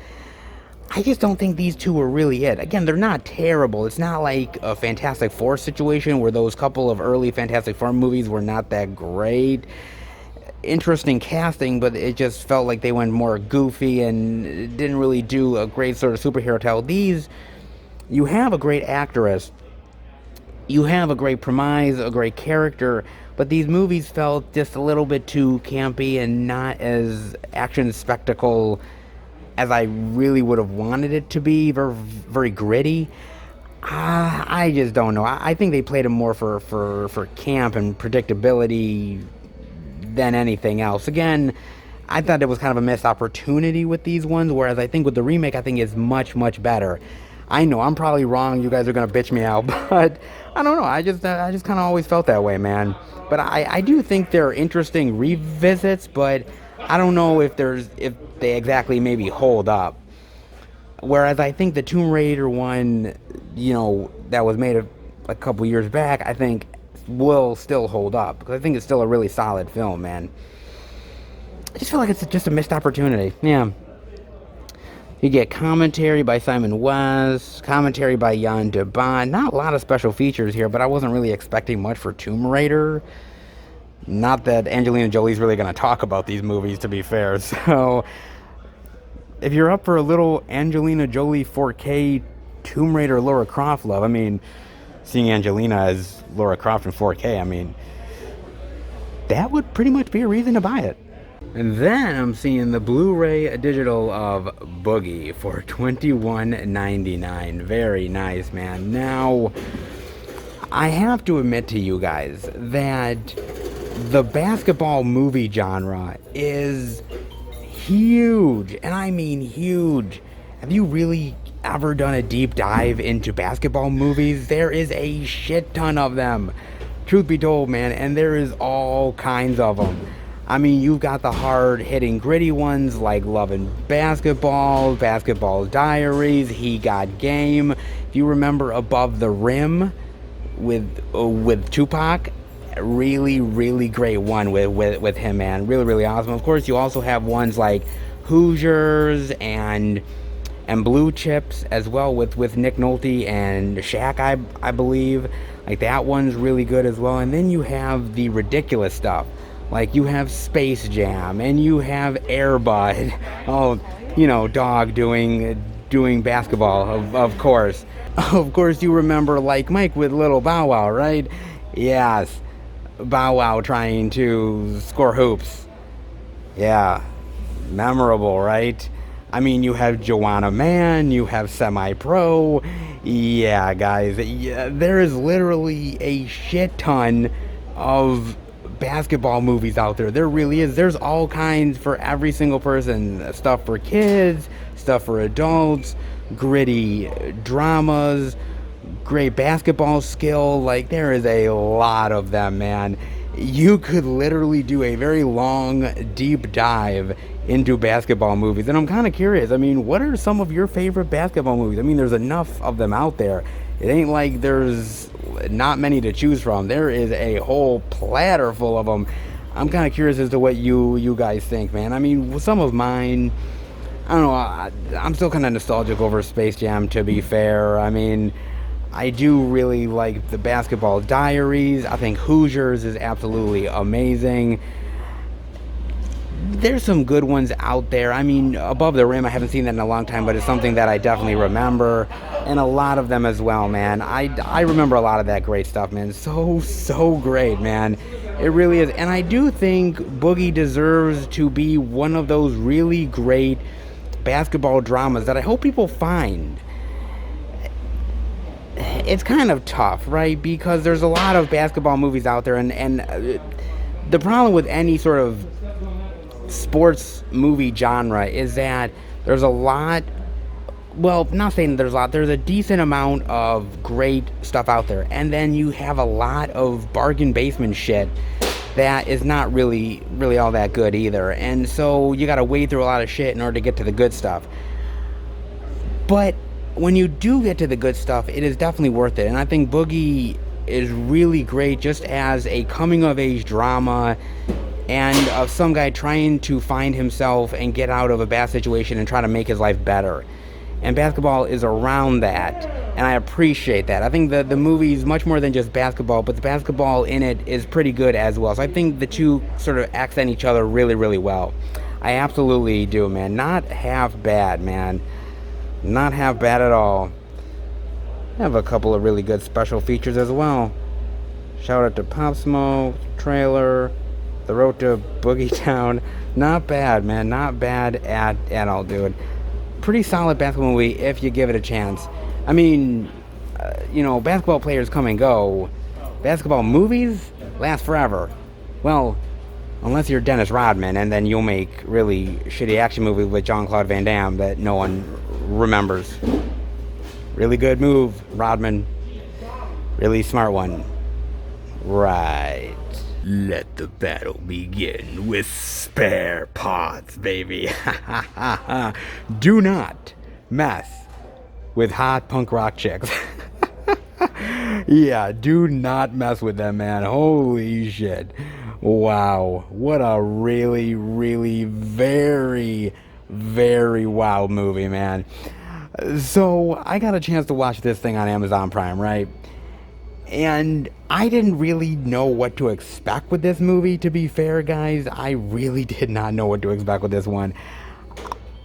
A: I just don't think these two are really it. Again, they're not terrible. It's not like a Fantastic Four situation where those couple of early Fantastic Four movies were not that great. Interesting casting, but it just felt like they went more goofy and didn't really do a great sort of superhero tale. These, you have a great actress, you have a great premise, a great character, but these movies felt just a little bit too campy and not as action spectacle as I really would have wanted it to be. Very, very gritty. I just don't know. I think they played them more for camp and predictability than anything else. Again, I thought it was kind of a missed opportunity with these ones, whereas I think with the remake, I think it's much, much better. I know I'm probably wrong. You guys are gonna bitch me out, but I don't know. I just kind of always felt that way, man. But I do think they're interesting revisits, but I don't know if they exactly maybe hold up. Whereas I think the Tomb Raider one, that was made a couple years back, I think will still hold up, because I think it's still a really solid film, man. I just feel like it's just a missed opportunity. Yeah. You get commentary by Simon West, commentary by Jan de Bont. Not a lot of special features here, but I wasn't really expecting much for Tomb Raider. Not that Angelina Jolie's really going to talk about these movies, to be fair. So, if you're up for a little Angelina Jolie 4K Tomb Raider Lara Croft love, I mean, seeing Angelina as Lara Croft in 4K, I mean, that would pretty much be a reason to buy it. And then I'm seeing the Blu-ray digital of Boogie for $21.99. Very nice, man. Now, I have to admit to you guys that the basketball movie genre is huge, and I mean huge. Have you really ever done a deep dive into basketball movies? There is a shit ton of them, truth be told, man, and there is all kinds of them. I mean, you've got the hard-hitting, gritty ones like Lovin' Basketball, Basketball Diaries, He Got Game. If you remember Above the Rim with Tupac, really, really great one with him, man. Really, really awesome. Of course, you also have ones like Hoosiers and Blue Chips as well with Nick Nolte and Shaq, I believe. Like, that one's really good as well. And then you have the ridiculous stuff. Like, you have Space Jam, and you have Air Bud. Oh, Dog doing basketball, of course. Of course, you remember Like Mike with Little Bow Wow, right? Yes. Bow Wow trying to score hoops. Yeah. Memorable, right? I mean, you have Joanna Man, you have Semi-Pro. Yeah, guys. Yeah, there is literally a shit ton of basketball movies out there. There really is. There's all kinds for every single person. Stuff for kids, stuff for adults, gritty dramas, great basketball skill. Like, there is a lot of them, man. You could literally do a very long, deep dive into basketball movies. And I'm kind of curious. I mean, what are some of your favorite basketball movies? I mean, there's enough of them out there. It ain't like there's not many to choose from. There is a whole platter full of them. I'm kind of curious as to what you guys think, man. I mean, some of mine, I don't know, I'm still kind of nostalgic over Space Jam, to be fair. I mean, I do really like the Basketball Diaries. I think Hoosiers is absolutely amazing. There's some good ones out there. I mean, Above the Rim, I haven't seen that in a long time, but it's something that I definitely remember. And a lot of them as well, man. I remember a lot of that great stuff, man. So great, man. It really is. And I do think Boogie deserves to be one of those really great basketball dramas that I hope people find. It's kind of tough, right? Because there's a lot of basketball movies out there, and the problem with any sort of sports movie genre is that there's a lot, well, not saying there's a lot, there's a decent amount of great stuff out there, and then you have a lot of bargain basement shit that is not really all that good either, and so you gotta wade through a lot of shit in order to get to the good stuff. But when you do get to the good stuff, it is definitely worth it, and I think Boogie is really great just as a coming-of-age drama and of some guy trying to find himself and get out of a bad situation and try to make his life better. And basketball is around that, and I appreciate that. I think the movie is much more than just basketball, but the basketball in it is pretty good as well. So I think the two sort of accent each other really, really well. I absolutely do, man. Not half bad, man. Not half bad at all. I have a couple of really good special features as well. Shout out to Pop Smoke, trailer, The Road to Boogie Town. Not bad, man. Not bad at all, dude. Pretty solid basketball movie if you give it a chance. I mean, basketball players come and go. Basketball movies last forever. Well, unless you're Dennis Rodman, and then you'll make really shitty action movies with Jean-Claude Van Damme that no one remembers. Really good move, Rodman. Really smart one. Right. Let the battle begin with spare parts, baby. Do not mess with hot punk rock chicks. Yeah, do not mess with them, man. Holy shit. Wow. What a really, really very, very wild movie, man. So, I got a chance to watch this thing on Amazon Prime, right? And I didn't really know what to expect with this movie, to be fair, guys. I really did not know what to expect with this one.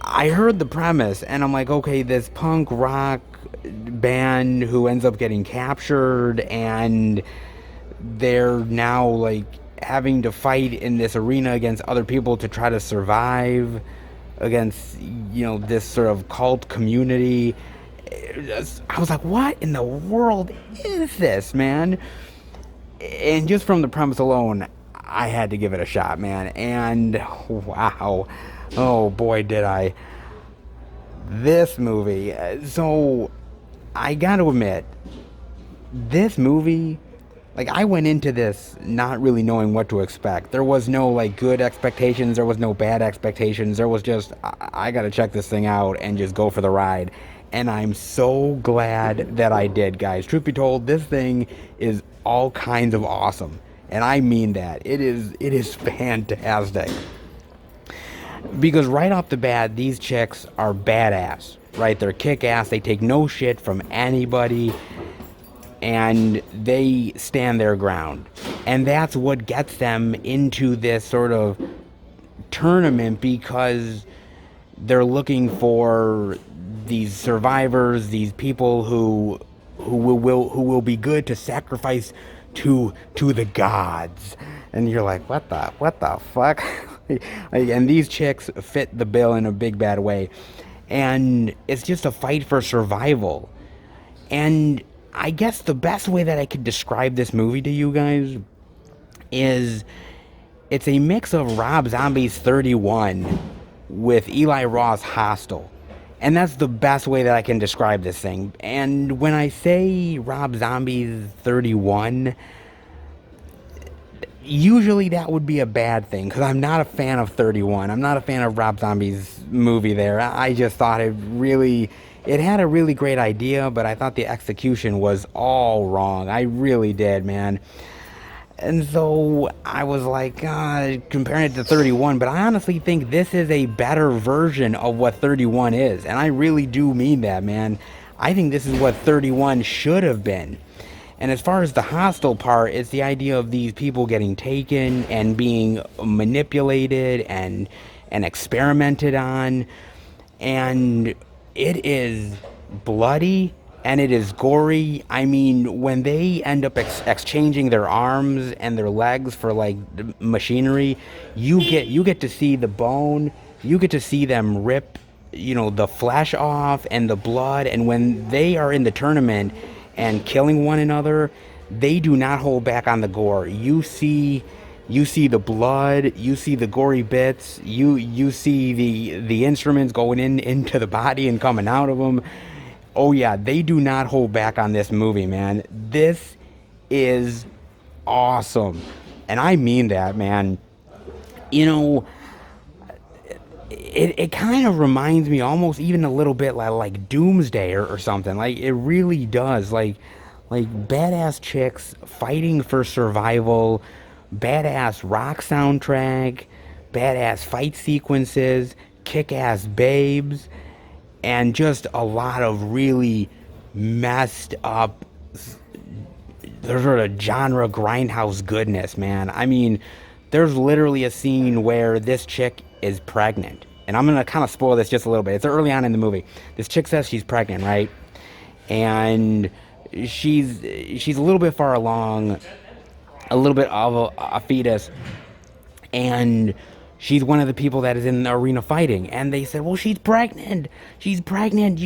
A: I heard the premise, and I'm like, okay, this punk rock band who ends up getting captured, and they're now, like, having to fight in this arena against other people to try to survive against, this sort of cult community. I was like, what in the world is this, man? And just from the premise alone, I had to give it a shot, man. And wow, oh boy, did I. This movie. So I gotta admit, this movie, like, I went into this not really knowing what to expect. There was no, like, good expectations. There was no bad expectations. There was just, I gotta check this thing out and just go for the ride. And I'm so glad that I did, guys. Truth be told, this thing is all kinds of awesome. And I mean that. It is fantastic. Because right off the bat, these chicks are badass, right? They're kick-ass. They take no shit from anybody. And they stand their ground. And that's what gets them into this sort of tournament, because they're looking for these survivors, these people who will be good to sacrifice to the gods. And you're like, what the fuck? And these chicks fit the bill in a big bad way. And it's just a fight for survival. And I guess the best way that I could describe this movie to you guys is it's a mix of Rob Zombie's 31 with Eli Roth's Hostel. And that's the best way that I can describe this thing. And when I say Rob Zombie's 31, usually that would be a bad thing, because I'm not a fan of 31. I'm not a fan of Rob Zombie's movie there. I just thought it had a really great idea, but I thought the execution was all wrong. I really did, man. And so I was like, comparing it to 31, but I honestly think this is a better version of what 31 is. And I really do mean that, man. I think this is what 31 should have been. And as far as the hostile part, it's the idea of these people getting taken and being manipulated and experimented on. And it is bloody. And it is gory. I mean, when they end up exchanging their arms and their legs for, like, machinery, you get to see the bone. You get to see them rip, the flesh off and the blood. And when they are in the tournament and killing one another, they do not hold back on the gore. You see the blood. You see the gory bits. You see the instruments going into the body and coming out of them. Oh yeah, they do not hold back on this movie, man. This is awesome. And I mean that, man. It kind of reminds me almost even a little bit like Doomsday or something. Like, it really does. Like Like badass chicks fighting for survival, badass rock soundtrack, badass fight sequences, kick-ass babes, and just a lot of really messed up sort of genre grindhouse goodness, man. I mean, there's literally a scene where this chick is pregnant. And I'm going to kind of spoil this just a little bit. It's early on in the movie. This chick says she's pregnant, right? And she's a little bit far along, a little bit of a fetus, and she's one of the people that is in the arena fighting. And they said, well, she's pregnant, you can't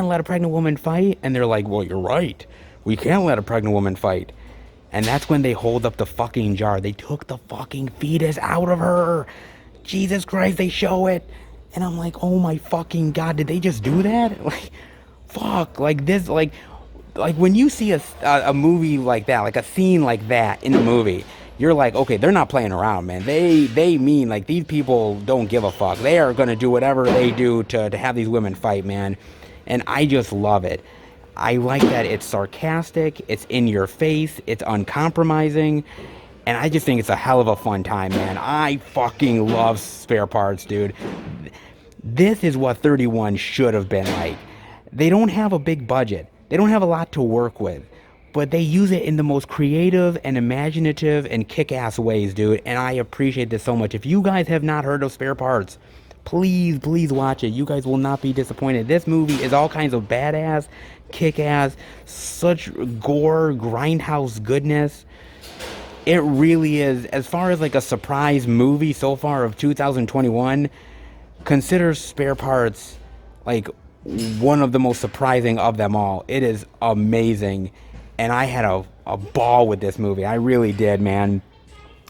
A: let a pregnant woman fight. And they're like, well, you're right, we can't let a pregnant woman fight. And that's when they hold up the fucking jar. They took the fucking fetus out of her. Jesus Christ, they show it. And I'm like, oh my fucking God, did they just do that? Like, fuck, like this, like when you see a movie like that, like a scene like that in a movie, you're like, okay, they're not playing around, man. They mean, like, these people don't give a fuck. They are gonna do whatever they do to have these women fight, man. And I just love it. I like that it's sarcastic, it's in your face, it's uncompromising, and I just think it's a hell of a fun time, man. I fucking love Spare Parts, dude. This is what 31 should have been like. They don't have a big budget. They don't have a lot to work with. But they use it in the most creative and imaginative and kick-ass ways, dude. And I appreciate this so much. If you guys have not heard of Spare Parts, please watch it. You guys will not be disappointed. This movie is all kinds of badass, kick-ass, such gore, grindhouse goodness. It really is. As far as like a surprise movie so far of 2021, consider Spare Parts like one of the most surprising of them all. It is amazing. And I had a ball with this movie. I really did, man.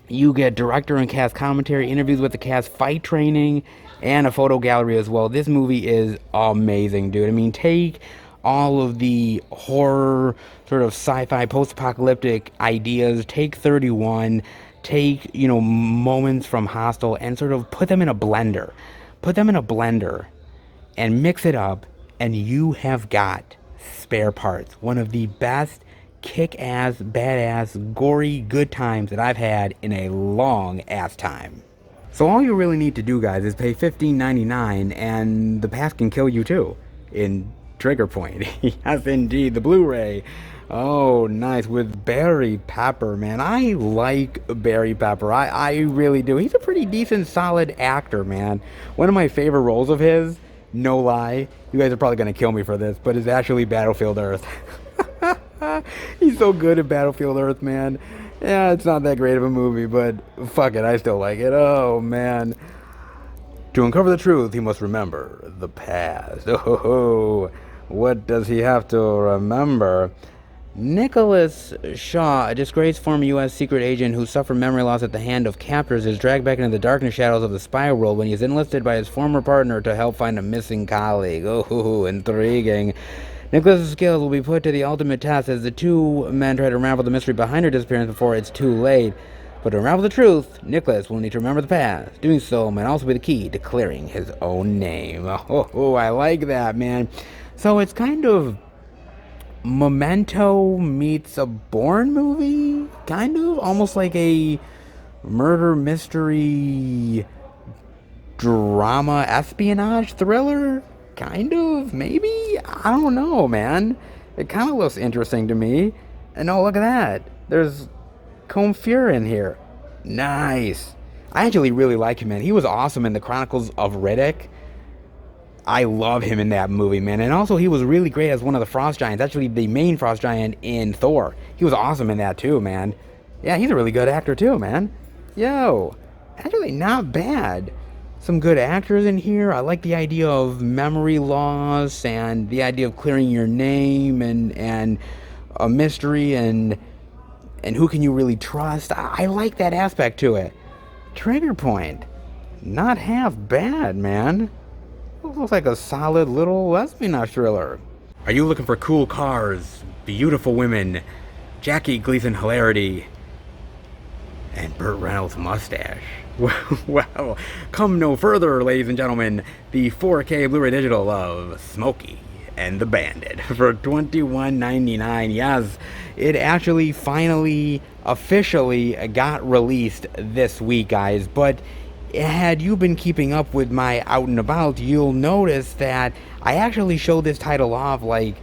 A: You get director and cast commentary, interviews with the cast, fight training, and a photo gallery as well. This movie is amazing, dude. I mean, take all of the horror, sort of sci-fi, post-apocalyptic ideas, take 31, take, moments from Hostel, and sort of put them in a blender. Put them in a blender and mix it up, and you have got Spare Parts. One of the best kick-ass, badass, gory, good times that I've had in a long-ass time. So all you really need to do, guys, is pay $15.99, and the pass can kill you too, in Trigger Point. Yes, indeed, the Blu-ray. Oh, nice, with Barry Pepper, man. I like Barry Pepper. I really do. He's a pretty decent, solid actor, man. One of my favorite roles of his, no lie, you guys are probably going to kill me for this, but is actually Battlefield Earth. He's so good at Battlefield Earth, man. Yeah, it's not that great of a movie, but fuck it, I still like it. Oh, man. To uncover the truth, he must remember the past. Oh, what does he have to remember? Nicholas Shaw, a disgraced former U.S. secret agent who suffered memory loss at the hand of captors, is dragged back into the darkness shadows of the spy world when he is enlisted by his former partner to help find a missing colleague. Oh, intriguing. Nicholas's skills will be put to the ultimate test as the two men try to unravel the mystery behind her disappearance before it's too late. But to unravel the truth, Nicholas will need to remember the past. Doing so might also be the key to clearing his own name. Oh, I like that, man. So it's kind of Memento meets a Bourne movie? Kind of? Almost like a murder mystery drama espionage thriller? Kind of? Maybe? I don't know, man. It kind of looks interesting to me. And oh, look at that. There's Combe Fear in here. Nice. I actually really like him, man. He was awesome in the Chronicles of Riddick. I love him in that movie, man. And also, he was really great as one of the Frost Giants. Actually, the main Frost Giant in Thor. He was awesome in that, too, man. Yeah, he's a really good actor, too, man. Yo. Actually, not bad. Some good actors in here. I like the idea of memory loss and the idea of clearing your name and a mystery and who can you really trust. I like that aspect to it. Trigger Point. Not half bad, man. Looks like a solid little espionage thriller. Are you looking for cool cars, beautiful women, Jackie Gleason hilarity, and Burt Reynolds' mustache? Well, come no further, ladies and gentlemen. The 4K Blu-ray digital of Smokey and the Bandit for $21.99. Yes, it actually finally officially got released this week, guys. But had you been keeping up with my out and about, you'll notice that I actually showed this title off like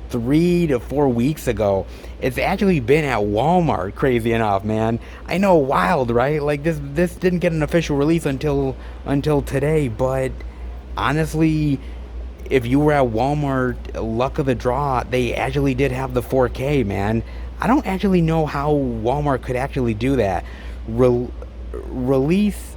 A: 3 to 4 weeks ago. It's actually been at Walmart, crazy enough, man. I know, wild, right? Like this didn't get an official release until today, but honestly, if you were at Walmart, luck of the draw, they actually did have the 4K, man. I don't actually know how Walmart could actually do that. Release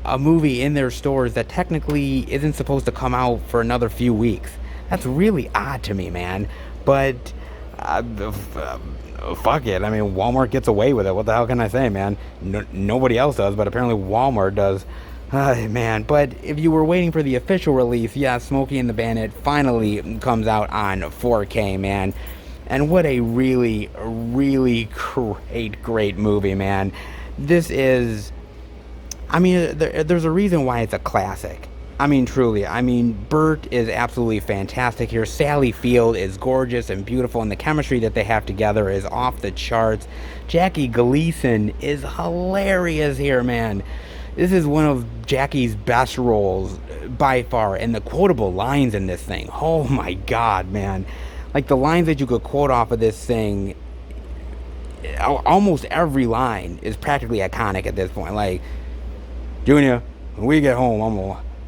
A: a movie in their stores that technically isn't supposed to come out for another few weeks. That's really odd to me, man. But fuck it. I mean, Walmart gets away with it. What the hell can I say, man? Nobody else does, but apparently Walmart does. Man, but if you were waiting for the official release, yeah, Smokey and the Bandit finally comes out on 4K, man. And what a really, really great movie, man. This is, I mean, there's a reason why it's a classic. I mean, truly. I mean, Burt is absolutely fantastic here. Sally Field is gorgeous and beautiful, and the chemistry that they have together is off the charts. Jackie Gleason is hilarious here, man. This is one of Jackie's best roles by far, and the quotable lines in this thing. Oh my God, man. Like the lines that you could quote off of this thing, almost every line is practically iconic at this point. Like, Junior, when we get home, I'm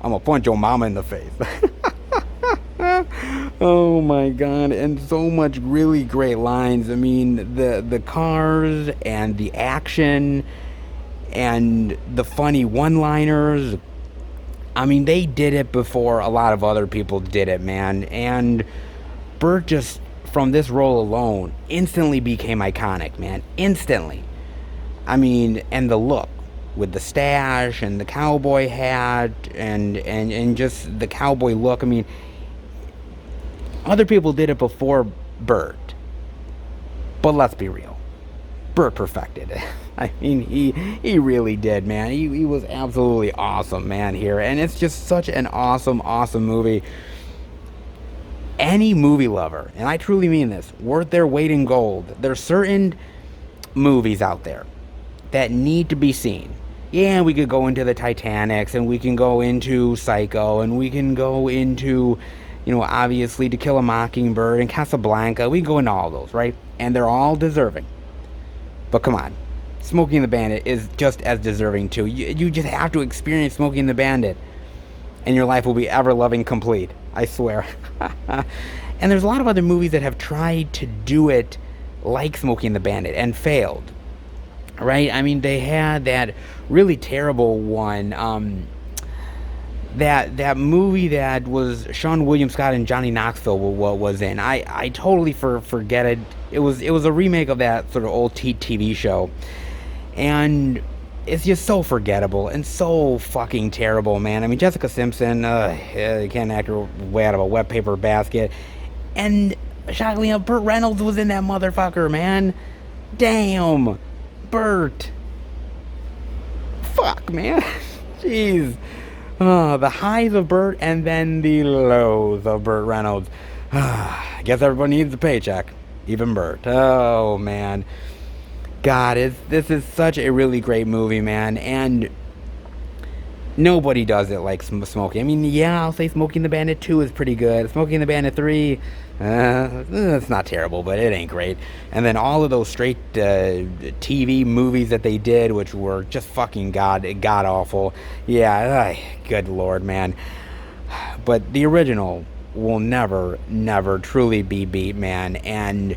A: gonna punch your mama in the face. Oh my God, and so much really great lines. I mean, the cars and the action and the funny one-liners. I mean, they did it before a lot of other people did it, man. And Burt just, from this role alone, instantly became iconic, man. Instantly. I mean, and the look with the stash and the cowboy hat and just the cowboy look. I mean, other people did it before Burt, but let's be real, Burt perfected it. I mean, he really did, man. He was absolutely awesome, man, here. And it's just such an awesome movie. Any movie lover, and I truly mean this, worth their weight in gold. There's certain movies out there that need to be seen. Yeah, we could go into the Titanics, and we can go into Psycho, and we can go into, you know, obviously To Kill a Mockingbird and Casablanca. We can go into all those, right? And they're all deserving. But come on, Smokey and the Bandit is just as deserving too. You just have to experience Smokey and the Bandit, and your life will be ever-loving complete. I swear. And there's a lot of other movies that have tried to do it like Smokey and the Bandit and failed. Right? I mean, they had that really terrible one. That movie that was Sean William Scott and Johnny Knoxville was in. I totally forget it. It was a remake of that sort of old TV show. And it's just so forgettable and so fucking terrible, man. I mean, Jessica Simpson, you can't act her way out of a wet paper basket. And shockingly enough, Burt Reynolds was in that motherfucker, man. Damn. Burt. Fuck, man. Jeez. The highs of Burt and then the lows of Burt Reynolds. I guess everybody needs a paycheck. Even Burt. Oh, man. God, this is such a really great movie, man. And nobody does it like Smokey. I mean, yeah, I'll say Smokey and the Bandit 2 is pretty good. Smokey and the Bandit 3, it's not terrible, but it ain't great. And then all of those straight TV movies that they did, which were just fucking god-awful. Yeah, good lord, man. But the original will never truly be beat, man. And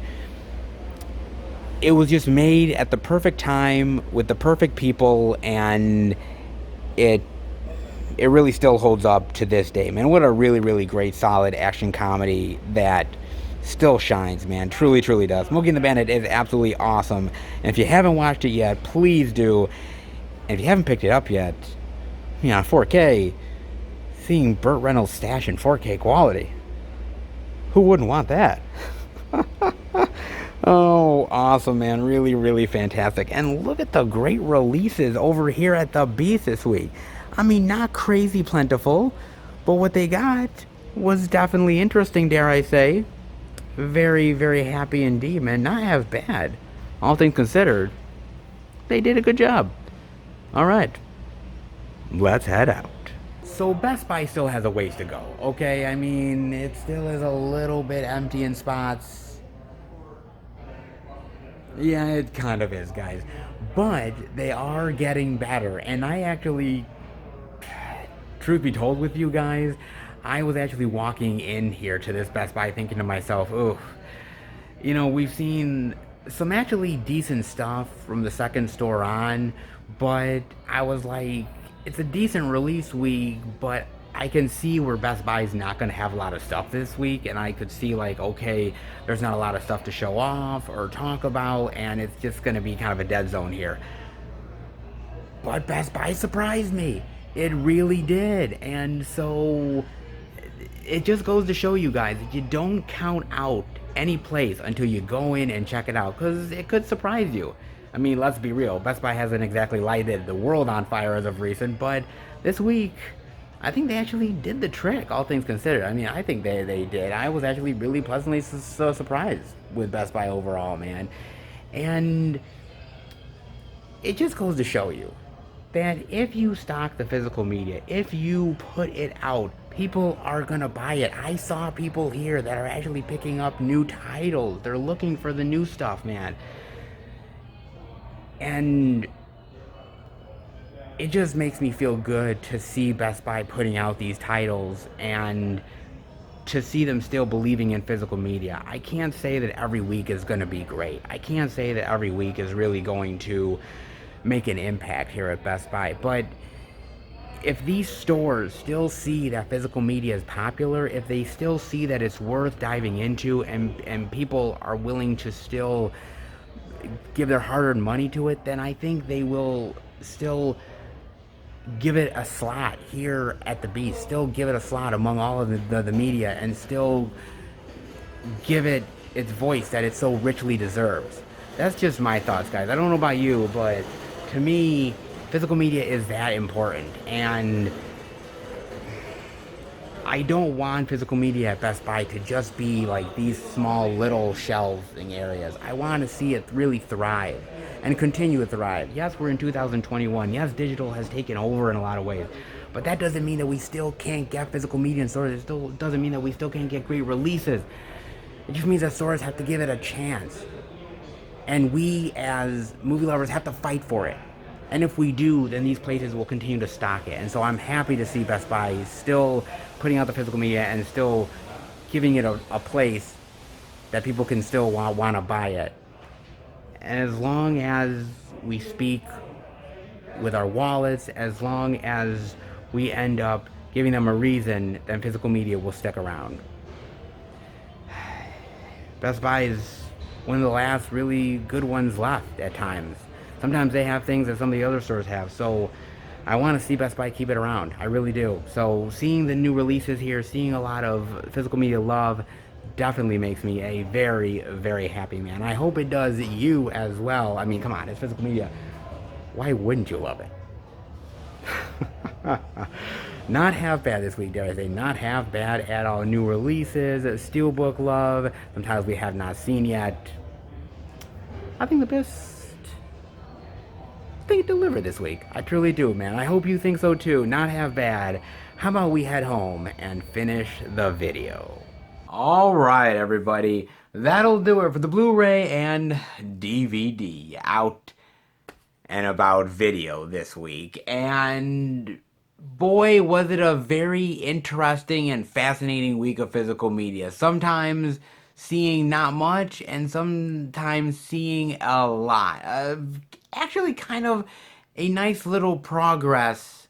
A: it was just made at the perfect time with the perfect people, and it really still holds up to this day, man. What a really, really great, solid action comedy that still shines, man. Truly, truly does. Smokey and the Bandit is absolutely awesome. And if you haven't watched it yet, please do. And if you haven't picked it up yet, you know, 4K, seeing Burt Reynolds' stash in 4K quality, who wouldn't want that? Oh, awesome, man. Really, really fantastic. And look at the great releases over here at the Beast this week. I mean, not crazy plentiful, but what they got was definitely interesting, dare I say. Very, very happy indeed, man. Not half bad. All things considered, they did a good job. All right, let's head out. So Best Buy still has a ways to go, okay? I mean, it still is a little bit empty in spots. Yeah, it kind of is, guys. But they are getting better. And I actually, truth be told with you guys, I was actually walking in here to this Best Buy thinking to myself, ooh, we've seen some actually decent stuff from the second store on, but I was like, it's a decent release week, but I can see where Best Buy is not going to have a lot of stuff this week, and I could see, like, okay, there's not a lot of stuff to show off or talk about, and it's just going to be kind of a dead zone here. But Best Buy surprised me. It really did. And so it just goes to show you guys that you don't count out any place until you go in and check it out, because it could surprise you. I mean, let's be real. Best Buy hasn't exactly lighted the world on fire as of recent, but this week, I think they actually did the trick, all things considered. I mean, I think they did. I was actually really pleasantly so surprised with Best Buy overall, man. And it just goes to show you that if you stock the physical media, if you put it out, people are gonna buy it. I saw people here that are actually picking up new titles. They're looking for the new stuff, man. And it just makes me feel good to see Best Buy putting out these titles and to see them still believing in physical media. I can't say that every week is going to be great. I can't say that every week is really going to make an impact here at Best Buy. But if these stores still see that physical media is popular, if they still see that it's worth diving into, and people are willing to still give their hard-earned money to it, then I think they will still give it a slot here at the Beast, still give it a slot among all of the media, and still give it its voice that it so richly deserves. That's just my thoughts, guys. I don't know about you, but to me, physical media is that important, and I don't want physical media at Best Buy to just be like these small little shelving areas. I want to see it really thrive and continue to thrive. Yes, we're in 2021. Yes, digital has taken over in a lot of ways. But that doesn't mean that we still can't get physical media in stores. It still doesn't mean that we still can't get great releases. It just means that stores have to give it a chance. And we, as movie lovers, have to fight for it. And if we do, then these places will continue to stock it. And so I'm happy to see Best Buy still putting out the physical media and still giving it a place that people can still want to buy it. And as long as we speak with our wallets, as long as we end up giving them a reason, then physical media will stick around. Best Buy is one of the last really good ones left at times. Sometimes they have things that some of the other stores have, so I want to see Best Buy keep it around. I really do. So seeing the new releases here, seeing a lot of physical media love, definitely makes me a very, very happy man. I hope it does you as well. I mean, come on, it's physical media. Why wouldn't you love it? Not half bad this week, dare I say. Not half bad at all. New releases, Steelbook love, some titles we have not seen yet. I think the best thing delivered this week. I truly do, man. I hope you think so too. Not half bad. How about we head home and finish the video? Alright, everybody. That'll do it for the Blu-ray and DVD out and about video this week. And boy, was it a very interesting and fascinating week of physical media. Sometimes seeing not much, and sometimes seeing a lot. Actually, kind of a nice little progress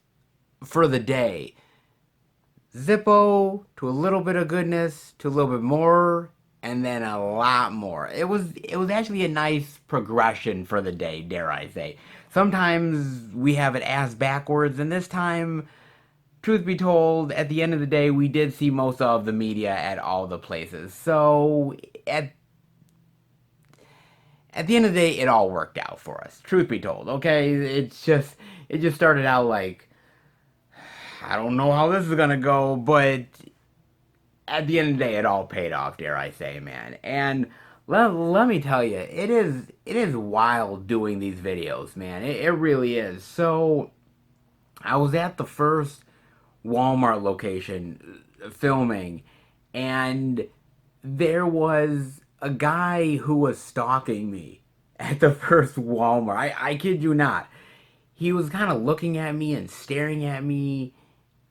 A: for the day. Zippo to a little bit of goodness to a little bit more, and then a lot more. It was actually a nice progression for the day, dare I say. Sometimes we have it ass backwards, and this time, truth be told, at the end of the day, we did see most of the media at all the places. So at the end of the day, it all worked out for us. Truth be told, okay? It just started out like, I don't know how this is gonna go, but at the end of the day, it all paid off, dare I say, man. And let me tell you, it is wild doing these videos, man. It really is. So I was at the first Walmart location filming, and there was a guy who was stalking me at the first Walmart. I kid you not. He was kind of looking at me and staring at me,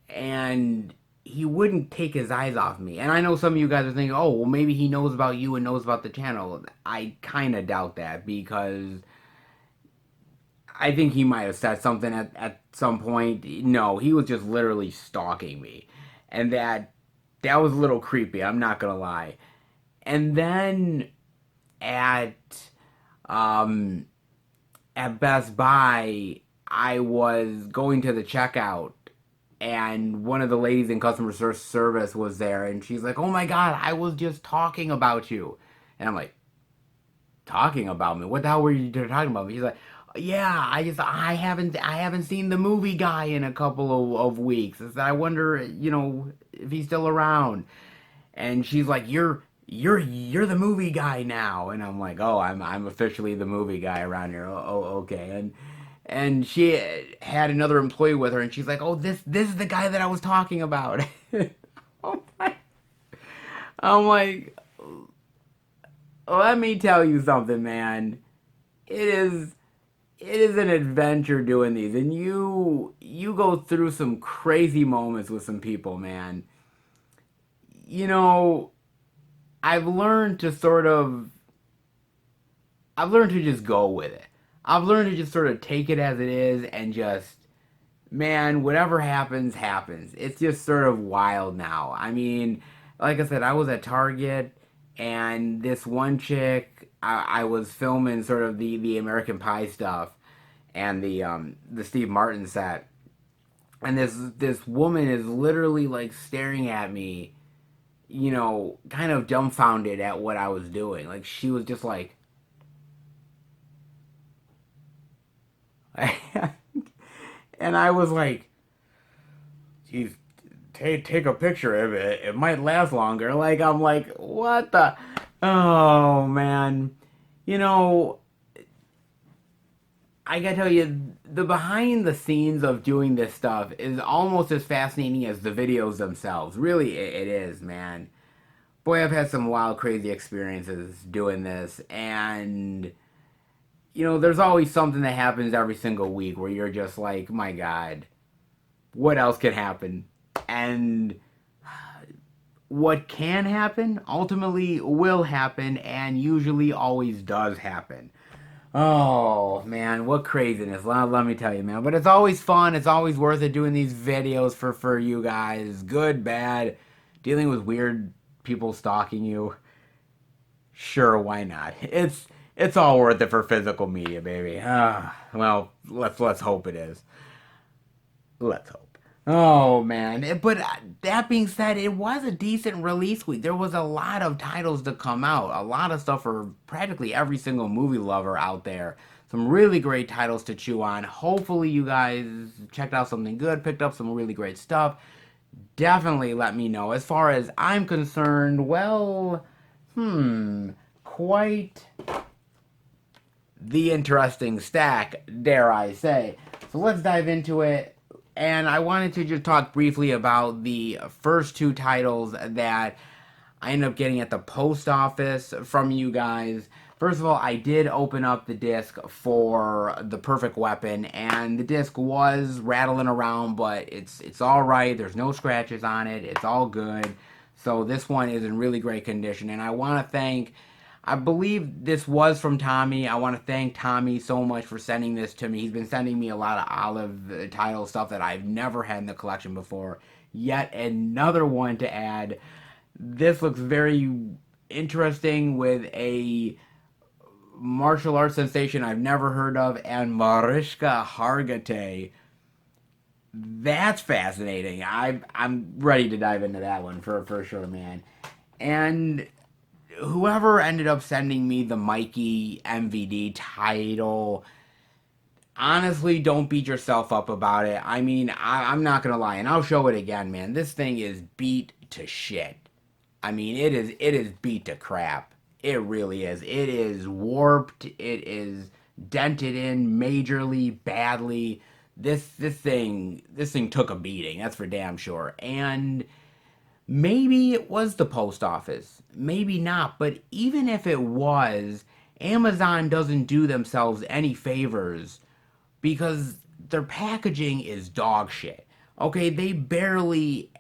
A: and he wouldn't take his eyes off me. And I know some of you guys are thinking, oh, well, maybe he knows about you and knows about the channel. I kind of doubt that because I think he might have said something at some point. No, he was just literally stalking me. And that was a little creepy, I'm not gonna lie. And then at um at Best Buy, I was going to the checkout and one of the ladies in customer service was there and she's like, "Oh my god, I was just talking about you." And I'm like, "Talking about me? What the hell were you talking about me?" She's like, "Yeah, I haven't seen the movie guy in a couple of weeks. I wonder, if he's still around." And she's like, "You're the movie guy now." And I'm like, "Oh, I'm officially the movie guy around here." Oh, okay. And she had another employee with her, and she's like, "Oh, this is the guy that I was talking about." Oh my! I'm like, let me tell you something, man. It is it is an adventure doing these, and you go through some crazy moments with some people, man. You know, I've learned to sort of I've learned to just go with it. I've learned to just sort of take it as it is and just, man, whatever happens, happens. It's just sort of wild now. I mean, like I said, I was at Target and this one chick, I was filming sort of the American Pie stuff and the Steve Martin set. And this woman is literally like staring at me, kind of dumbfounded at what I was doing. Like she was just like, and I was like, "Geez, take a picture of it. It might last longer." Like I'm like, what the? Oh man, you know, I gotta tell you, the behind the scenes of doing this stuff is almost as fascinating as the videos themselves. Really, it is, man. Boy, I've had some wild, crazy experiences doing this, and there's always something that happens every single week where you're just like, my God, what else can happen? And what can happen ultimately will happen and usually always does happen. Oh, man, what craziness. Let me tell you, man. But it's always fun. It's always worth it doing these videos for you guys. Good, bad, dealing with weird people stalking you. Sure, why not? It's all worth it for physical media, baby. Well, let's hope it is. Let's hope. Oh man! But that being said, it was a decent release week. There was a lot of titles to come out. A lot of stuff for practically every single movie lover out there. Some really great titles to chew on. Hopefully, you guys checked out something good, picked up some really great stuff. Definitely let me know. As far as I'm concerned, well, quite the interesting stack, dare I say. So let's dive into it. And I wanted to just talk briefly about the first two titles that I ended up getting at the post office from you guys. First of all, I did open up the disc for The Perfect Weapon, and the disc was rattling around, but it's all right. There's no scratches on it. It's all good. So this one is in really great condition, and I believe this was from Tommy. I want to thank Tommy so much for sending this to me. He's been sending me a lot of Olive title stuff that I've never had in the collection before. Yet another one to add. This looks very interesting with a martial arts sensation I've never heard of, and Mariska Hargitay. That's fascinating. I'm ready to dive into that one for sure, man. And whoever ended up sending me the Mikey MVD title, honestly, don't beat yourself up about it. I mean, I'm not gonna lie, and I'll show it again, man. This thing is beat to shit. I mean, it is beat to crap. It really is. It is warped. It is dented in majorly, badly. This thing took a beating. That's for damn sure. And maybe it was the post office. Maybe not. But even if it was, Amazon doesn't do themselves any favors because their packaging is dog shit. Okay, they barely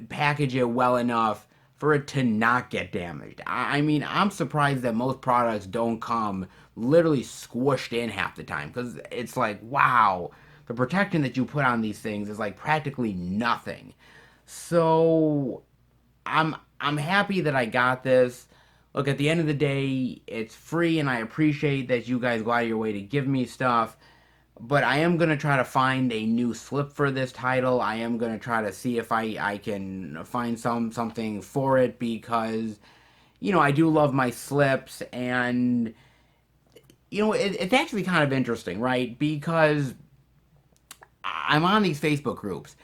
A: package it well enough for it to not get damaged. I mean, I'm surprised that most products don't come literally squished in half the time because it's like, wow, the protection that you put on these things is like practically nothing. So I'm happy that I got this. Look, at the end of the day, it's free, and I appreciate that you guys go out of your way to give me stuff. But I am gonna try to find a new slip for this title. I am gonna try to see if I can find something for it because I do love my slips, and it's actually kind of interesting, right? Because I'm on these Facebook groups,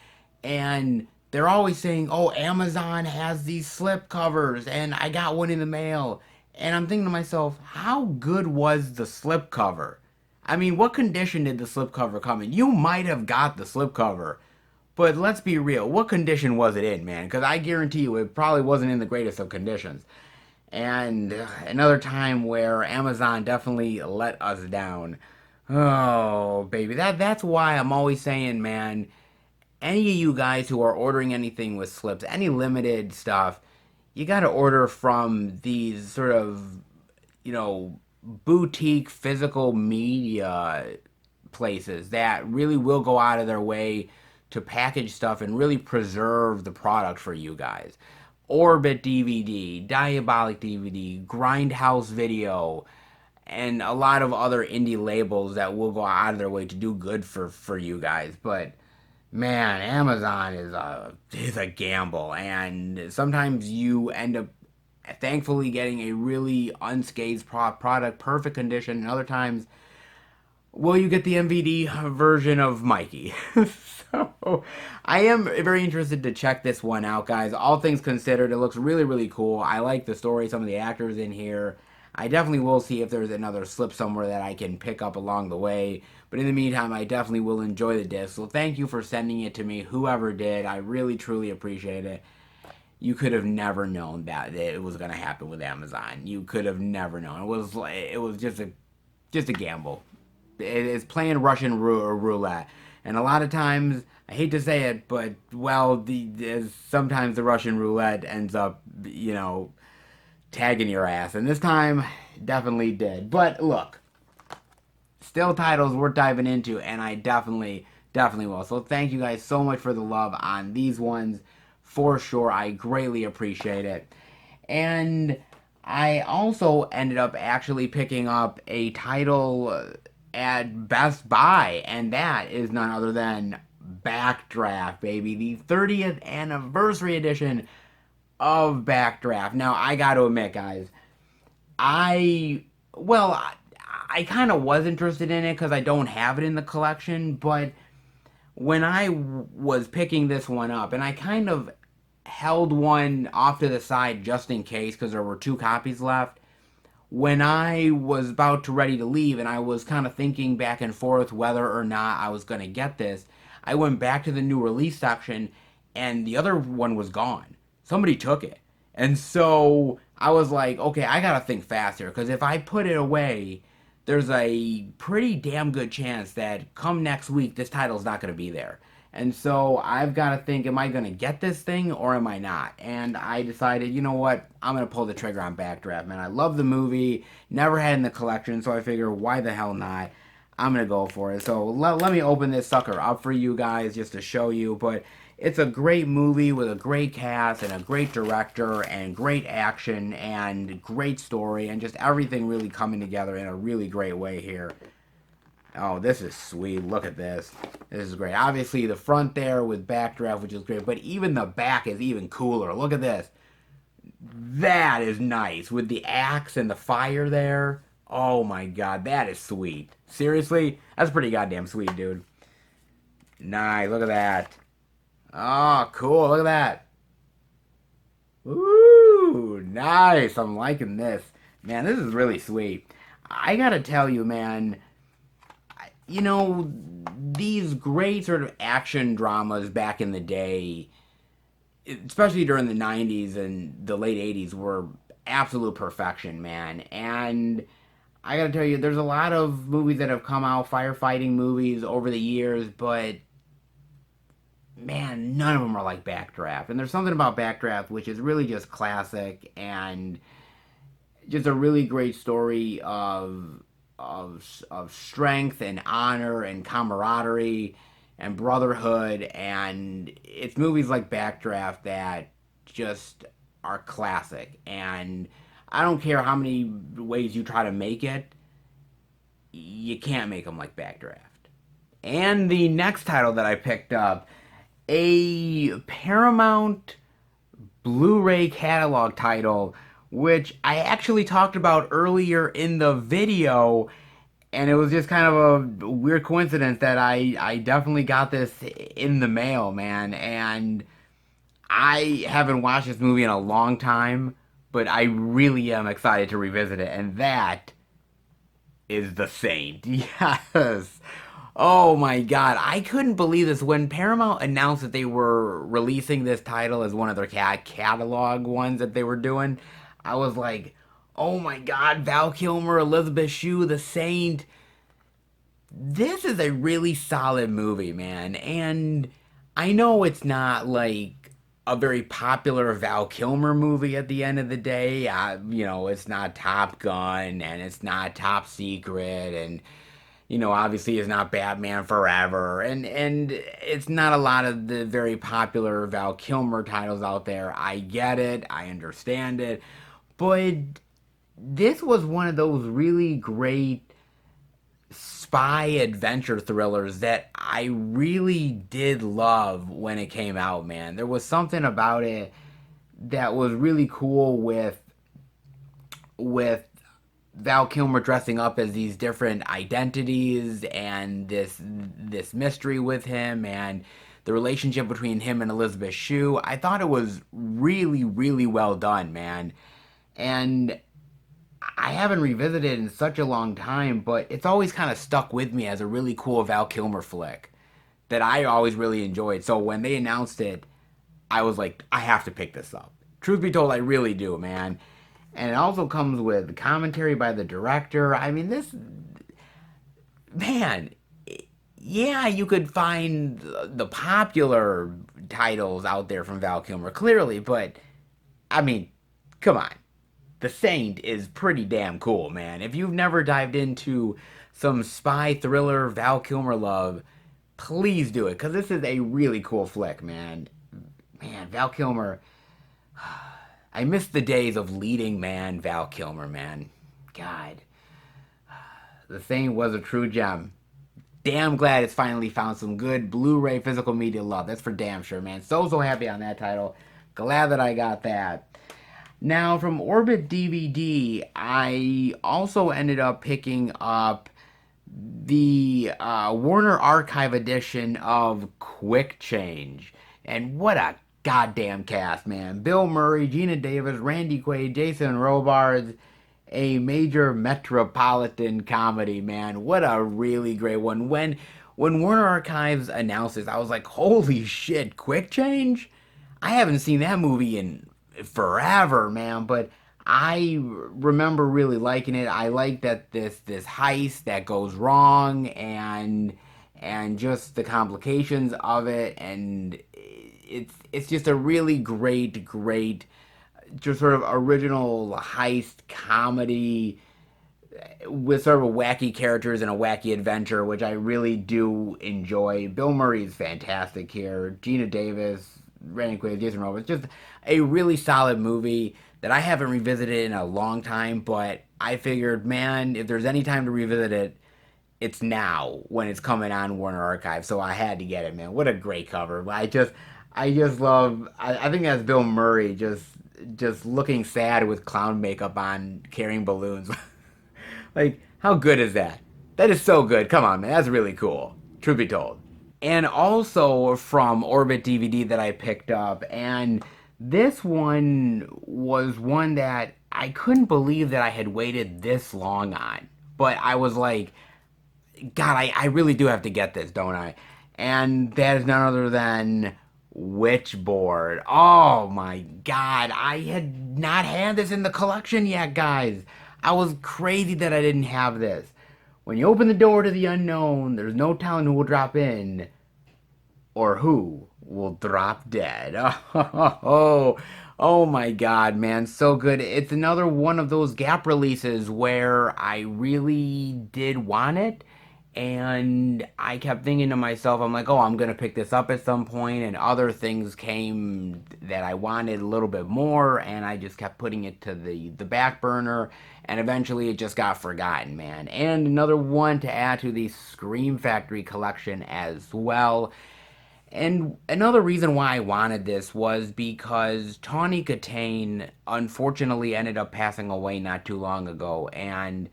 A: and they're always saying, "Oh, Amazon has these slip covers, and I got one in the mail." And I'm thinking to myself, how good was the slip cover? I mean, what condition did the slip cover come in? You might have got the slip cover, but let's be real. What condition was it in, man? Because I guarantee you it probably wasn't in the greatest of conditions. And another time where Amazon definitely let us down. Oh, baby. That's why I'm always saying, man, any of you guys who are ordering anything with slips, any limited stuff, you got to order from these sort of, you know, boutique physical media places that really will go out of their way to package stuff and really preserve the product for you guys. Orbit DVD, Diabolic DVD, Grindhouse Video, and a lot of other indie labels that will go out of their way to do good for you guys. But man, Amazon is a gamble, and sometimes you end up thankfully getting a really unscathed product, perfect condition, and other times, well, you get the MVD version of Mikey. So I am very interested to check this one out, guys. All things considered, it looks really, really cool. I like the story, some of the actors in here. I definitely will see if there's another slip somewhere that I can pick up along the way. But in the meantime, I definitely will enjoy the disc. So thank you for sending it to me, whoever did. I really, truly appreciate it. You could have never known that it was going to happen with Amazon. You could have never known. It was just a gamble. It's playing Russian roulette, and a lot of times I hate to say it, but well, sometimes the Russian roulette ends up tagging your ass, and this time definitely did. But look, still titles worth diving into, and I definitely will. So thank you guys so much for the love on these ones. For sure, I greatly appreciate it. And I also ended up actually picking up a title at Best Buy, and that is none other than Backdraft, baby. The 30th anniversary edition of Backdraft. Now, I got to admit, guys, well, I kind of was interested in it because I don't have it in the collection, but when I was picking this one up, and I kind of held one off to the side just in case because there were two copies left. When I was about to ready to leave and I was kind of thinking back and forth whether or not I was going to get this, I went back to the new release section and the other one was gone. Somebody took it. And so I was like, okay, I got to think faster because if I put it away, there's a pretty damn good chance that come next week, this title's not going to be there. And so I've got to think, am I going to get this thing or am I not? And I decided, you know what? I'm going to pull the trigger on Backdraft, man. I love the movie. Never had it in the collection, so I figure, why the hell not? I'm going to go for it. So let me open this sucker up for you guys just to show you. But it's a great movie with a great cast and a great director and great action and great story and just everything really coming together in a really great way here. Oh, this is sweet. Look at this. This is great. Obviously, the front there with Backdraft, which is great, but even the back is even cooler. Look at this. That is nice. With the axe and the fire there. Oh my god, that is sweet. Seriously? That's pretty goddamn sweet, dude. Nice. Look at that. Oh, cool. Look at that. Woo! nice. I'm liking this. Man, this is really sweet. I gotta tell you, man, you know, these great sort of action dramas back in the day, especially during the 90s and the late 80s, were absolute perfection, man. And I gotta tell you, there's a lot of movies that have come out, firefighting movies over the years, but man, none of them are like Backdraft. And there's something about Backdraft which is really just classic and just a really great story of strength and honor and camaraderie and brotherhood. And it's movies like Backdraft that just are classic. And I don't care how many ways you try to make it, you can't make them like Backdraft. And the next title that I picked up, a Paramount Blu-ray catalog title, which I actually talked about earlier in the video, and it was just kind of a weird coincidence that I definitely got this in the mail, man. And I haven't watched this movie in a long time, but I really am excited to revisit it, and that is The Saint. Yes. Oh my god, I couldn't believe this. When Paramount announced that they were releasing this title as one of their catalog ones that they were doing, I was like, oh my god, Val Kilmer, Elizabeth Shue, The Saint. This is a really solid movie, man. And I know it's not like a very popular Val Kilmer movie at the end of the day. It's not Top Gun and it's not Top Secret, and obviously it's not Batman Forever, and it's not a lot of the very popular Val Kilmer titles out there. I get it, I understand it, but this was one of those really great spy adventure thrillers that I really did love when it came out, man. There was something about it that was really cool with Val Kilmer dressing up as these different identities and this mystery with him and the relationship between him and Elizabeth Shue. I thought it was really, really well done, man. And I haven't revisited it in such a long time, but it's always kind of stuck with me as a really cool Val Kilmer flick that I always really enjoyed. So when they announced it, I was like, I have to pick this up. Truth be told, I really do, man. And it also comes with commentary by the director. I mean, man, yeah, you could find the popular titles out there from Val Kilmer, clearly, but, I mean, come on. The Saint is pretty damn cool, man. If you've never dived into some spy thriller Val Kilmer love, please do it, because this is a really cool flick, man. Man, Val Kilmer... I miss the days of leading man Val Kilmer, man. God. The Saint was a true gem. Damn glad it's finally found some good Blu-ray physical media love. That's for damn sure, man. So happy on that title. Glad that I got that. Now, from Orbit DVD, I also ended up picking up the Warner Archive edition of Quick Change. And what a goddamn cast, man. Bill Murray, Gina Davis, Randy Quaid, Jason Robards. A major metropolitan comedy, man. What a really great one. When Warner Archives announced this, I was like, holy shit, Quick Change? I haven't seen that movie in forever, man, but I remember really liking it. I like that this heist that goes wrong and just the complications of it, and it's just a really great just sort of original heist comedy with sort of wacky characters and a wacky adventure, which I really do enjoy. Bill Murray is fantastic here. Gina Davis, Randy Quaid, Jason Robards. Just a really solid movie that I haven't revisited in a long time, but I figured, man, if there's any time to revisit it, it's now when it's coming on Warner Archive. So I had to get it, man. What a great cover. I just love, I think that's Bill Murray just looking sad with clown makeup on, carrying balloons. Like, how good is that? That is so good. Come on, man. That's really cool. Truth be told. And also from Orbit DVD that I picked up, and This one was one that I couldn't believe that I had waited this long on. But I was like, God, I really do have to get this, don't I? And that is none other than Witchboard. Oh my God, I had not had this in the collection yet, guys. I was crazy that I didn't have this. When you open the door to the unknown, there's no telling who will drop in or who will drop dead. Oh, oh my God, man, so good. It's another one of those gap releases where I really did want it. And I kept thinking to myself, I'm like, oh, I'm going to pick this up at some point. And other things came that I wanted a little bit more. And I just kept putting it to the back burner. And eventually it just got forgotten, man. And another one to add to the Scream Factory collection as well. And another reason why I wanted this was because Tawny Katane unfortunately ended up passing away not too long ago, and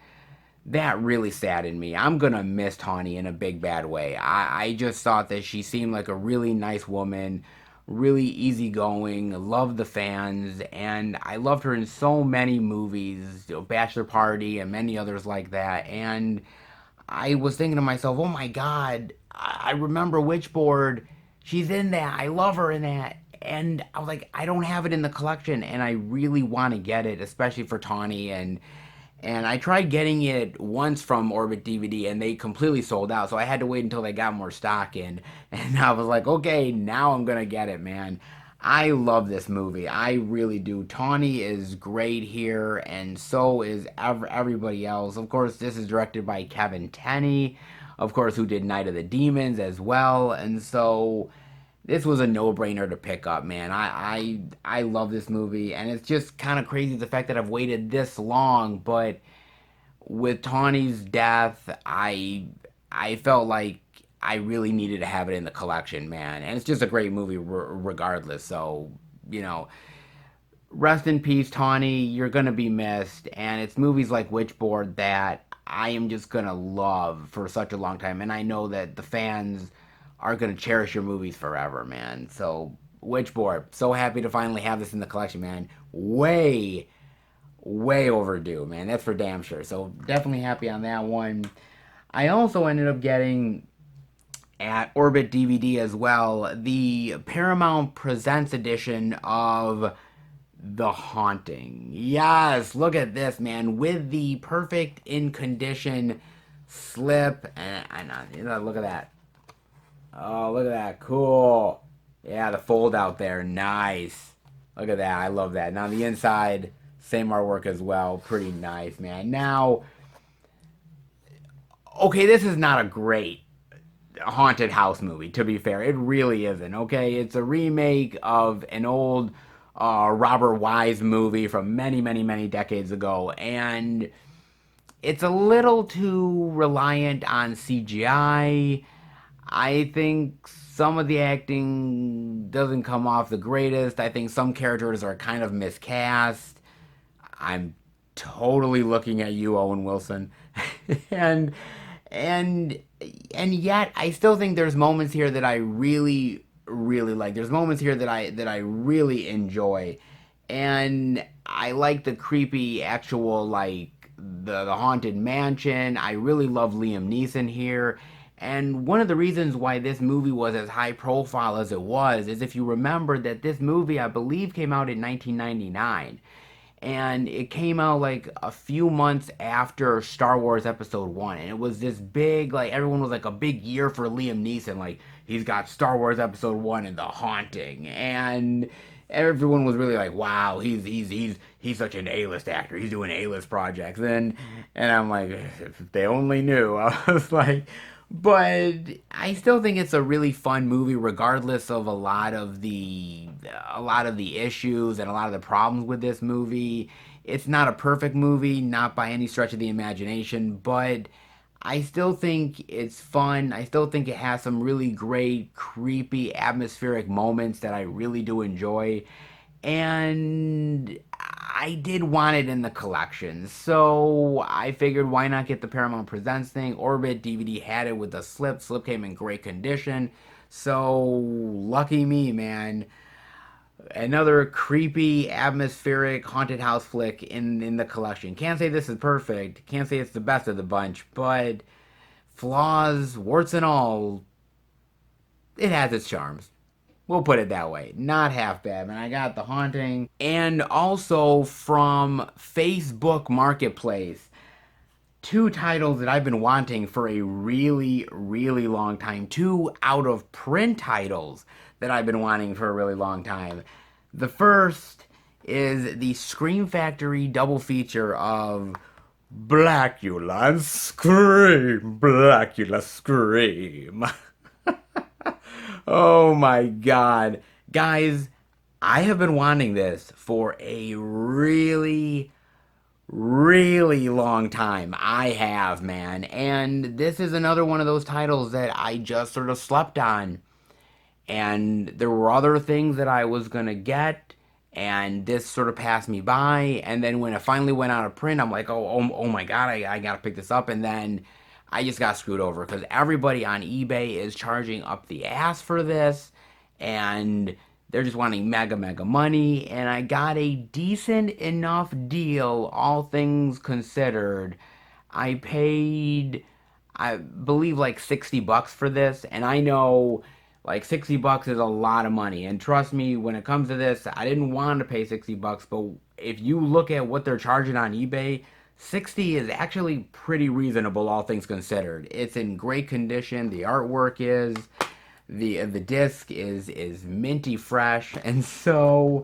A: that really saddened me. I'm gonna miss Tawny in a big bad way. I just thought that she seemed like a really nice woman, really easygoing, loved the fans, and I loved her in so many movies, Bachelor Party and many others like that. And I was thinking to myself, oh my God, I remember Witchboard. She's in that. I love her in that. And I was like, I don't have it in the collection, and I really want to get it, especially for Tawny. And I tried getting it once from Orbit DVD, and they completely sold out. So I had to wait until they got more stock in. And I was like, okay, now I'm gonna get it, man. I love this movie. I really do. Tawny is great here, and so is everybody else. Of course, this is directed by Kevin Tenney, of course, who did Night of the Demons as well. And so this was a no-brainer to pick up, man. I love this movie, and it's just kind of crazy the fact that I've waited this long. But with Tawny's death, I felt like I really needed to have it in the collection, man. And it's just a great movie, regardless. So you know, rest in peace, Tawny. You're gonna be missed, and it's movies like Witchboard that I am just gonna love for such a long time. And I know that the fans are gonna cherish your movies forever, man. So Witchboard, so happy to finally have this in the collection, man. Way overdue, man. That's for damn sure. So definitely happy on that one. I also ended up getting at Orbit DVD as well the Paramount Presents edition of The Haunting. Yes, look at this, man, with the perfect in condition slip. And look at that. Oh, look at that. Cool. Yeah, the fold out there. Nice. Look at that. I love that. Now, the inside, same artwork as well. Pretty nice, man. Now, okay, this is not a great haunted house movie, to be fair. It really isn't, okay? It's a remake of an old Robert Wise movie from many decades ago. And it's a little too reliant on CGI. I think some of the acting doesn't come off the greatest. I think some characters are kind of miscast. I'm totally looking at you, Owen Wilson. and and and yet I still think there's moments here that I really like. There's moments here that I really enjoy. And I like the creepy actual like the haunted mansion. I really love Liam Neeson here. And one of the reasons why this movie was as high profile as it was is if you remember that this movie, I believe, came out in 1999. And it came out like a few months after Star Wars Episode 1. And it was this big, like, everyone was like a big year for Liam Neeson. Like, he's got Star Wars Episode 1 and The Haunting. And everyone was really like, wow, he's such an A-list actor. He's doing A-list projects. And I'm like, if they only knew. I was like, but I still think it's a really fun movie, regardless of a lot of the issues and a lot of the problems with this movie. It's not a perfect movie, not by any stretch of the imagination, but I still think it's fun. I still think it has some really great, creepy, atmospheric moments that I really do enjoy. And I did want it in the collection, so I figured why not get the Paramount Presents thing. Orbit DVD had it with the slip came in great condition, so lucky me, man. Another creepy, atmospheric, haunted house flick in the collection. Can't say this is perfect. Can't say it's the best of the bunch, but flaws, warts and all, it has its charms. We'll put it that way. Not half bad, man. I got The Haunting. And also from Facebook Marketplace, two titles that I've been wanting for a really, really long time. Two out of print titles that I've been wanting for a really long time. The first is the Scream Factory double feature of Blackula Scream, Blackula Scream. Oh my god. Guys, I have been wanting this for a really, really long time. I have, man. And this is another one of those titles that I just sort of slept on. And there were other things that I was gonna get, and this sort of passed me by. And then when it finally went out of print, I'm like, oh my god, I gotta pick this up. And then I just got screwed over because everybody on eBay is charging up the ass for this, and they're just wanting mega money. And I got a decent enough deal, all things considered. I paid, I believe, like $60 for this, and I know like $60 is a lot of money. And trust me, when it comes to this, I didn't want to pay $60, but if you look at what they're charging on eBay, 60 is actually pretty reasonable, all things considered. It's in great condition. The artwork is, the disc is minty fresh, and so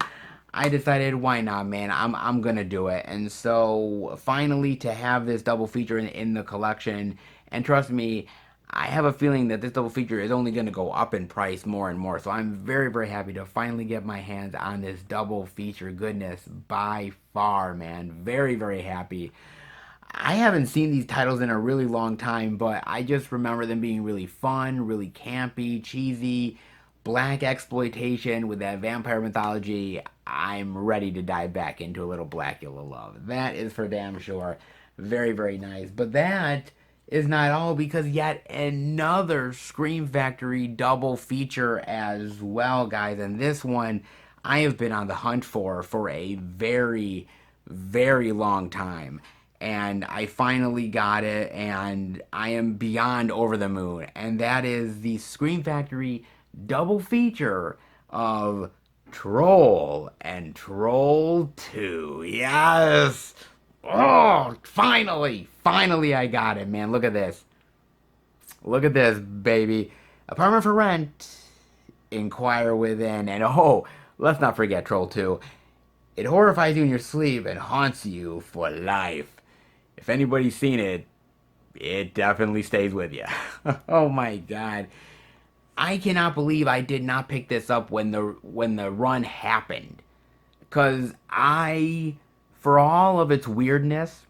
A: I decided, why not, man? I'm gonna do it. And so finally, to have this double feature in the collection, and trust me, I have a feeling that this double feature is only gonna go up in price more and more. So I'm very happy to finally get my hands on this double feature goodness by far, man. Very happy. I haven't seen these titles in a really long time, but I just remember them being really fun, really campy, cheesy, black exploitation with that vampire mythology. I'm ready to dive back into a little Blackula love. That is for damn sure. Very nice. But that is not all, because yet another Scream Factory double feature as well, guys. And this one I have been on the hunt for a very long time, and I finally got it, and I am beyond over the moon. And that is the Scream Factory double feature of Troll and Troll 2. Yes! Oh, finally I got it, man. Look at this. Look at this, baby. Apartment for rent. Inquire within. And oh, let's not forget Troll 2. It horrifies you in your sleep and haunts you for life. If anybody's seen it, it definitely stays with you. Oh my god. I cannot believe I did not pick this up when the run happened. Cause for all of its weirdness,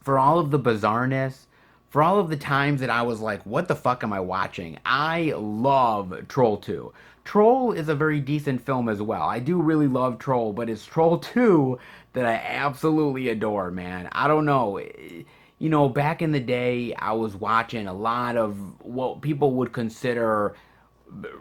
A: for all of the bizarreness, for all of the times that I was like, what the fuck am I watching? I love Troll 2. Troll is a very decent film as well. I do really love Troll, but it's Troll 2 that I absolutely adore, man. I don't know. You know, back in the day, I was watching a lot of what people would consider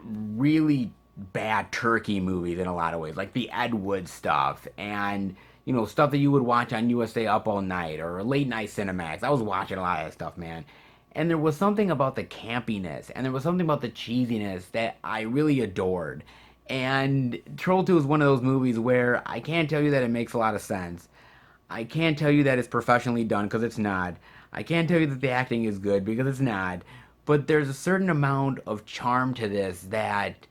A: really bad turkey movies in a lot of ways, like the Ed Wood stuff, and you know, stuff that you would watch on USA Up All Night or late night Cinemax. I was watching a lot of that stuff, man. And there was something about the campiness, and there was something about the cheesiness that I really adored. And Troll 2 is one of those movies where I can't tell you that it makes a lot of sense. I can't tell you that it's professionally done, because it's not. I can't tell you that the acting is good, because it's not. But there's a certain amount of charm to this that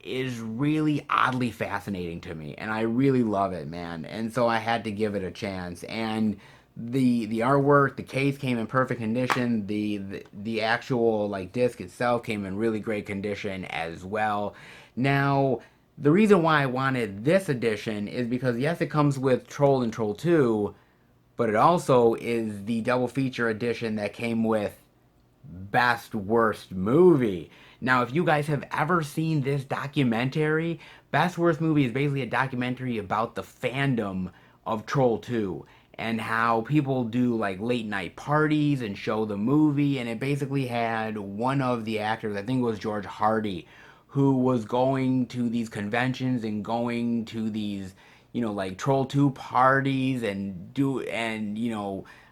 A: is really oddly fascinating to me, and I really love it, man. And so I had to give it a chance. And the artwork, the case came in perfect condition. The actual like disc itself came in really great condition as well. Now, the reason why I wanted this edition is because yes, it comes with Troll and Troll 2, but it also is the double feature edition that came with Best Worst Movie. Now, if you guys have ever seen this documentary, Best Worst Movie is basically a documentary about the fandom of Troll 2 and how people do like late night parties and show the movie. And it basically had one of the actors, I think it was George Hardy, who was going to these conventions and going to these, like Troll 2 parties and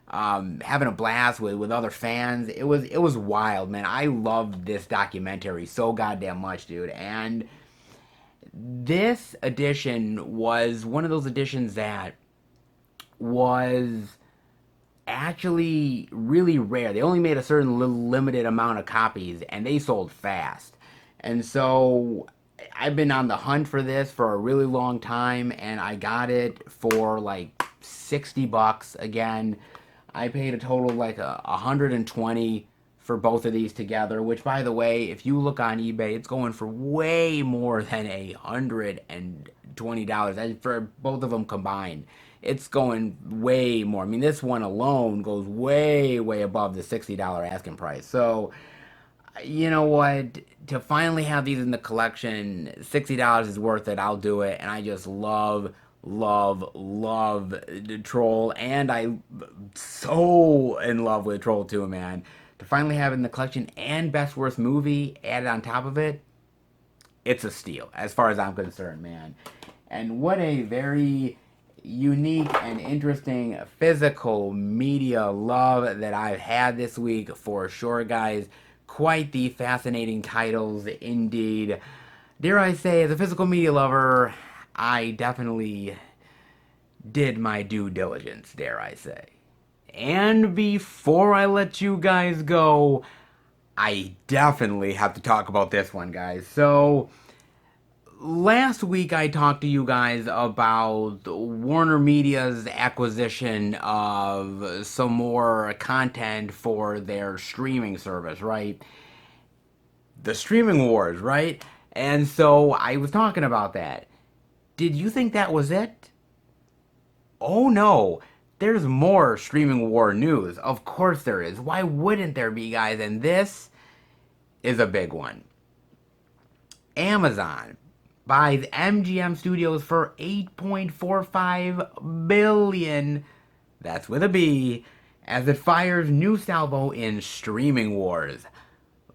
A: having a blast with other fans. It was wild, man. I loved this documentary so goddamn much, dude. And this edition was one of those editions that was actually really rare. They only made a certain limited amount of copies and they sold fast. And so I've been on the hunt for this for a really long time and I got it for like 60 bucks again. I paid a total of like 120 for both of these together, which by the way, if you look on eBay, it's going for way more than $120 for both of them combined. It's going way more. I mean, this one alone goes way, way above the $60 asking price. So, you know what? To finally have these in the collection, $60 is worth it. I'll do it. And I just love, love, love the Troll. And I'm so in love with Troll 2, man. To finally have it in the collection and Best Worst Movie added on top of it, it's a steal as far as I'm concerned, man. And what a very unique and interesting physical media love that I've had this week for sure, guys. Quite the fascinating titles indeed. Dare I say, as a physical media lover, I definitely did my due diligence, dare I say. And before I let you guys go, I definitely have to talk about this one, guys. So, last week I talked to you guys about Warner Media's acquisition of some more content for their streaming service, right? The streaming wars, right? And so I was talking about that. Did you think that was it? Oh no, there's more streaming war news. Of course there is. Why wouldn't there be, guys? And this is a big one. Amazon buys MGM Studios for $8.45 billion. That's with a B, as it fires new salvo in streaming wars.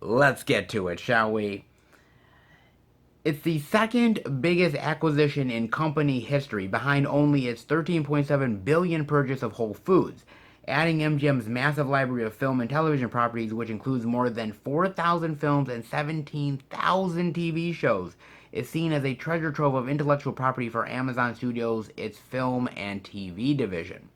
A: Let's get to it, shall we? It's the second biggest acquisition in company history, behind only its $13.7 billion purchase of Whole Foods, adding MGM's massive library of film and television properties, which includes more than 4,000 films and 17,000 TV shows, is seen as a treasure trove of intellectual property for Amazon Studios, its film and TV division.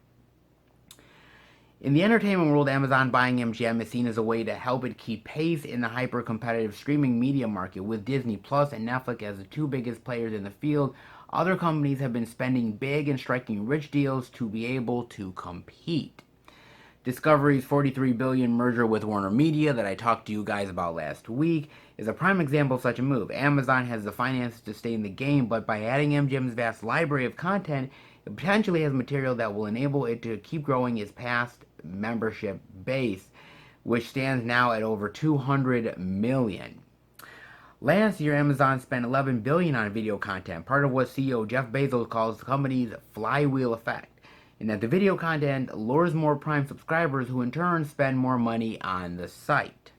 A: In the entertainment world, Amazon buying MGM is seen as a way to help it keep pace in the hyper-competitive streaming media market. With Disney Plus and Netflix as the two biggest players in the field, other companies have been spending big and striking rich deals to be able to compete. Discovery's $43 billion merger with Warner Media that I talked to you guys about last week is a prime example of such a move. Amazon has the finances to stay in the game, but by adding MGM's vast library of content, it potentially has material that will enable it to keep growing its past membership base, which stands now at over 200 million. Last year, Amazon spent $11 billion on video content, part of what CEO Jeff Bezos calls the company's flywheel effect, and that the video content lures more Prime subscribers who in turn spend more money on the site.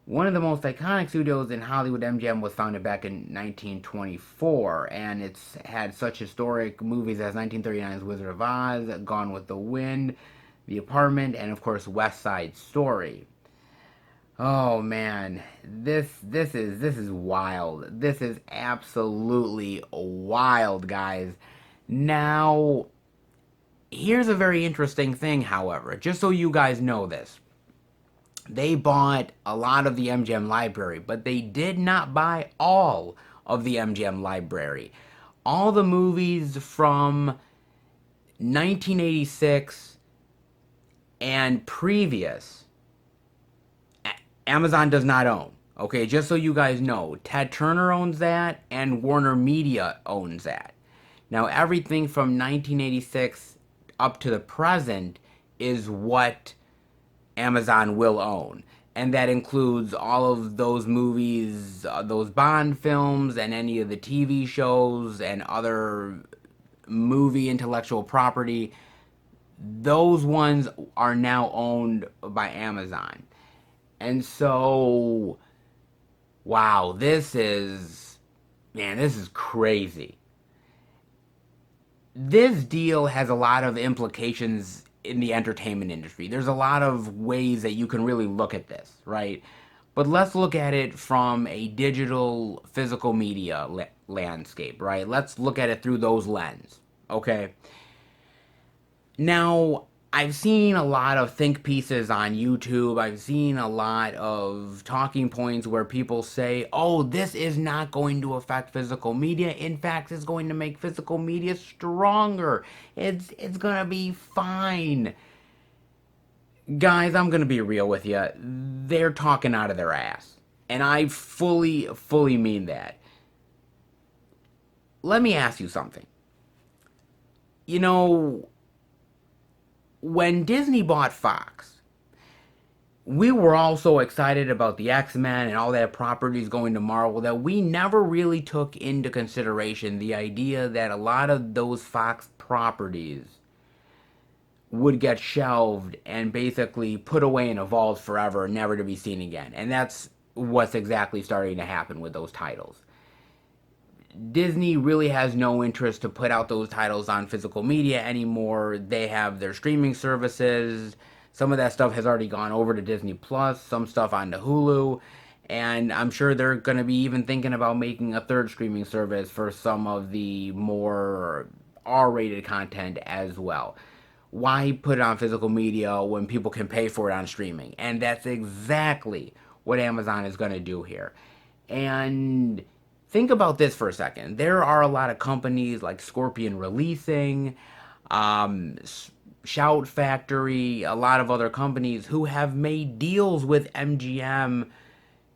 A: One of the most iconic studios in Hollywood, MGM was founded back in 1924, and it's had such historic movies as 1939's Wizard of Oz, Gone with the Wind, The Apartment, and of course West Side Story. Oh man, this is wild. This is absolutely wild, guys. Now, here's a very interesting thing, however, just so you guys know this. They bought a lot of the MGM library, but they did not buy all of the MGM library. All the movies from 1986 and previous, Amazon does not own. Okay, just so you guys know, Ted Turner owns that and Warner Media owns that. Now, everything from 1986 up to the present is what Amazon will own. And that includes all of those movies, those Bond films, and any of the TV shows and other movie intellectual property. Those ones are now owned by Amazon. And so Wow, this is crazy. This deal has a lot of implications in the entertainment industry. There's a lot of ways that you can really look at this, right? But let's look at it from a digital physical media landscape, right? Let's look at it through those lens, okay? Now, I've seen a lot of think pieces on YouTube. I've seen a lot of talking points where people say, oh, this is not going to affect physical media. In fact, it's going to make physical media stronger. It's going to be fine. Guys, I'm going to be real with you. They're talking out of their ass. And I fully mean that. Let me ask you something. You know, when Disney bought Fox, we were all so excited about the X-Men and all that properties going to Marvel that we never really took into consideration the idea that a lot of those Fox properties would get shelved and basically put away and evolved forever, never to be seen again. And that's what's exactly starting to happen with those titles. Disney really has no interest to put out those titles on physical media anymore. They have their streaming services. Some of that stuff has already gone over to Disney Plus, some stuff onto Hulu, and I'm sure they're going to be even thinking about making a third streaming service for some of the more R-rated content as well. Why put it on physical media when people can pay for it on streaming? And that's exactly what Amazon is going to do here. And think about this for a second. There are a lot of companies like Scorpion Releasing, um, Shout Factory, a lot of other companies who have made deals with MGM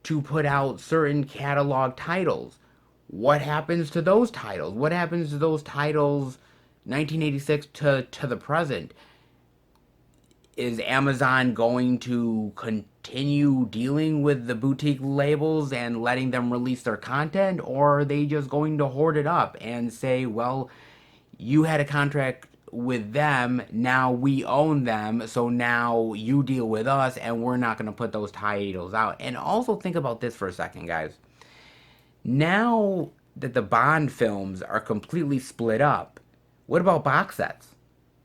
A: to put out certain catalog titles. What happens to those titles? What happens to those titles 1986 to the present? Is Amazon going to continue dealing with the boutique labels and letting them release their content, or are they just going to hoard it up and say, well, you had a contract with them, now we own them, so now you deal with us and we're not going to put those titles out? And also think about this for a second, guys. Now that the Bond films are completely split up, what about box sets?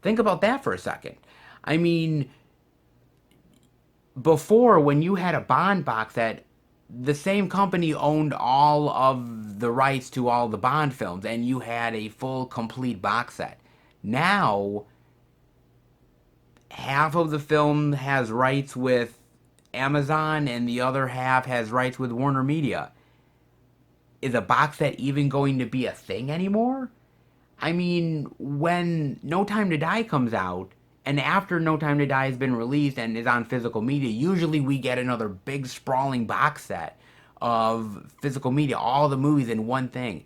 A: Think about that for a second. I mean, before, when you had a Bond box set, the same company owned all of the rights to all the Bond films, and you had a full, complete box set. Now, half of the film has rights with Amazon, and the other half has rights with Warner Media. Is a box set even going to be a thing anymore? I mean, when No Time to Die comes out, and after No Time to Die has been released and is on physical media, usually we get another big sprawling box set of physical media, all the movies in one thing.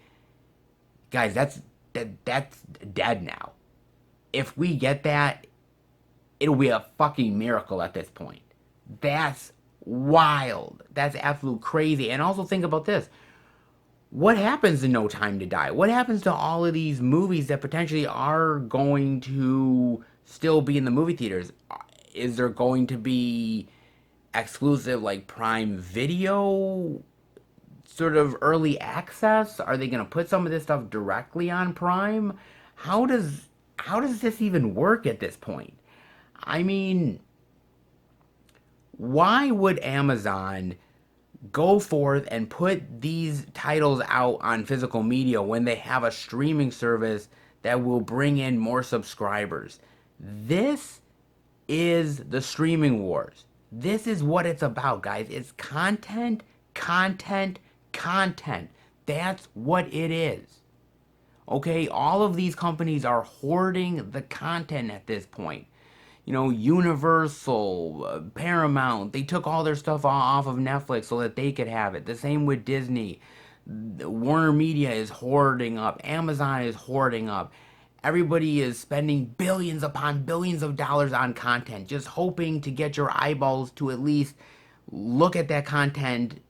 A: Guys, that's dead now. If we get that, it'll be a fucking miracle at this point. That's wild. That's absolute crazy. And also think about this. What happens to No Time to Die? What happens to all of these movies that potentially are going to still be in the movie theaters? Is there going to be exclusive, like, Prime Video sort of early access? Are they going to put some of this stuff directly on Prime? How does this even work at this point? I mean, why would Amazon go forth and put these titles out on physical media when they have a streaming service that will bring in more subscribers? This is the streaming wars. This is what it's about, guys. It's content, content, content. That's what it is. Okay, all of these companies are hoarding the content at this point. Universal, Paramount, they took all their stuff off of Netflix so that they could have it. The same with Disney. Warner Media is hoarding up. Amazon is hoarding up. Everybody is spending billions upon billions of dollars on content, just hoping to get your eyeballs to at least look at that content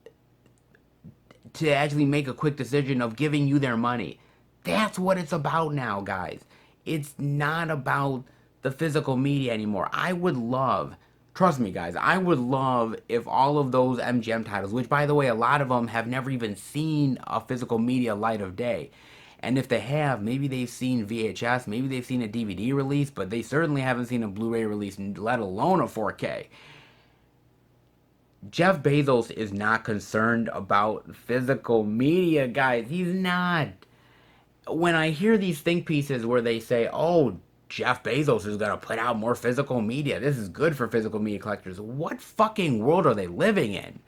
A: to actually make a quick decision of giving you their money. That's what it's about now, guys. It's not about the physical media anymore. I would love Trust me, guys, I would love if all of those MGM titles, which by the way, a lot of them have never even seen a physical media light of day. And if they have, maybe they've seen VHS, maybe they've seen a DVD release, but they certainly haven't seen a Blu-ray release, let alone a 4K. Jeff Bezos is not concerned about physical media, guys. He's not. When I hear these think pieces where they say, oh, Jeff Bezos is going to put out more physical media, this is good for physical media collectors, what fucking world are they living in?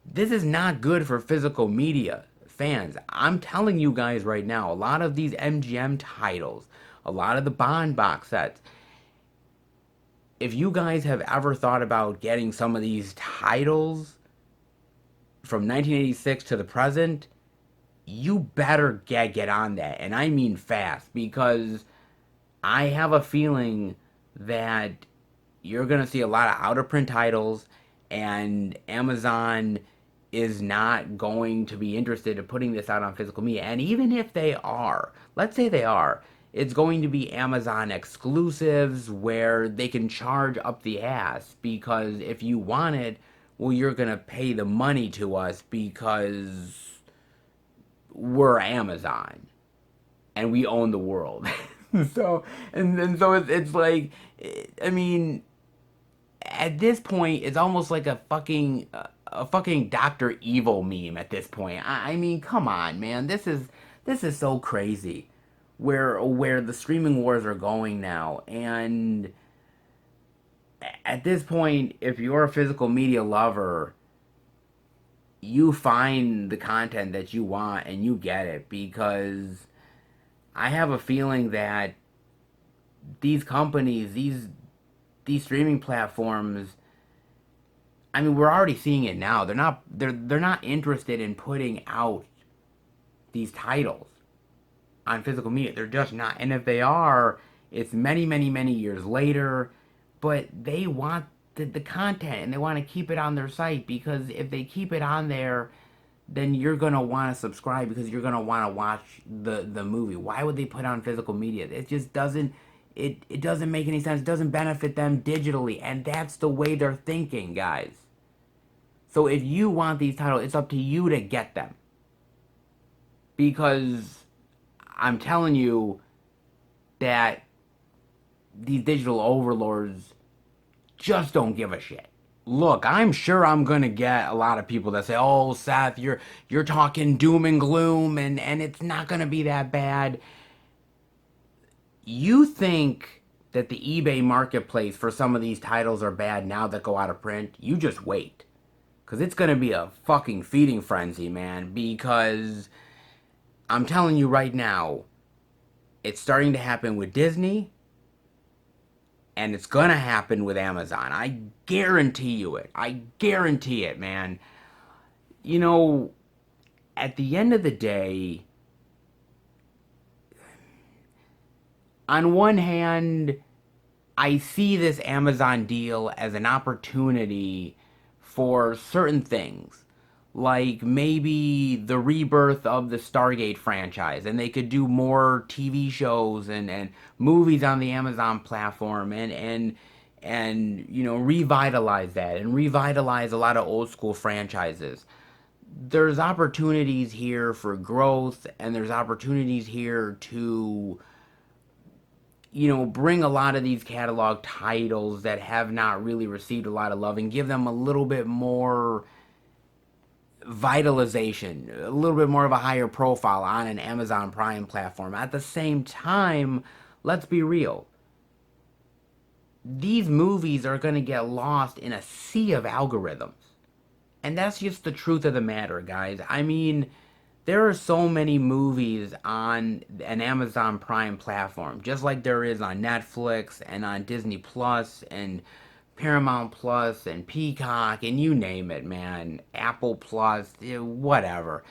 A: This is not good for physical media fans. I'm telling you guys right now, a lot of these MGM titles, a lot of the Bond box sets, if you guys have ever thought about getting some of these titles from 1986 to the present, you better get on that. And I mean fast, because I have a feeling that you're going to see a lot of out of print titles, and Amazon is not going to be interested in putting this out on physical media. And even if they are, let's say they are, it's going to be Amazon exclusives where they can charge up the ass, because if you want it, well, you're going to pay the money to us because we're Amazon and we own the world. So, and so it's like, I mean, at this point, it's almost like a fucking Doctor Evil meme at this point. I mean, come on, man. This is so crazy where the streaming wars are going now. And at this point, if you're a physical media lover, you find the content that you want and you get it, because I have a feeling that these companies, these streaming platforms, I mean, we're already seeing it now. They're not interested in putting out these titles on physical media. They're just not. And if they are, it's many, many, many years later. But they want the content, and they want to keep it on their site, because if they keep it on there, then you're gonna want to subscribe, because you're gonna want to watch the movie. Why would they put on physical media? It just doesn't. It doesn't make any sense. It doesn't benefit them digitally, and that's the way they're thinking, guys. So if you want these titles, it's up to you to get them, because I'm telling you that these digital overlords just don't give a shit. Look, I'm sure I'm gonna get a lot of people that say, "Oh, Seth, you're talking doom and gloom, and it's not gonna be that bad." You think that the eBay marketplace for some of these titles are bad now that go out of print? You just wait, because it's gonna be a fucking feeding frenzy, man. Because I'm telling you right now, it's starting to happen with Disney, and it's gonna happen with Amazon. I guarantee you it. I guarantee it, man. You know, at the end of the day, on one hand, I see this Amazon deal as an opportunity for certain things. Like maybe the rebirth of the Stargate franchise, and they could do more TV shows and movies on the Amazon platform, and revitalize that, and revitalize a lot of old school franchises. There's opportunities here for growth, and there's opportunities here to bring a lot of these catalog titles that have not really received a lot of love, and give them a little bit more vitalization, a little bit more of a higher profile on an Amazon Prime platform. At the same time, let's be real. These movies are going to get lost in a sea of algorithms. And that's just the truth of the matter, guys. I mean, there are so many movies on an Amazon Prime platform, just like there is on Netflix and on Disney Plus and Paramount Plus and Peacock and you name it, man. Apple Plus, whatever.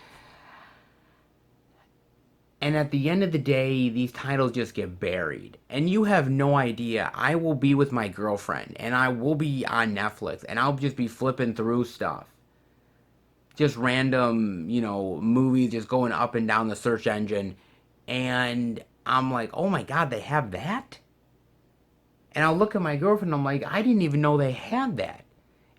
A: And at the end of the day, these titles just get buried. And you have no idea. I will be with my girlfriend, and I will be on Netflix, and I'll just be flipping through stuff. Just random, movies just going up and down the search engine. And I'm like, oh my God, they have that? And I'll look at my girlfriend, I'm like, I didn't even know they had that.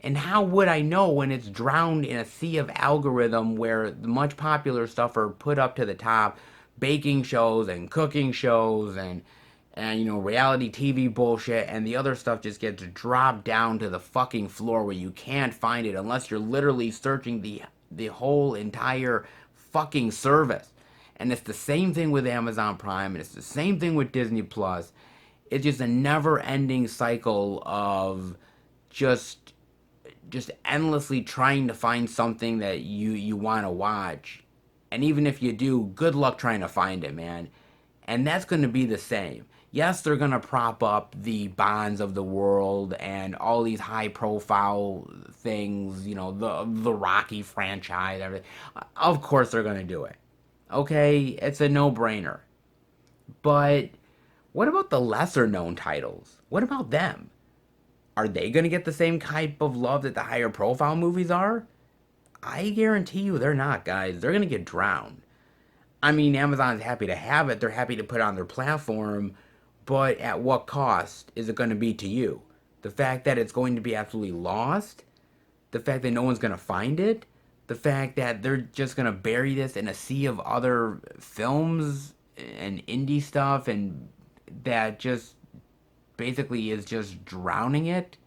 A: And how would I know when it's drowned in a sea of algorithm where the much popular stuff are put up to the top, baking shows and cooking shows and reality TV bullshit, and the other stuff just gets dropped down to the fucking floor where you can't find it unless you're literally searching the whole entire fucking service. And it's the same thing with Amazon Prime, and it's the same thing with Disney Plus. It's just a never-ending cycle of just just endlessly trying to find something that you want to watch. And even if you do, good luck trying to find it, man. And that's going to be the same. Yes, they're going to prop up the Bonds of the world and all these high profile things, the Rocky franchise, everything. Of course they're going to do it. Okay, it's a no-brainer. But what about the lesser known titles? What about them? Are they going to get the same type of love that the higher profile movies are? I guarantee you they're not, guys. They're going to get drowned. I mean, Amazon's happy to have it. They're happy to put it on their platform. But at what cost is it going to be to you? The fact that it's going to be absolutely lost? The fact that no one's going to find it? The fact that they're just going to bury this in a sea of other films and indie stuff and that just basically is just drowning it?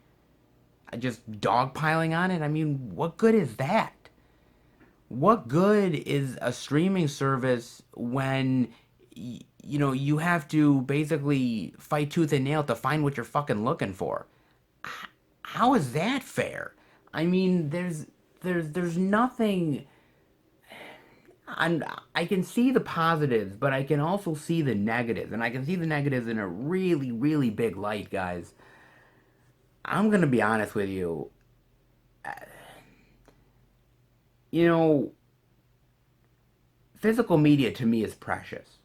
A: Just dogpiling on it? I mean, what good is that? What good is a streaming service when you have to basically fight tooth and nail to find what you're fucking looking for? How is that fair? I mean, there's nothing. I can see the positives, but I can also see the negatives, and I can see the negatives in a really, really big light, guys. I'm gonna be honest with you. You know, physical media to me is precious.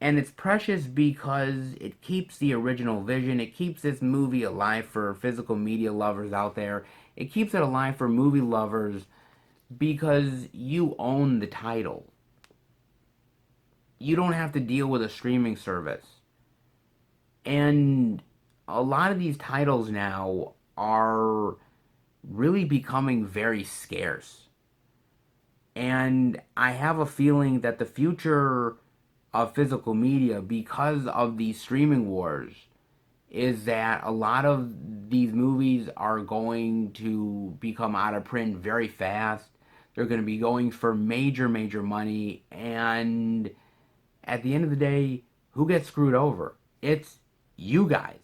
A: And it's precious because it keeps the original vision. It keeps this movie alive for physical media lovers out there. It keeps it alive for movie lovers because you own the title. You don't have to deal with a streaming service. And a lot of these titles now are really becoming very scarce. And I have a feeling that the future of physical media, because of these streaming wars, is that a lot of these movies are going to become out of print very fast. They're going to be going for major, major money. And at the end of the day, who gets screwed over? It's you guys.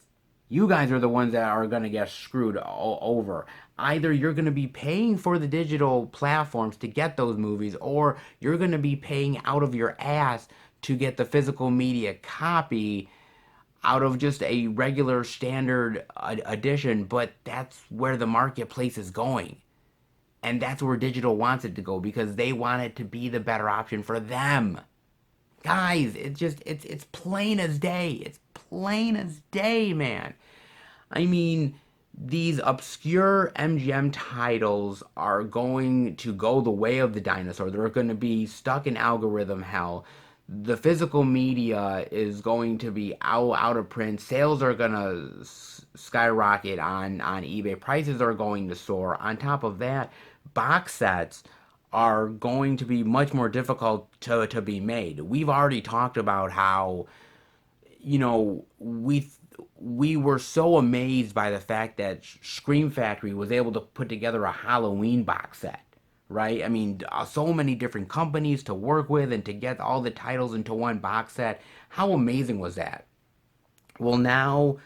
A: You guys are the ones that are going to get screwed over. Either you're going to be paying for the digital platforms to get those movies, or you're going to be paying out of your ass to get the physical media copy out of just a regular standard edition. But that's where the marketplace is going. And that's where digital wants it to go because they want it to be the better option for them. Guys, it's plain as day. It's plain as day, man. I mean, these obscure MGM titles are going to go the way of the dinosaur. They're going to be stuck in algorithm hell. The physical media is going to be out of print. Sales are going to skyrocket on eBay. Prices are going to soar. On top of that, box sets are going to be much more difficult to be made. We've already talked about how, we were so amazed by the fact that Scream Factory was able to put together a Halloween box set, right? I mean, so many different companies to work with and to get all the titles into one box set. How amazing was that? Well, now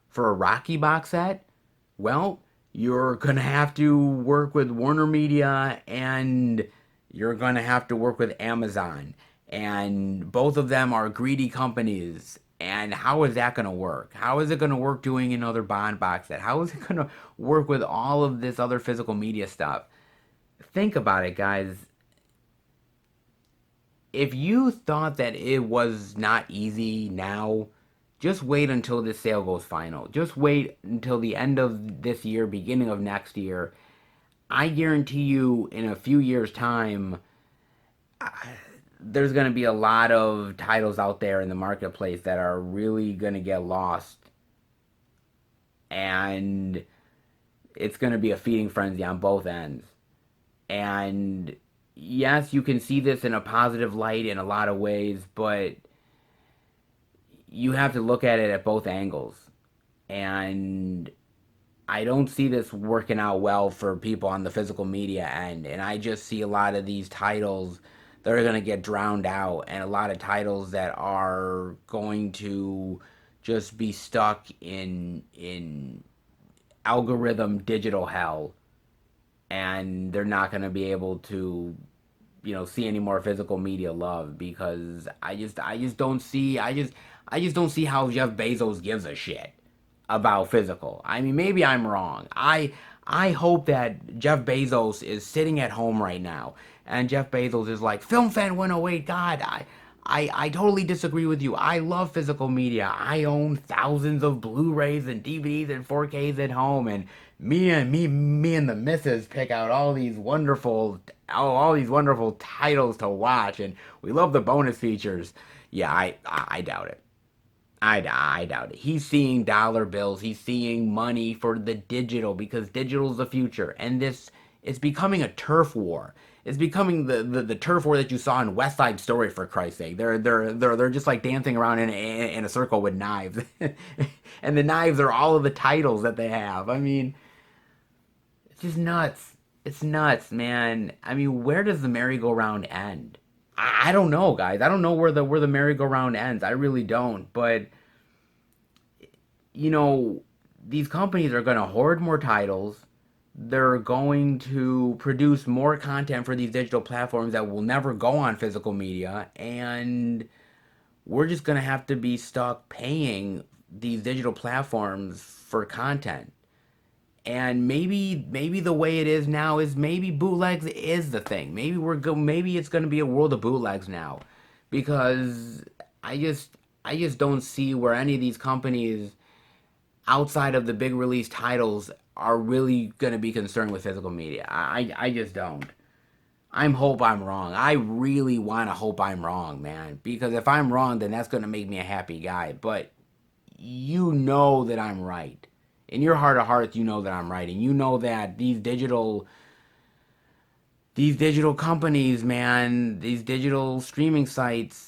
A: for a Rocky box set, well, you're gonna have to work with Warner Media and you're gonna have to work with Amazon. And both of them are greedy companies. And how is that gonna work? How is it gonna work doing another Bond box set? How is it gonna work with all of this other physical media stuff? Think about it, guys. If you thought that it was not easy now, just wait until this sale goes final. Just wait until the end of this year, beginning of next year. I guarantee you, in a few years' time, there's going to be a lot of titles out there in the marketplace that are really going to get lost and it's going to be a feeding frenzy on both ends. And yes, you can see this in a positive light in a lot of ways, but you have to look at it at both angles. And I don't see this working out well for people on the physical media end. And I just see a lot of these titles that are going to get drowned out, and a lot of titles that are going to just be stuck in algorithm digital hell, and they're not going to be able to see any more physical media love, because I just don't see how Jeff Bezos gives a shit about physical. I mean, maybe I'm wrong. I hope that Jeff Bezos is sitting at home right now, and Jeff Bezos is like, Film Fan 108, God, I totally disagree with you. I love physical media. I own thousands of Blu-rays and DVDs and 4Ks at home, and me and the missus pick out all these wonderful titles to watch, and we love the bonus features. Yeah, I doubt it. I doubt it. He's seeing dollar bills. He's seeing money for the digital, because digital is the future. And this is becoming a turf war. It's becoming the turf war that you saw in West Side Story, for Christ's sake. They're just like dancing around in a circle with knives. And the knives are all of the titles that they have. I mean, it's just nuts. It's nuts, man. I mean, where does the merry-go-round end? I don't know, guys. I don't know where the merry-go-round ends. I really don't. But you know, these companies are going to hoard more titles. They're going to produce more content for these digital platforms that will never go on physical media, and we're just going to have to be stuck paying these digital platforms for content. And maybe the way it is now is maybe bootlegs is the thing. Maybe it's going to be a world of bootlegs now, because I just don't see where any of these companies outside of the big release titles are really going to be concerned with physical media. I just don't. Hope I'm wrong. I really want to hope I'm wrong, man. Because if I'm wrong, then that's going to make me a happy guy. But you know that I'm right. In your heart of hearts, you know that I'm right. And you know that these digital companies, man, these digital streaming sites,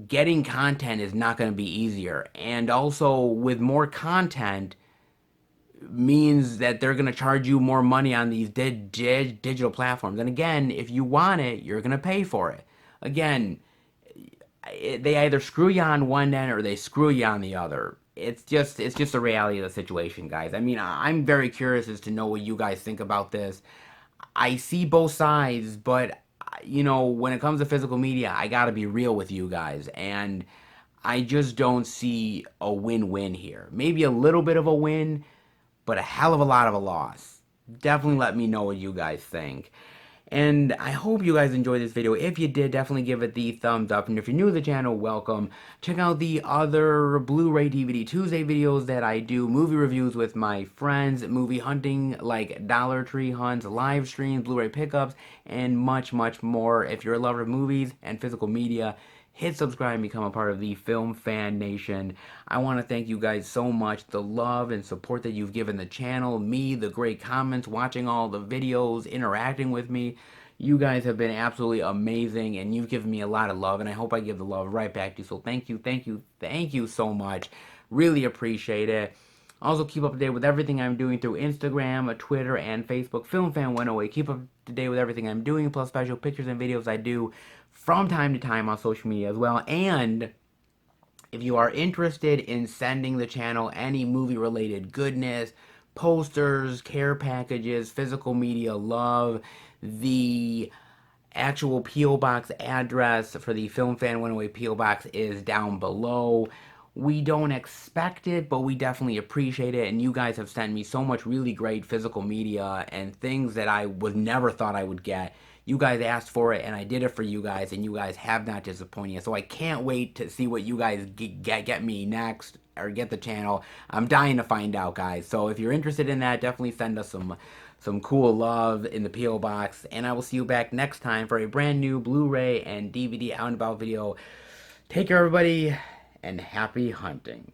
A: getting content is not going to be easier. And also, with more content means that they're going to charge you more money on these digital platforms. And again, if you want it, you're going to pay for it. Again, they either screw you on one end or they screw you on the other. It's just the reality of the situation, guys. I mean, I'm very curious as to know what you guys think about this. I see both sides, but when it comes to physical media, I gotta be real with you guys, and I just don't see a win-win here. Maybe a little bit of a win, but a hell of a lot of a loss. Definitely let me know what you guys think. And I hope you guys enjoyed this video. If you did, definitely give it the thumbs up. And if you're new to the channel, welcome. Check out the other Blu-ray DVD Tuesday videos that I do. Movie reviews with my friends, movie hunting like Dollar Tree hunts, live streams, Blu-ray pickups, and much, much more. If you're a lover of movies and physical media, hit subscribe and become a part of the Film Fan Nation. I want to thank you guys so much. The love and support that you've given the channel, me, the great comments, watching all the videos, interacting with me. You guys have been absolutely amazing, and you've given me a lot of love, and I hope I give the love right back to you. So thank you, thank you, thank you so much. Really appreciate it. Also, keep up to date with everything I'm doing through Instagram, Twitter, and Facebook. FilmFan108. Keep up to date with everything I'm doing, plus special pictures and videos I do from time to time on social media as well. And if you are interested in sending the channel any movie-related goodness, posters, care packages, physical media love, the actual P.O. Box address for the Film Fan 108 P.O. Box is down below. We don't expect it, but we definitely appreciate it, and you guys have sent me so much really great physical media and things that I would never thought I would get. You guys asked for it, and I did it for you guys, and you guys have not disappointed. So I can't wait to see what you guys get me next, or get the channel. I'm dying to find out, guys. So if you're interested in that, definitely send us some cool love in the P.O. Box, and I will see you back next time for a brand new Blu-ray and DVD out and about video. Take care, everybody, and happy hunting.